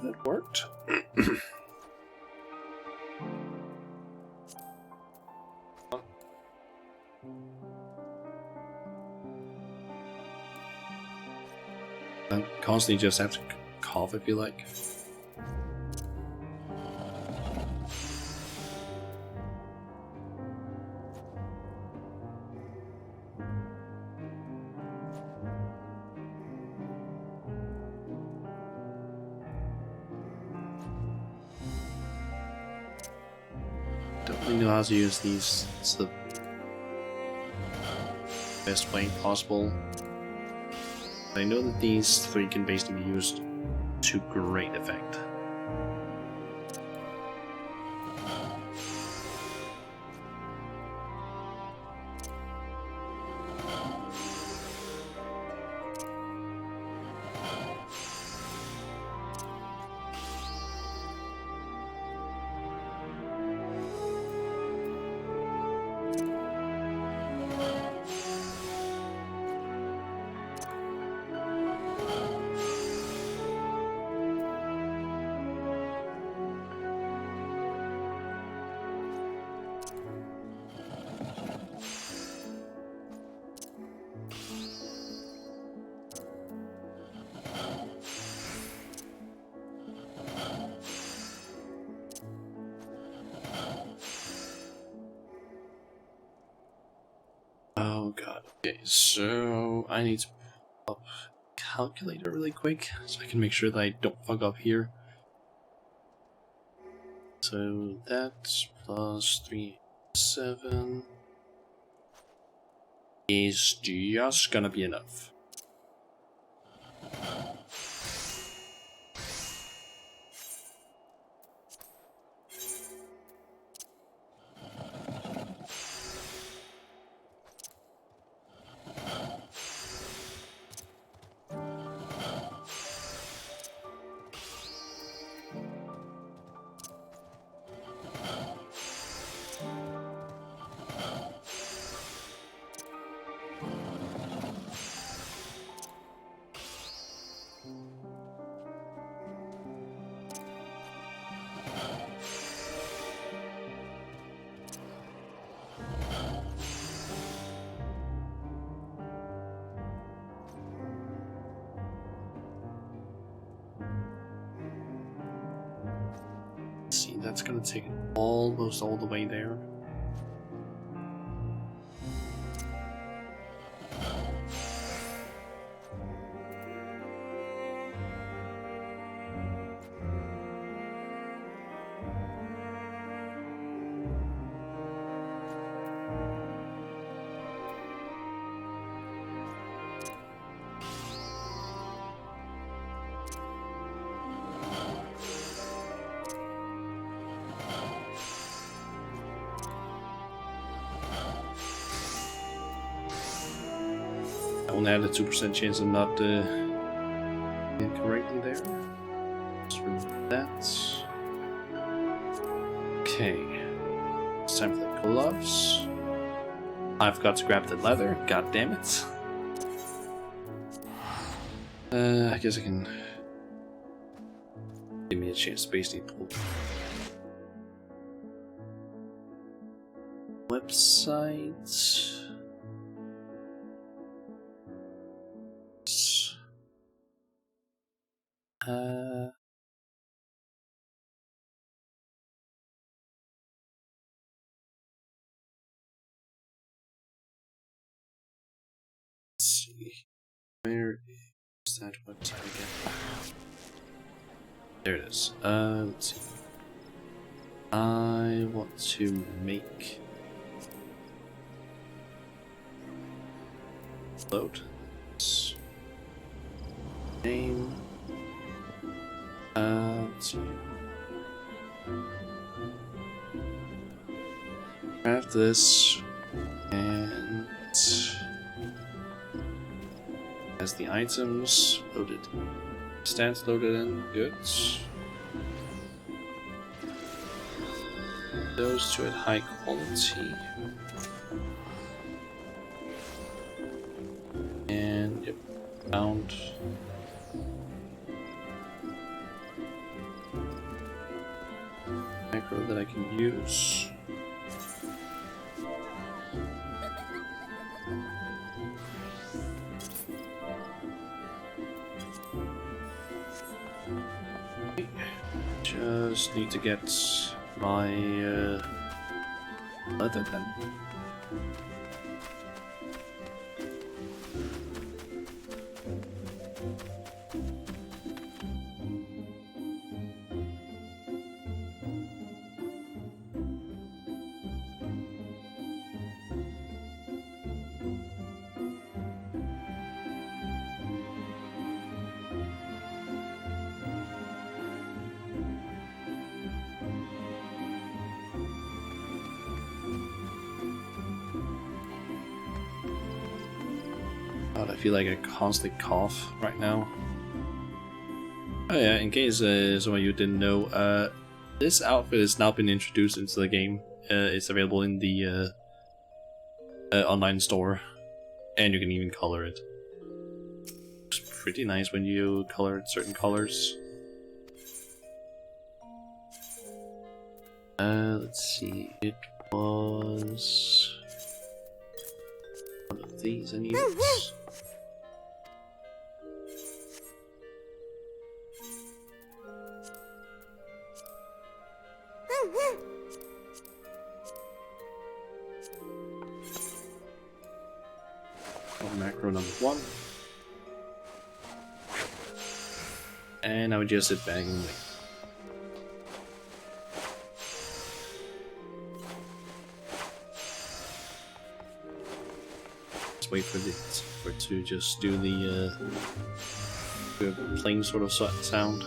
That worked. I constantly just have to cough if you like. Don't really know how to use these. It's the best way possible. I know that these 3 can basically be used to great effect. Oh god. Okay, so I need to pull up a calculator really quick so I can make sure that I don't fuck up here. So that's plus 3, 7 is just gonna be enough. See, that's gonna take it almost all the way there. I only had a 2% chance of not getting correctly there. Let's remove that. Okay. It's time for the gloves. I forgot to grab the leather. God damn it. I guess I can give me a chance to basically pull website. Let's see. Where is that website again? There it is. Let's see. I want to make load name. Let's see. Grab this and as the items loaded. Stats loaded in. Good. Those two at high quality. And yep, found macro that I can use. Just need to get my leather then. God, I feel like I constantly cough right now. Oh yeah, in case some of you didn't know, this outfit has now been introduced into the game. It's available in the online store, and you can even color it. It's pretty nice when you color certain colors. Let's see, it was one of these I needed. macro number 1. And I would just sit back and wait. Just wait for it to just do the playing sort of sound.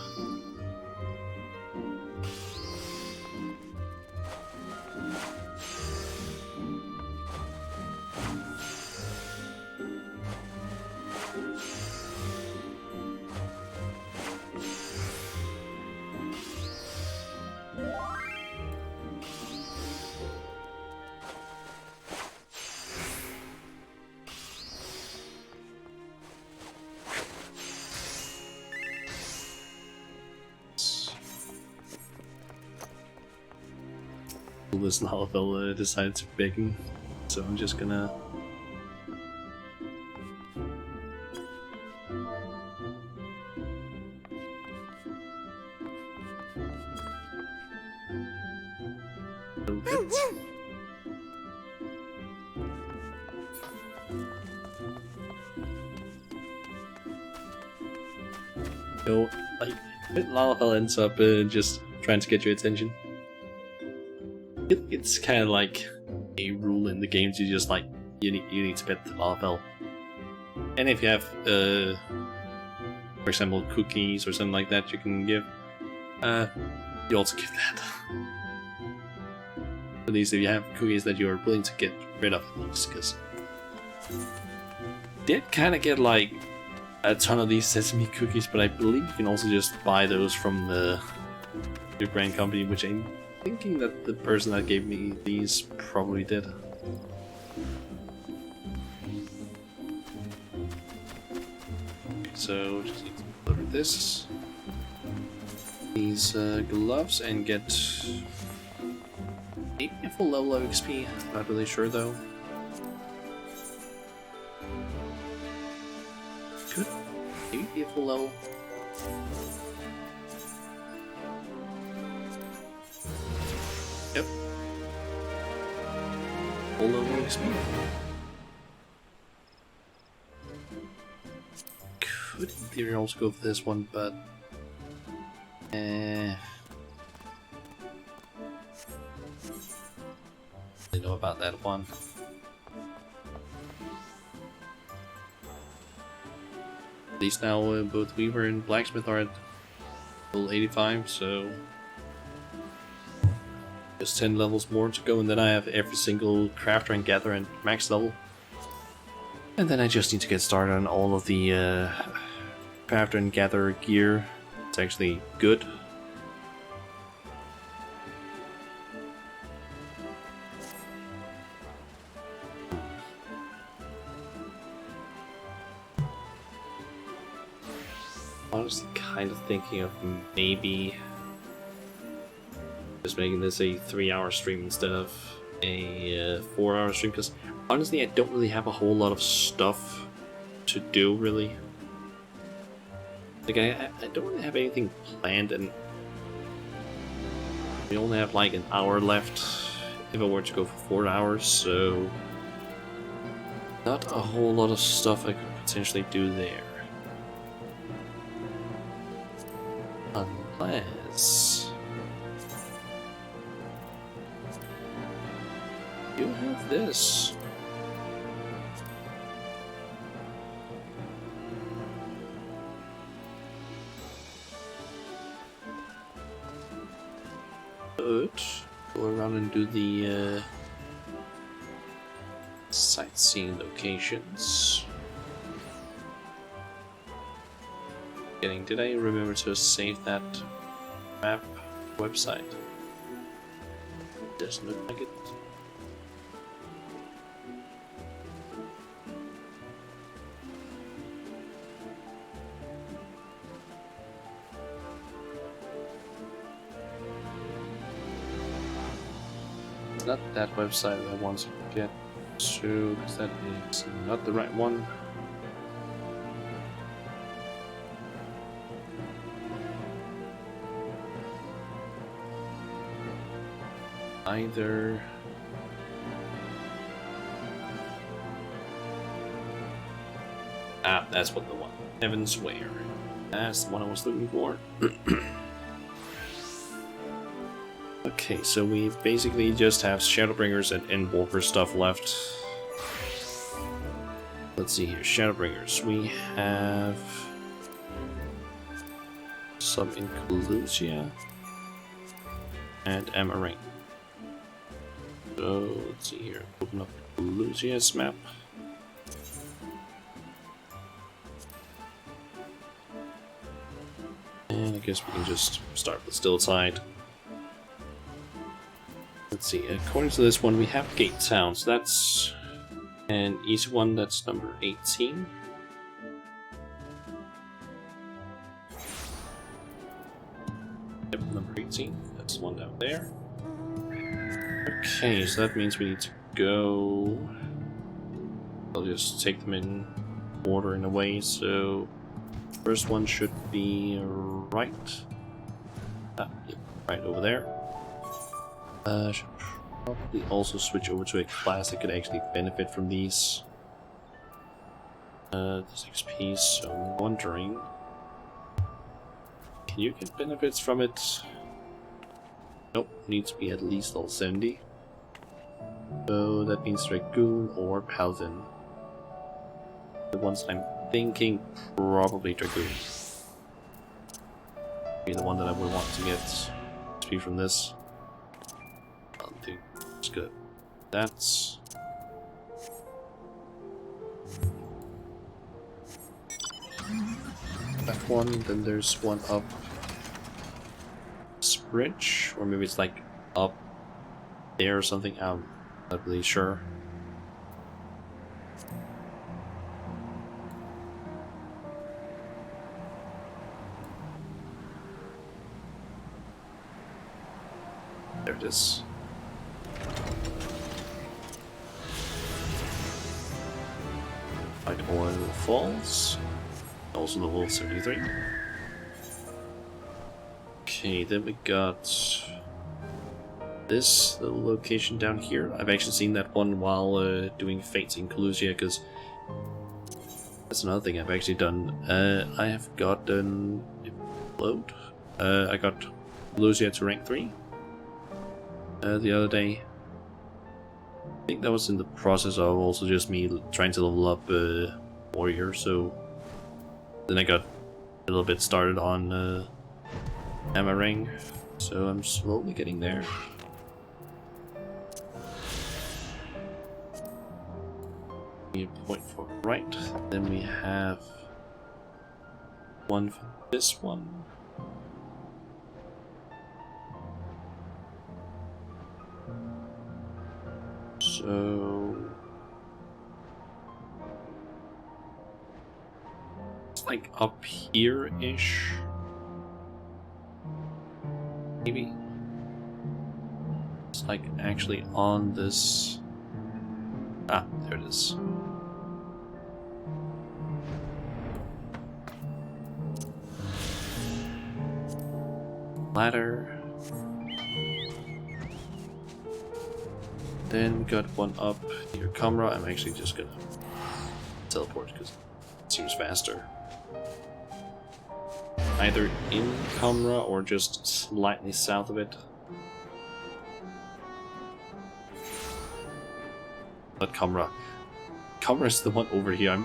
This Lalafell decided to begging, so I'm just gonna go like Lalafell ends up just trying to get your attention. It's kind of like a rule in the games. You just like you need to pet the Lalafell, and if you have for example cookies or something like that, you can give. You also give that. At least if you have cookies that you're willing to get rid of, at least, because did kind of get like a ton of these sesame cookies, but I believe you can also just buy those from the brand company, which I'm thinking that the person that gave me these probably did. So just need to deliver these gloves and get maybe a full level of XP. Not really sure though. Could maybe be a full level. Yep. Full level of XP. Could in theory also go for this one, but I don't know about that one. At least now both Weaver and Blacksmith are at level 85, so just 10 levels more to go, and then I have every single crafter and gatherer and max level. And then I just need to get started on all of the crafter and gatherer gear. It's actually good. Honestly, kind of thinking of maybe just making this a 3-hour stream instead of a 4-hour stream, because honestly I don't really have a whole lot of stuff to do, really. Like I don't really have anything planned, and we only have like an hour left if I were to go for 4 hours, so not a whole lot of stuff I could potentially do there. Unless you have this. But go around and do the sightseeing locations. Did I remember to save that map website? Doesn't look like it. It's not that website I want to get to, because that is not the right one. Either that's what the one. Heaven's Ware. That's the one I was looking for. Okay, so we basically just have Shadowbringers and Endwalker stuff left. Let's see here, Shadowbringers. We have some in Collusia and Amaranth. So let's see here, open up Collusia's map. And I guess we can just start with Stilltide. Let's see, according to this one, we have Gate Town, so that's an easy one, that's number 18. Yep, number 18, that's the one down there. Okay, so that means we need to go... I'll just take them in order in a way, so... First one should be right. Yep, right over there. Should probably also switch over to a class that could actually benefit from these. This XP, so I'm wondering... Can you get benefits from it? Nope, needs to be at least all 70. So that means Dragoon or Paladin. The ones I'm thinking, probably Dragoon. Be the one that I would want to get XP from this. I think it's good. That's... that one, then there's one up this bridge, or maybe it's like up there or something, I'm not really sure. There it is. White Oil Falls. Also level 73. Okay, then we got this little location down here. I've actually seen that one while doing Fates in Collusia, because that's another thing I've actually done. I have gotten load. I got Collusia to rank 3 the other day. I think that was in the process of also just me trying to level up Warrior, so then I got a little bit started on Amaranth, so I'm slowly getting there. Need a point for right, then we have one for this one. So it's like up here-ish. Maybe. It's like actually on this. Ah, there it is. Ladder. Then we got one up near Kamra. I'm actually just gonna teleport because it seems faster. Either in Kamra or just slightly south of it. But Kamra. Kamra is the one over here.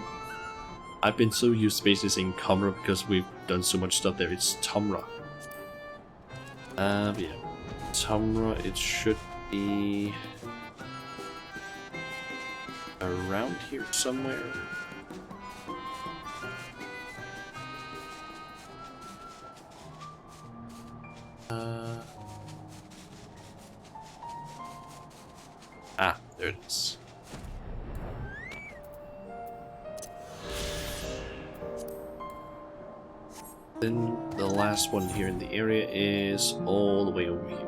I've been so used to basically saying Kamra because we've done so much stuff there. It's Tamra. Yeah. Tamra, it should be around here somewhere. Ah, there it is. Then the last one here in the area is all the way over here.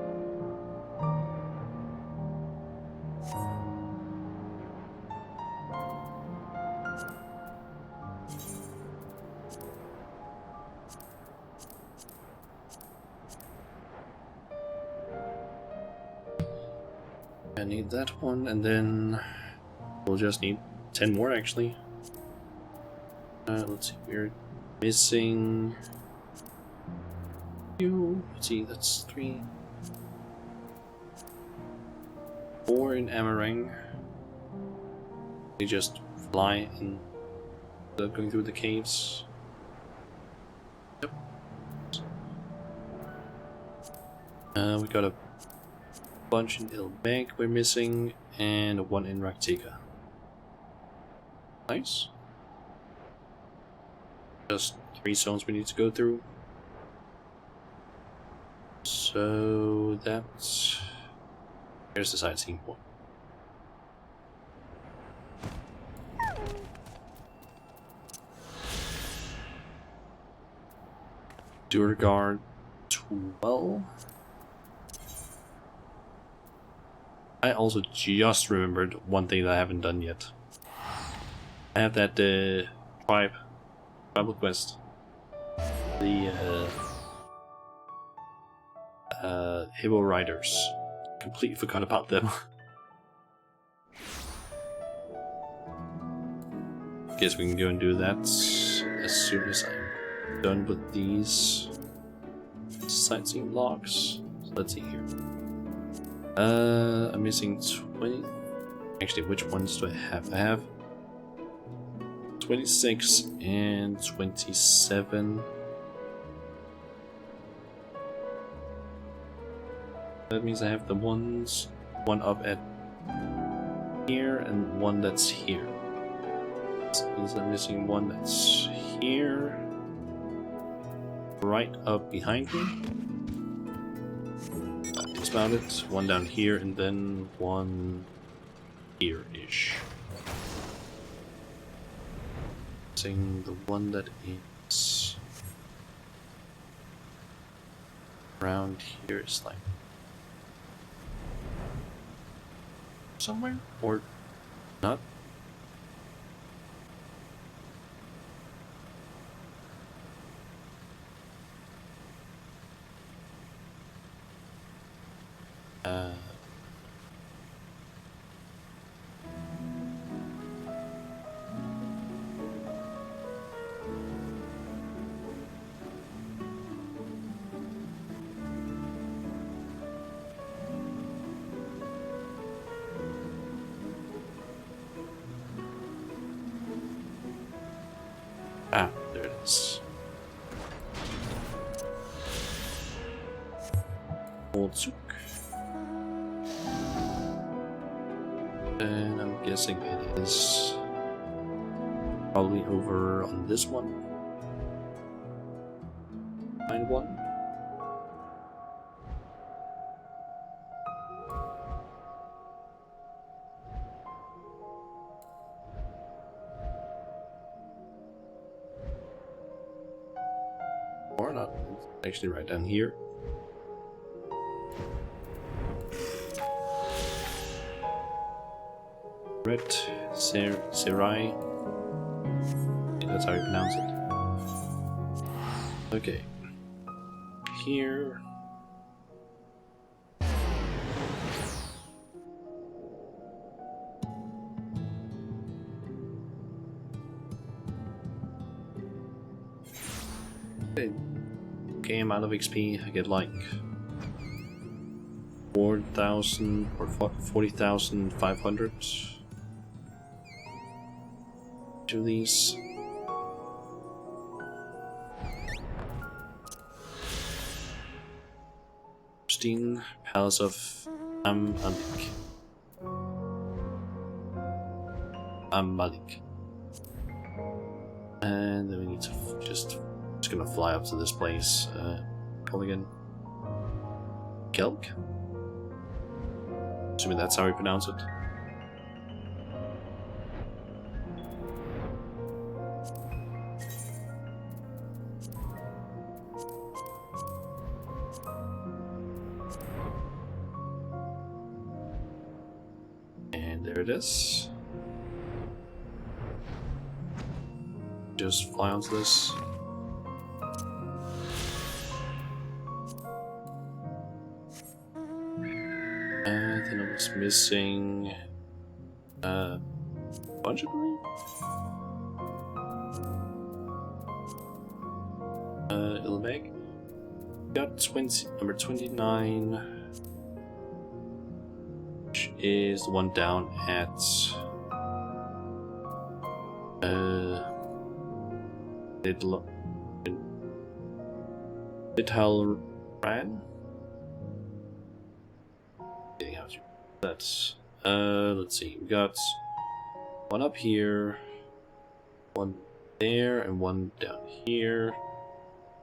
I need that one, and then we'll just need 10 more actually. Let's see, we're missing you. Let's see, that's 3, 4 in Amarang. They just fly and going through the caves. Yep. We got a bunch in Ilbank we're missing, and 1 in Raktika. Nice. Just 3 zones we need to go through. So that's... Here's the sightseeing point. Durgard 12. I also just remembered one thing that I haven't done yet. I have that tribal quest. The Hippo Riders. Completely forgot about them. Guess we can go and do that as soon as I'm done with these sightseeing logs. So let's see here. I'm missing 20. Actually, which ones do I have? I have 26 and 27. That means I have the one up at here and one that's here. That means I'm missing one that's here, right up behind me. Dismounted, one down here, and then one here-ish. Missing the one that is around here is like somewhere or not. There it is. Old Zook. And I'm guessing it is probably over on this one. Find one. Or not. It's actually right down here. Red Serai. That's how you pronounce it. Okay. Here. Okay, amount of XP. I get like 4,000 or 40,500. Do these. Pristine Palace of Malik. Malik. And then we need to just gonna fly up to this place. Call again. Kelk? Assuming that's how we pronounce it. And there it is. Just fly onto this. Then I was missing a bunch of them. Ilmeg. Got number 29, which is the one down at Lithalran. That's let's see. We got one up here, one there, and one down here,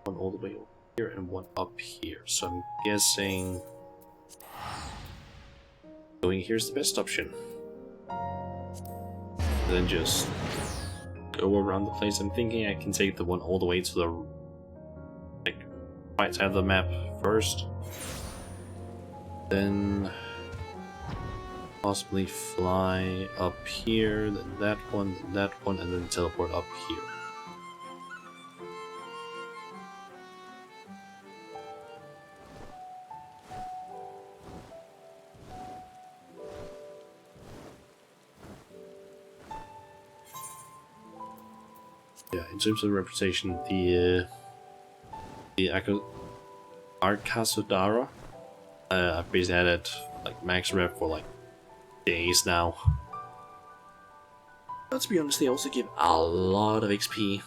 one all the way over here, and one up here. So I'm guessing going here's the best option. Then just go around the place. I'm thinking I can take the one all the way to the right side of the map first, then possibly fly up here, then that one, and then teleport up here. Yeah, in terms of representation, the Arkasudara, I've basically had it like max rep for like days now. Let's be honest, they also give a lot of XP.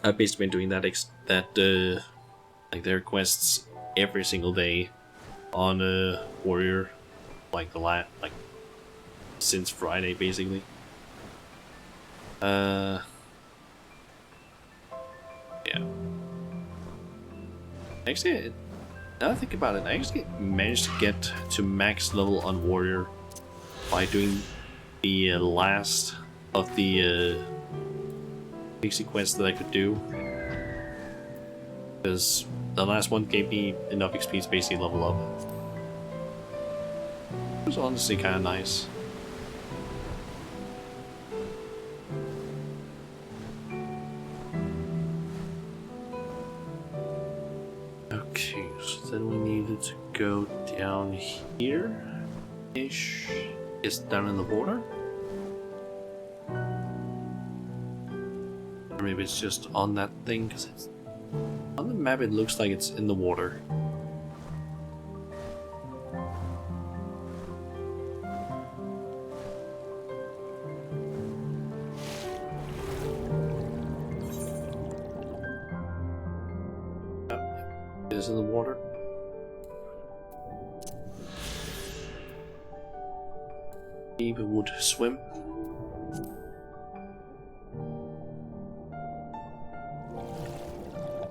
I've basically been doing that like their quests every single day on Warrior, like since Friday basically. Yeah. Actually, now I think about it, I actually managed to get to max level on Warrior by doing the last of the pixie quests that I could do. Because the last one gave me enough XP to basically level up. It was honestly kind of nice. Okay, so then we needed to go down here-ish. It's down in the water. Or maybe it's just on that thing, because it's on the map it looks like it's in the water. It is in the water. Maybe would swim.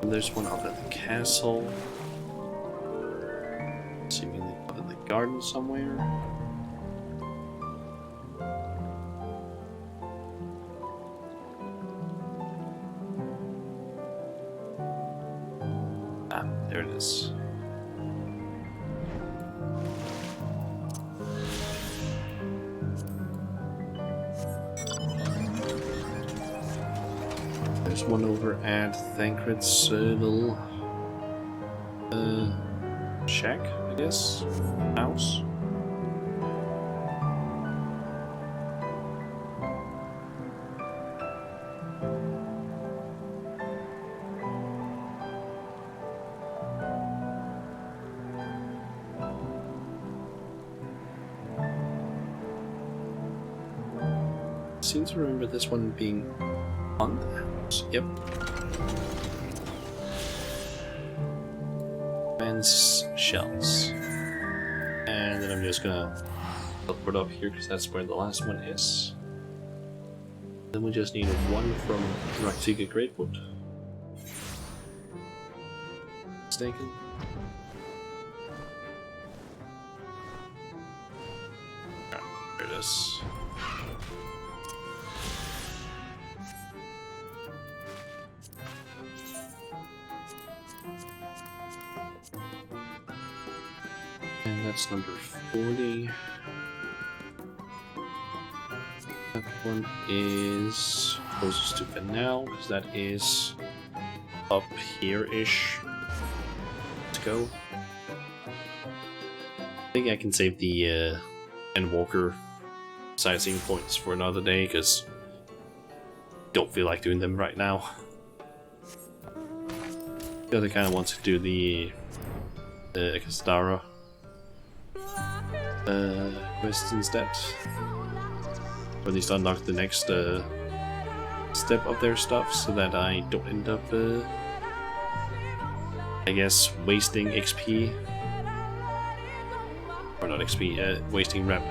And there's one up at the castle. Seemingly up in the garden somewhere. Ah, there it is. There's one over at Thancred's little shack, I guess, house. I seem to remember this one being on the house. Yep. Man's shells. And then I'm just gonna teleport up here because that's where the last one is. Then we just need one from Raktiga Greatwood. Mistaken. Ah, there it is. And that's number 40. That one is closest to Canal, because that is up here-ish. Let's go. I think I can save the Endwalker sightseeing points for another day, because don't feel like doing them right now. The other kind of wants to do the Castara quest instead. Or at least unlock the next step of their stuff, so that I don't end up, I guess, wasting XP. Or not XP, wasting rep.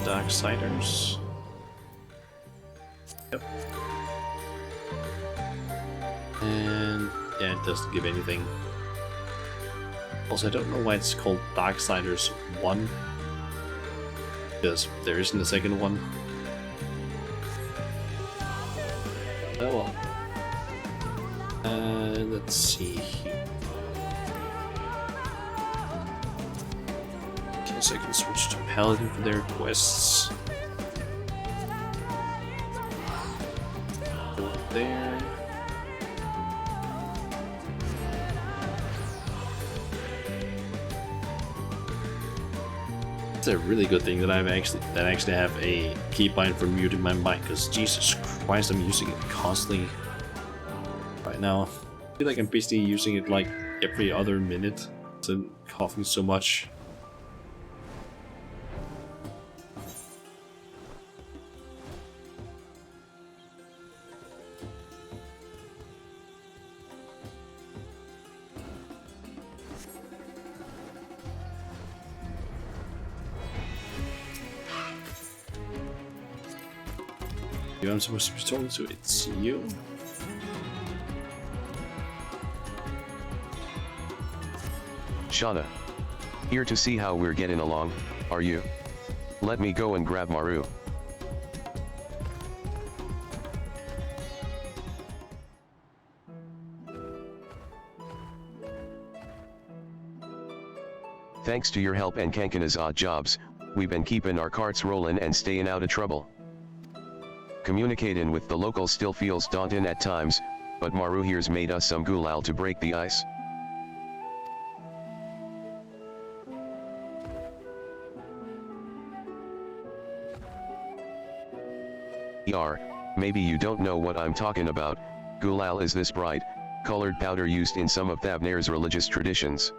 Darksiders. Yep. And yeah, it doesn't give anything. Also, I don't know why it's called Darksiders 1. Because there isn't a second one. Oh well. Let's see here. I guess I can switch to Paladin for their quests. Go there. It's a really good thing that I actually have a keybind for muting my mic, because Jesus Christ, I'm using it constantly right now. I feel like I'm basically using it like every other minute. I'm coughing so much. I'm supposed to be talking to, it's you. Shauna. Here to see how we're getting along, are you? Let me go and grab Maru. Thanks to your help and Kankana's odd jobs, we've been keeping our carts rolling and staying out of trouble. Communicating with the locals still feels daunting at times, but Maru here's made us some gulal to break the ice. Maybe you don't know what I'm talking about. Gulal is this bright, colored powder used in some of Thavnair's religious traditions.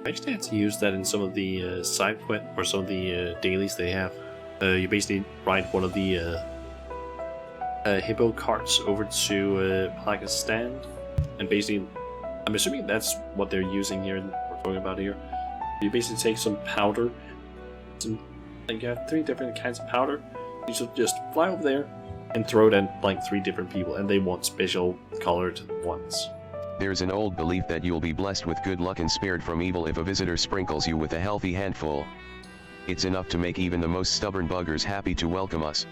I actually had to use that in some of the side quest or some of the dailies they have. You basically ride one of the hippo carts over to Pakistan, and basically, I'm assuming that's what they're using here. We're talking about here. You basically take some powder, like you have 3 different kinds of powder. You should just fly over there and throw it at like 3 different people, and they want special colored ones. There's an old belief that you'll be blessed with good luck and spared from evil if a visitor sprinkles you with a healthy handful. It's enough to make even the most stubborn buggers happy to welcome us.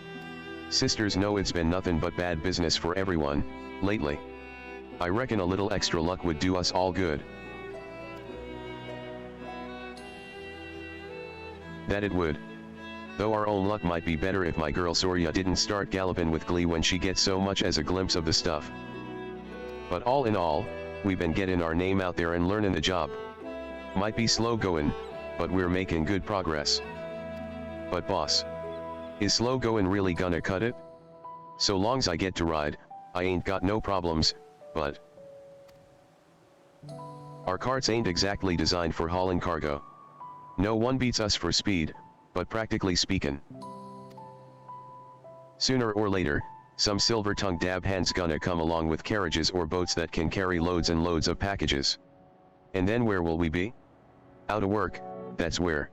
Sisters know it's been nothing but bad business for everyone, lately. I reckon a little extra luck would do us all good. That it would. Though our own luck might be better if my girl Soria didn't start galloping with glee when she gets so much as a glimpse of the stuff. But all in all, we've been getting our name out there and learning the job. Might be slow going, but we're making good progress. But boss, is slow going really gonna cut it? So long's I get to ride, I ain't got no problems, but our carts ain't exactly designed for hauling cargo. No one beats us for speed, but practically speaking, sooner or later, some silver-tongued dab hand's gonna come along with carriages or boats that can carry loads and loads of packages. And then where will we be? Out of work, that's where.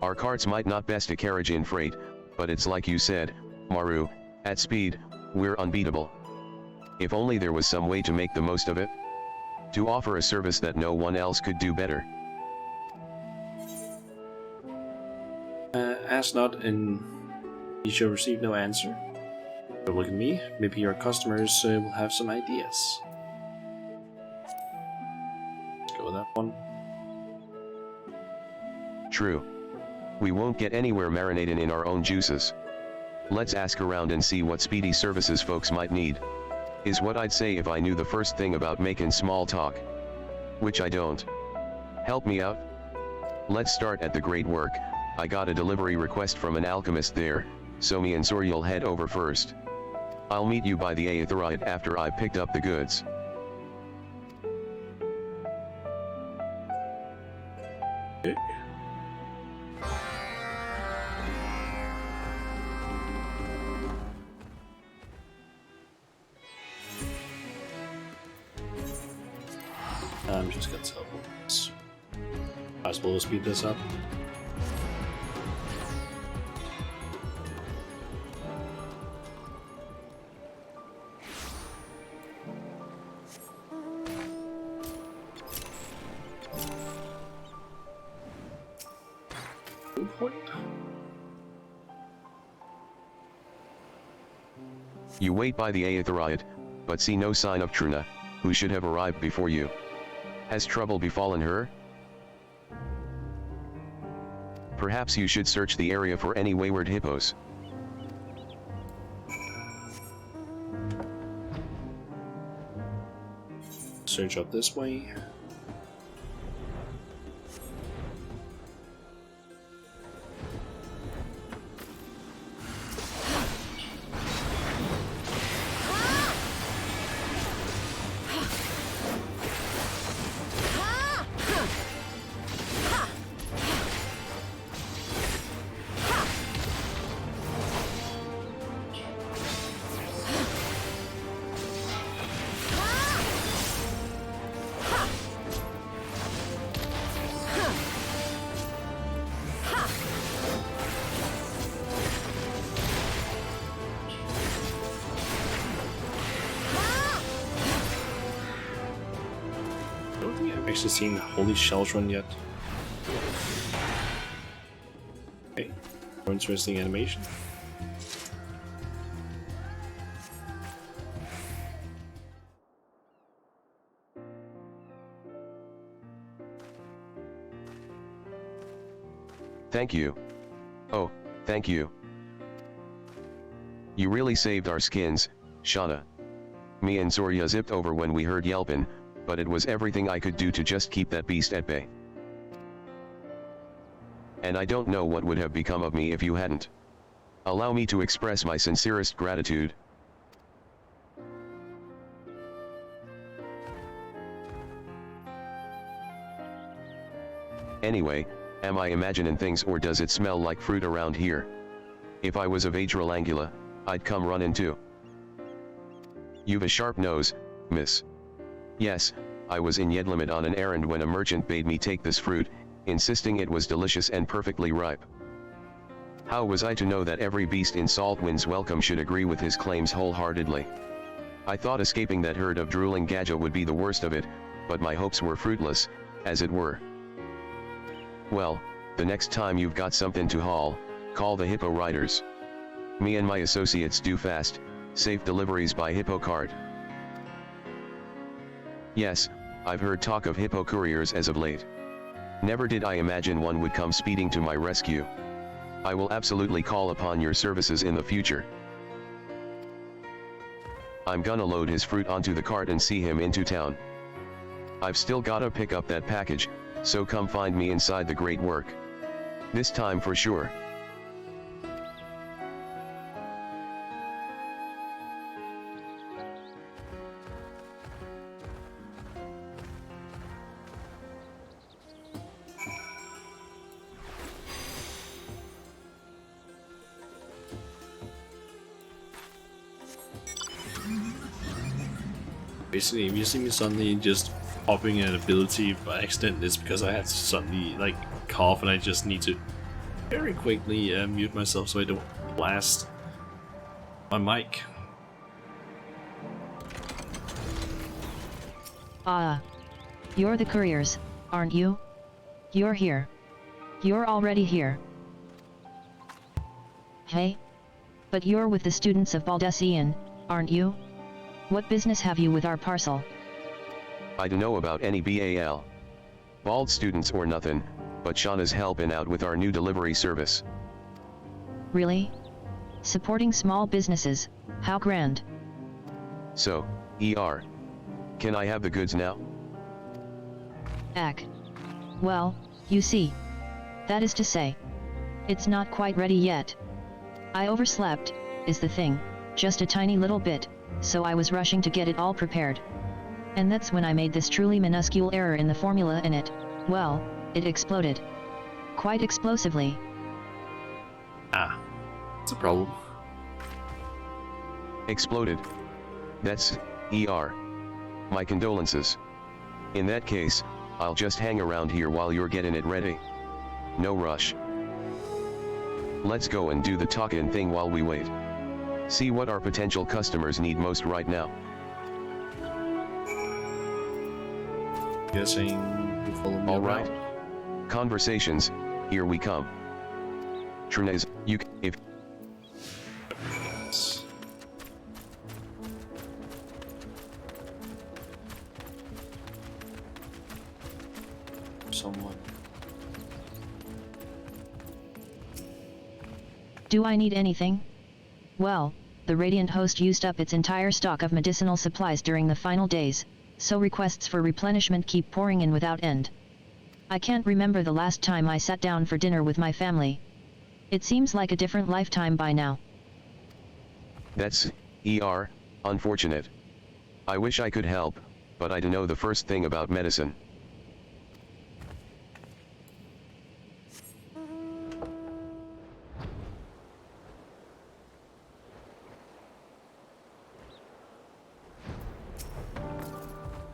Our carts might not best a carriage in freight, but it's like you said, Maru, at speed, we're unbeatable. If only there was some way to make the most of it. To offer a service that no one else could do better. Ask not, and you shall receive no answer. But look at me, maybe your customers will have some ideas. Let's go with that one. True. We won't get anywhere marinating in our own juices. Let's ask around and see what speedy services folks might need. Is what I'd say if I knew the first thing about making small talk. Which I don't. Help me out? Let's start at the great work. I got a delivery request from an alchemist there, so me and Zory'll head over first. I'll meet you by the Aetheryte after I picked up the goods. Okay. I'm just gonna teleport this. Possible to speed this up. You wait by the Aetheryte, but see no sign of Truna, who should have arrived before you. Has trouble befallen her? Perhaps you should search the area for any wayward hippos. Search up this way. I don't think I've actually seen Holy Shells run yet. Okay, more interesting animation. Thank you. Oh, thank you. You really saved our skins, Shauna. Me and Zorya zipped over when we heard yelpin', but it was everything I could do to just keep that beast at bay. And I don't know what would have become of me if you hadn't. Allow me to express my sincerest gratitude. Anyway, am I imagining things or does it smell like fruit around here? If I was of Adralangula, I'd come running too. You've a sharp nose, miss. Yes, I was in Yedlamit on an errand when a merchant bade me take this fruit, insisting it was delicious and perfectly ripe. How was I to know that every beast in Saltwind's welcome should agree with his claims wholeheartedly? I thought escaping that herd of drooling Gadja would be the worst of it, but my hopes were fruitless, as it were. Well, the next time you've got something to haul, call the Hippo Riders. Me and my associates do fast, safe deliveries by Hippo cart. Yes, I've heard talk of Hippo couriers as of late. Never did I imagine one would come speeding to my rescue. I will absolutely call upon your services in the future. I'm gonna load his fruit onto the cart and see him into town. I've still gotta pick up that package, so come find me inside the great work. This time for sure. Basically, if you see me suddenly just popping an ability by accident, it's because I had to suddenly like cough and I just need to very quickly mute myself so I don't blast my mic. Ah. You're the couriers, aren't you? You're here. You're already here. Hey? But you're with the students of Baldessian, aren't you? What business have you with our parcel? I don't know about any BAL. Bald students or nothing, but Shauna's helping out with our new delivery service. Really? Supporting small businesses, how grand. So, can I have the goods now? Ack. Well, you see. That is to say. It's not quite ready yet. I overslept, is the thing, just a tiny little bit, so I was rushing to get it all prepared. And that's when I made this truly minuscule error in the formula and it, well, it exploded. Quite explosively. Ah, it's a problem. Exploded. That's, ER. My condolences. In that case, I'll just hang around here while you're getting it ready. No rush. Let's go and do the talkin' thing while we wait. See what our potential customers need most right now. Guessing you follow me All around. right. Conversations, here we come. Trinez, if Someone. Do I need anything? Well, the Radiant Host used up its entire stock of medicinal supplies during the final days, so requests for replenishment keep pouring in without end. I can't remember the last time I sat down for dinner with my family. It seems like a different lifetime by now. that's, ER, unfortunate. I wish I could help, but I don't know the first thing about medicine.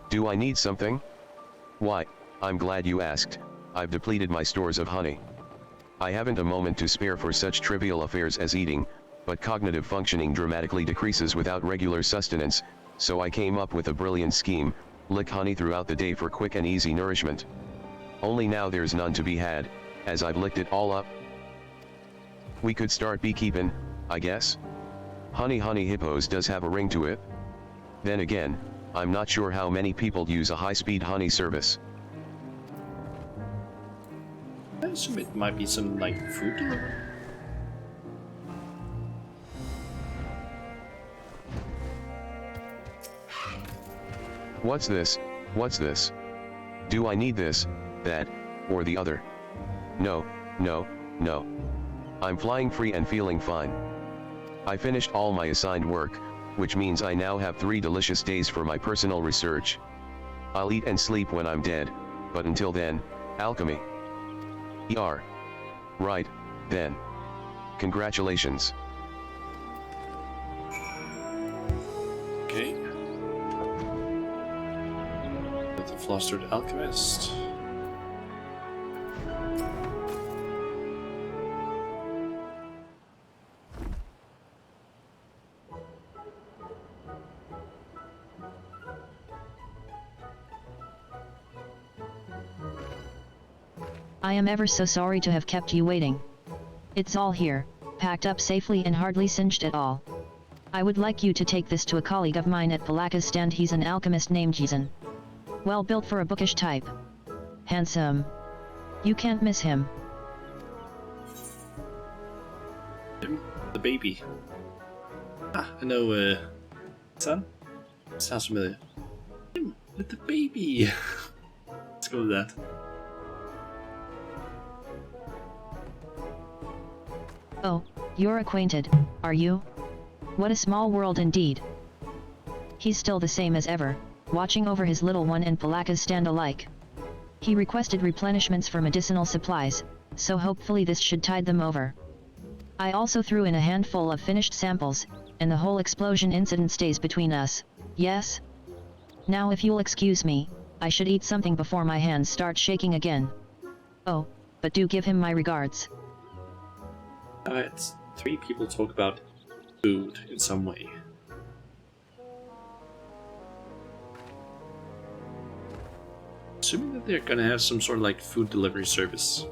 Do I need something? Why, I'm glad you asked. I've depleted my stores of honey. I haven't a moment to spare for such trivial affairs as eating, but cognitive functioning dramatically decreases without regular sustenance, so I came up with a brilliant scheme: lick honey throughout the day for quick and easy nourishment. Only now there's none to be had, as I've licked it all up. We could start beekeeping, I guess? Honey hippos does have a ring to it. Then again, I'm not sure how many people use a high-speed honey service. I assume it might be some, like, food delivery. What's this? What's this? Do I need this, that, or the other? No, no, no. I'm flying free and feeling fine. I finished all my assigned work, which means I now have 3 delicious days for my personal research. I'll eat and sleep when I'm dead, but until then, alchemy. ER. Right, then. Congratulations. Okay. With the flustered alchemist. I am ever so sorry to have kept you waiting. It's all here, packed up safely and hardly singed at all. I would like you to take this to a colleague of mine at Palaka's stand. He's an alchemist named Jason. Well built for a bookish type. Handsome. You can't miss him. The baby. Ah, I know, son? Sounds familiar. Him with the baby. Let's go with that. Oh, you're acquainted, are you? What a small world indeed. He's still the same as ever, watching over his little one and Palaka's stand alike. He requested replenishments for medicinal supplies, so hopefully this should tide them over. I also threw in a handful of finished samples, and the whole explosion incident stays between us, yes? Now if you'll excuse me, I should eat something before my hands start shaking again. Oh, but do give him my regards. It's 3 people talk about food in some way. Assuming that they're gonna have some sort of like food delivery service.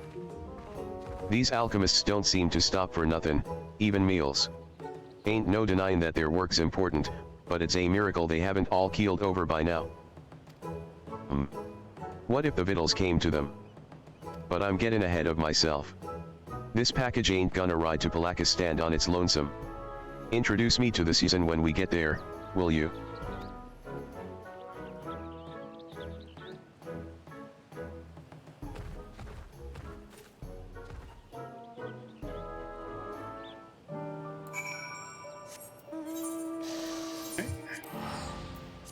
These alchemists don't seem to stop for nothing, even meals. Ain't no denying that their work's important, but it's a miracle they haven't all keeled over by now. What if the victuals came to them? But I'm getting ahead of myself. This package ain't gonna ride to Palaka's stand on its lonesome. Introduce me to the season when we get there, will you?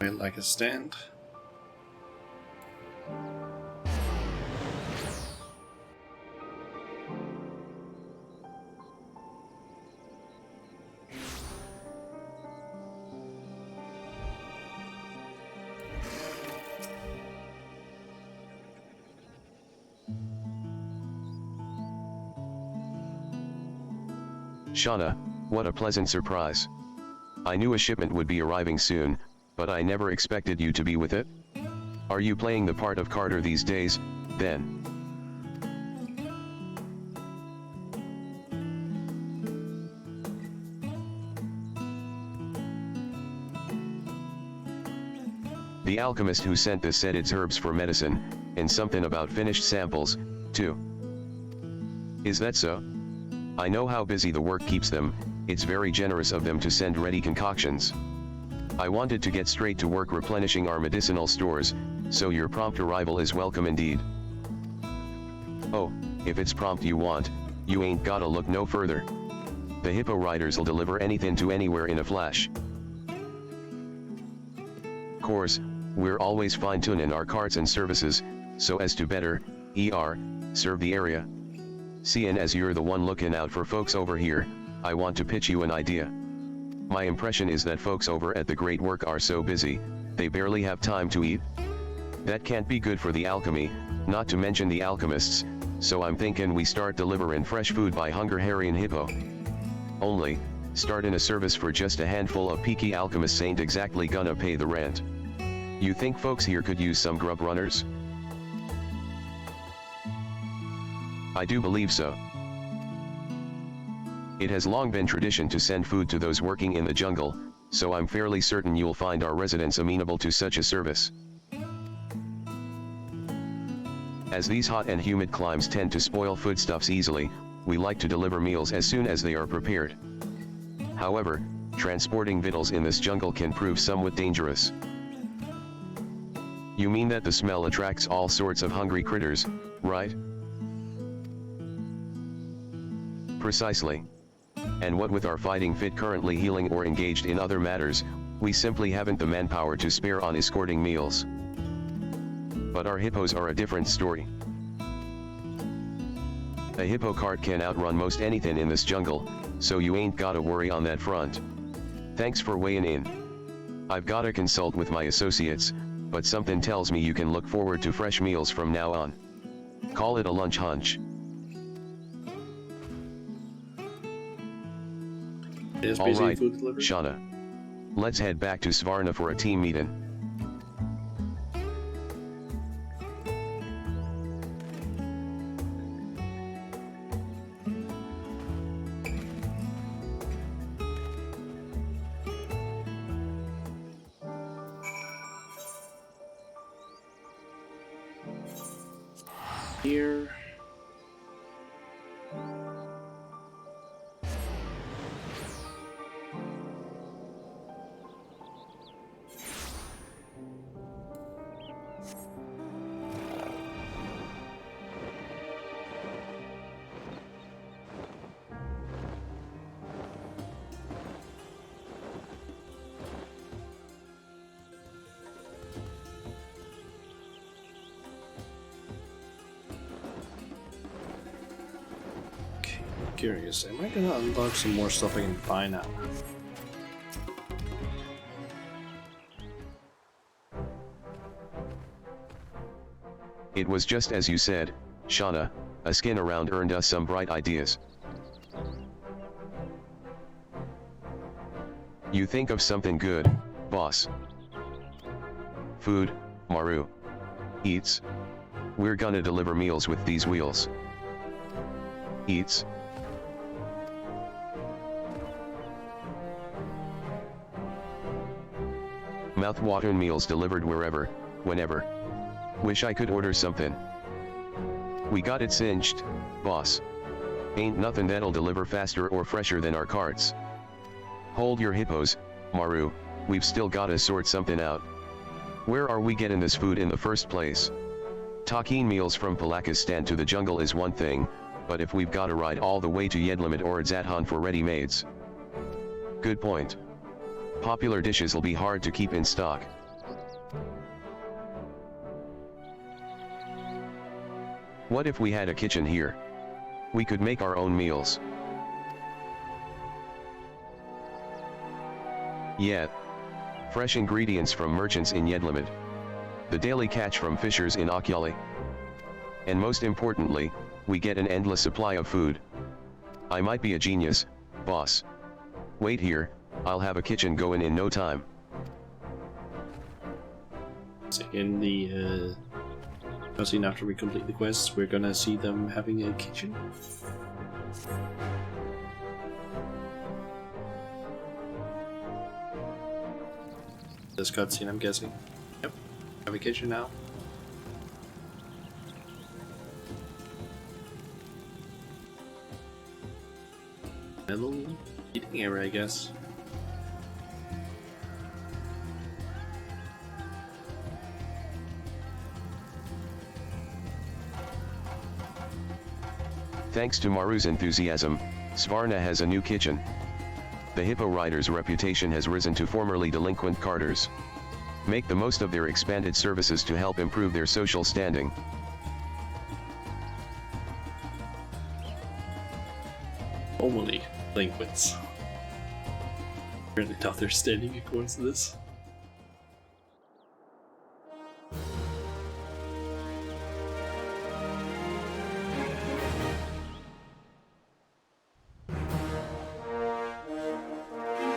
Wait, like a stand. Shauna, what a pleasant surprise. I knew a shipment would be arriving soon, but I never expected you to be with it. Are you playing the part of Carter these days, then? The alchemist who sent this said it's herbs for medicine, and something about finished samples, too. Is that so? I know how busy the work keeps them. It's very generous of them to send ready concoctions. I wanted to get straight to work replenishing our medicinal stores, so your prompt arrival is welcome indeed. Oh, if it's prompt you want, you ain't gotta look no further. The hippo riders'll deliver anything to anywhere in a flash. Course, we're always fine-tuning our carts and services, so as to better, serve the area. Seeing as you're the one looking out for folks over here, I want to pitch you an idea. My impression is that folks over at the Great Work are so busy, they barely have time to eat. That can't be good for the alchemy, not to mention the alchemists, so I'm thinking we start delivering fresh food by Hunger Harry and Hippo. Only, starting a service for just a handful of peaky alchemists ain't exactly gonna pay the rent. You think folks here could use some grub runners? I do believe so. It has long been tradition to send food to those working in the jungle, so I'm fairly certain you'll find our residents amenable to such a service. As these hot and humid climes tend to spoil foodstuffs easily, we like to deliver meals as soon as they are prepared. However, transporting victuals in this jungle can prove somewhat dangerous. You mean that the smell attracts all sorts of hungry critters, right? Precisely. And what with our fighting fit currently healing or engaged in other matters, we simply haven't the manpower to spare on escorting meals. But our hippos are a different story. A hippo cart can outrun most anything in this jungle, so you ain't gotta worry on that front. Thanks for weighing in. I've gotta consult with my associates, but something tells me you can look forward to fresh meals from now on. Call it a lunch hunch. Alright, Shauna. Let's head back to Svarna for a team meeting. Here. Curious, am I gonna unlock some more stuff I can buy now? It was just as you said, Shauna, a skin around earned us some bright ideas. You think of something good, boss. Food, Maru. Eats. We're gonna deliver meals with these wheels. Eats. Mouth-watering meals delivered wherever, whenever. Wish I could order something. We got it cinched, boss. Ain't nothing that'll deliver faster or fresher than our carts. Hold your hippos, Maru, we've still gotta sort something out. Where are we getting this food in the first place? Talking meals from Palakistan to the jungle is one thing, but if we've gotta ride all the way to Yedlamit or Zadhan for ready-mades. Good point. Popular dishes will be hard to keep in stock, What if we had a kitchen here? We could make our own meals. Yeah. Fresh ingredients from merchants in Yedlamid. The daily catch from fishers in Okyali. And most importantly, we get an endless supply of food. I might be a genius, boss. Wait here, I'll have a kitchen going in no time. So in the cutscene after we complete the quests, we're gonna see them having a kitchen. This cutscene, I'm guessing. Yep, have a kitchen now. A little eating area, I guess. Thanks to Maru's enthusiasm, Svarna has a new kitchen. The Hippo Riders' reputation has risen to formerly delinquent carters. Make the most of their expanded services to help improve their social standing. Formerly delinquents. Really doubt they're standing according to this.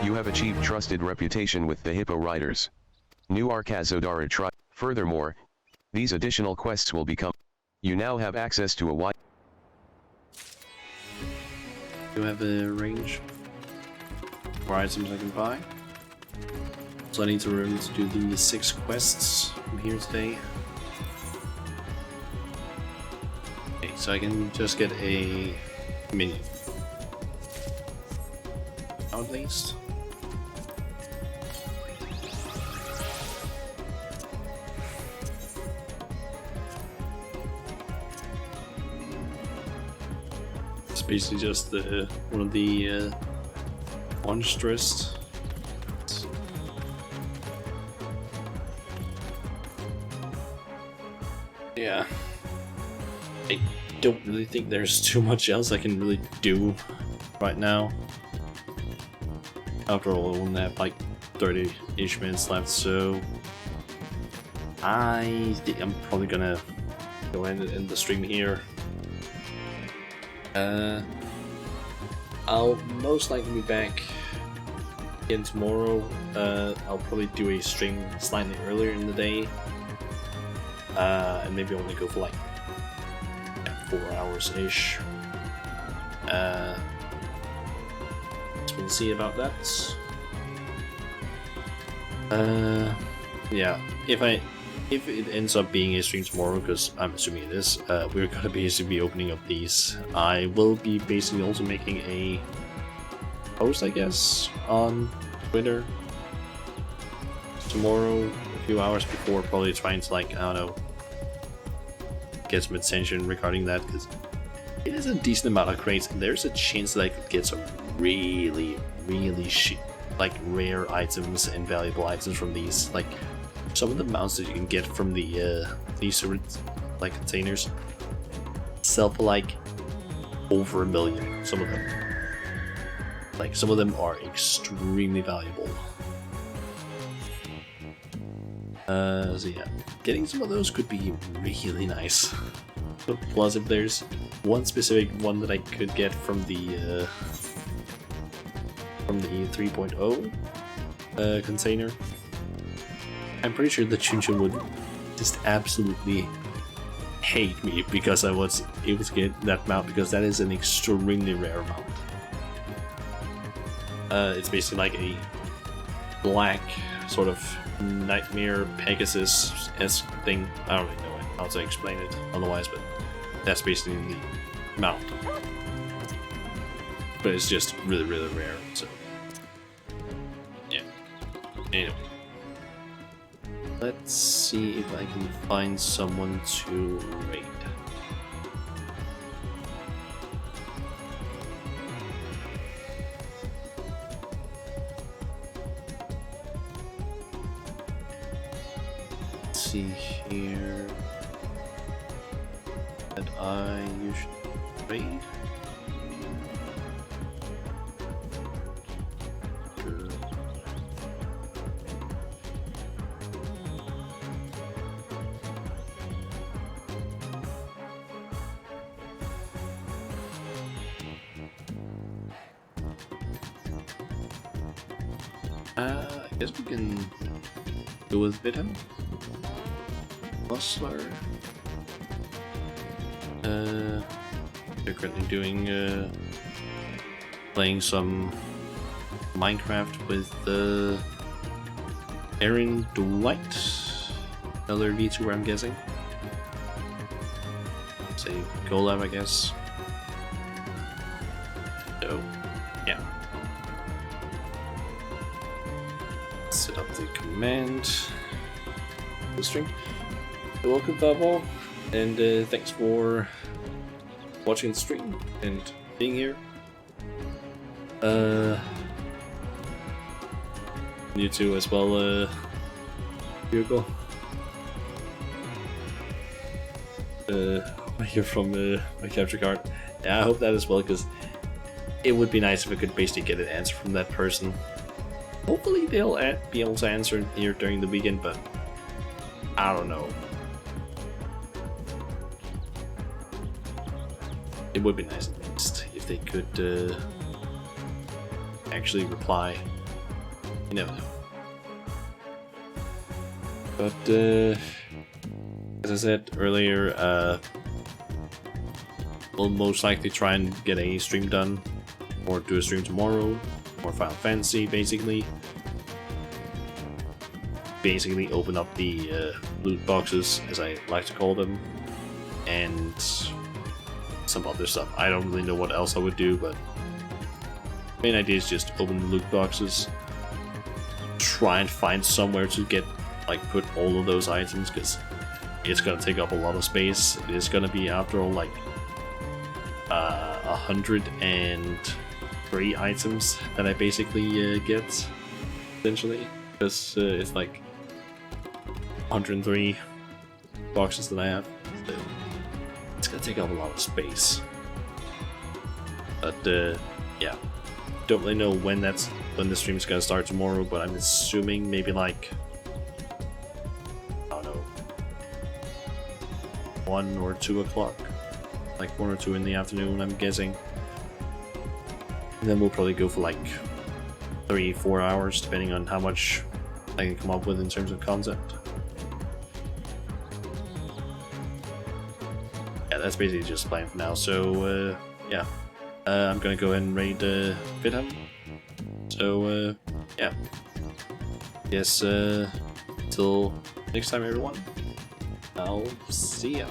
You have achieved trusted reputation with the Hippo Riders. New Arkazodara tribe. Furthermore, these additional quests will become. You now have access to a wide. Do I have a range for items I can buy? So I need to remember to do the 6 quests from here today. Okay, so I can just get a minion. At least. It's basically just one of the monstrous. Yeah, I don't really think there's too much else I can really do right now. After all, I only have like 30-ish minutes left, so I think I'm probably gonna go ahead and end the stream here. I'll most likely be back again tomorrow. I'll probably do a stream slightly earlier in the day, and maybe only go for like 4 hours-ish. We'll see about that. Yeah, if it ends up being a stream tomorrow, because I'm assuming it is, we're gonna basically be opening up these. I will be basically also making a post, I guess, on Twitter tomorrow, a few hours before, probably trying to, like, I don't know, get some attention regarding that, because it is a decent amount of crates, and there's a chance that I could get some really like rare items and valuable items from these. Like some of the mounts that you can get from the these sort of like containers sell for like over $1 million. Some of them, like some of them are extremely valuable. So yeah, getting some of those could be really nice. Plus, if there's one specific one that I could get from the 3.0 container, I'm pretty sure the Chunchun would just absolutely hate me because I was able to get that mount, because that is an extremely rare mount. It's basically like a black sort of nightmare Pegasus-esque thing. I don't really know how to explain it otherwise, but that's basically the mount. But it's just really rare, so yeah. Anyway, let's see if I can find someone to raid. see here that I usually raid. I guess we can go with Vidham. Bustler. They're currently doing playing some Minecraft with Aaron Dwight. Another VTuber, I'm guessing. Say Golem, I guess. So, yeah. Set up the command. The string. Welcome, Valball, and thanks for watching the stream and being here. You too as well, Hugo. I hear from my capture card. Yeah, I hope that as well, because it would be nice if I could basically get an answer from that person. Hopefully they'll be able to answer here during the weekend, but I don't know. It would be nice at least if they could actually reply. You never know. But as I said earlier, we'll most likely try and get a stream done, or do a stream tomorrow, or Final Fantasy basically. Basically open up the loot boxes, as I like to call them, and some other stuff. I don't really know what else I would do, but the main idea is just open the loot boxes, try and find somewhere to get, like, put all of those items, because it's gonna take up a lot of space. It's gonna be, after all, like 103 items that I basically get, essentially, because it's like 103 boxes that I have. So it's gonna take up a lot of space. But yeah, don't really know when the stream is gonna start tomorrow, but I'm assuming maybe like, I don't know, 1 or 2 o'clock, like 1 or 2 in the afternoon, I'm guessing. And then we'll probably go for like 3-4 hours, depending on how much I can come up with in terms of content. Yeah, that's basically just the plan for now. So yeah, I'm gonna go ahead and raid Vidham. So yeah, guess till next time, everyone. I'll see ya.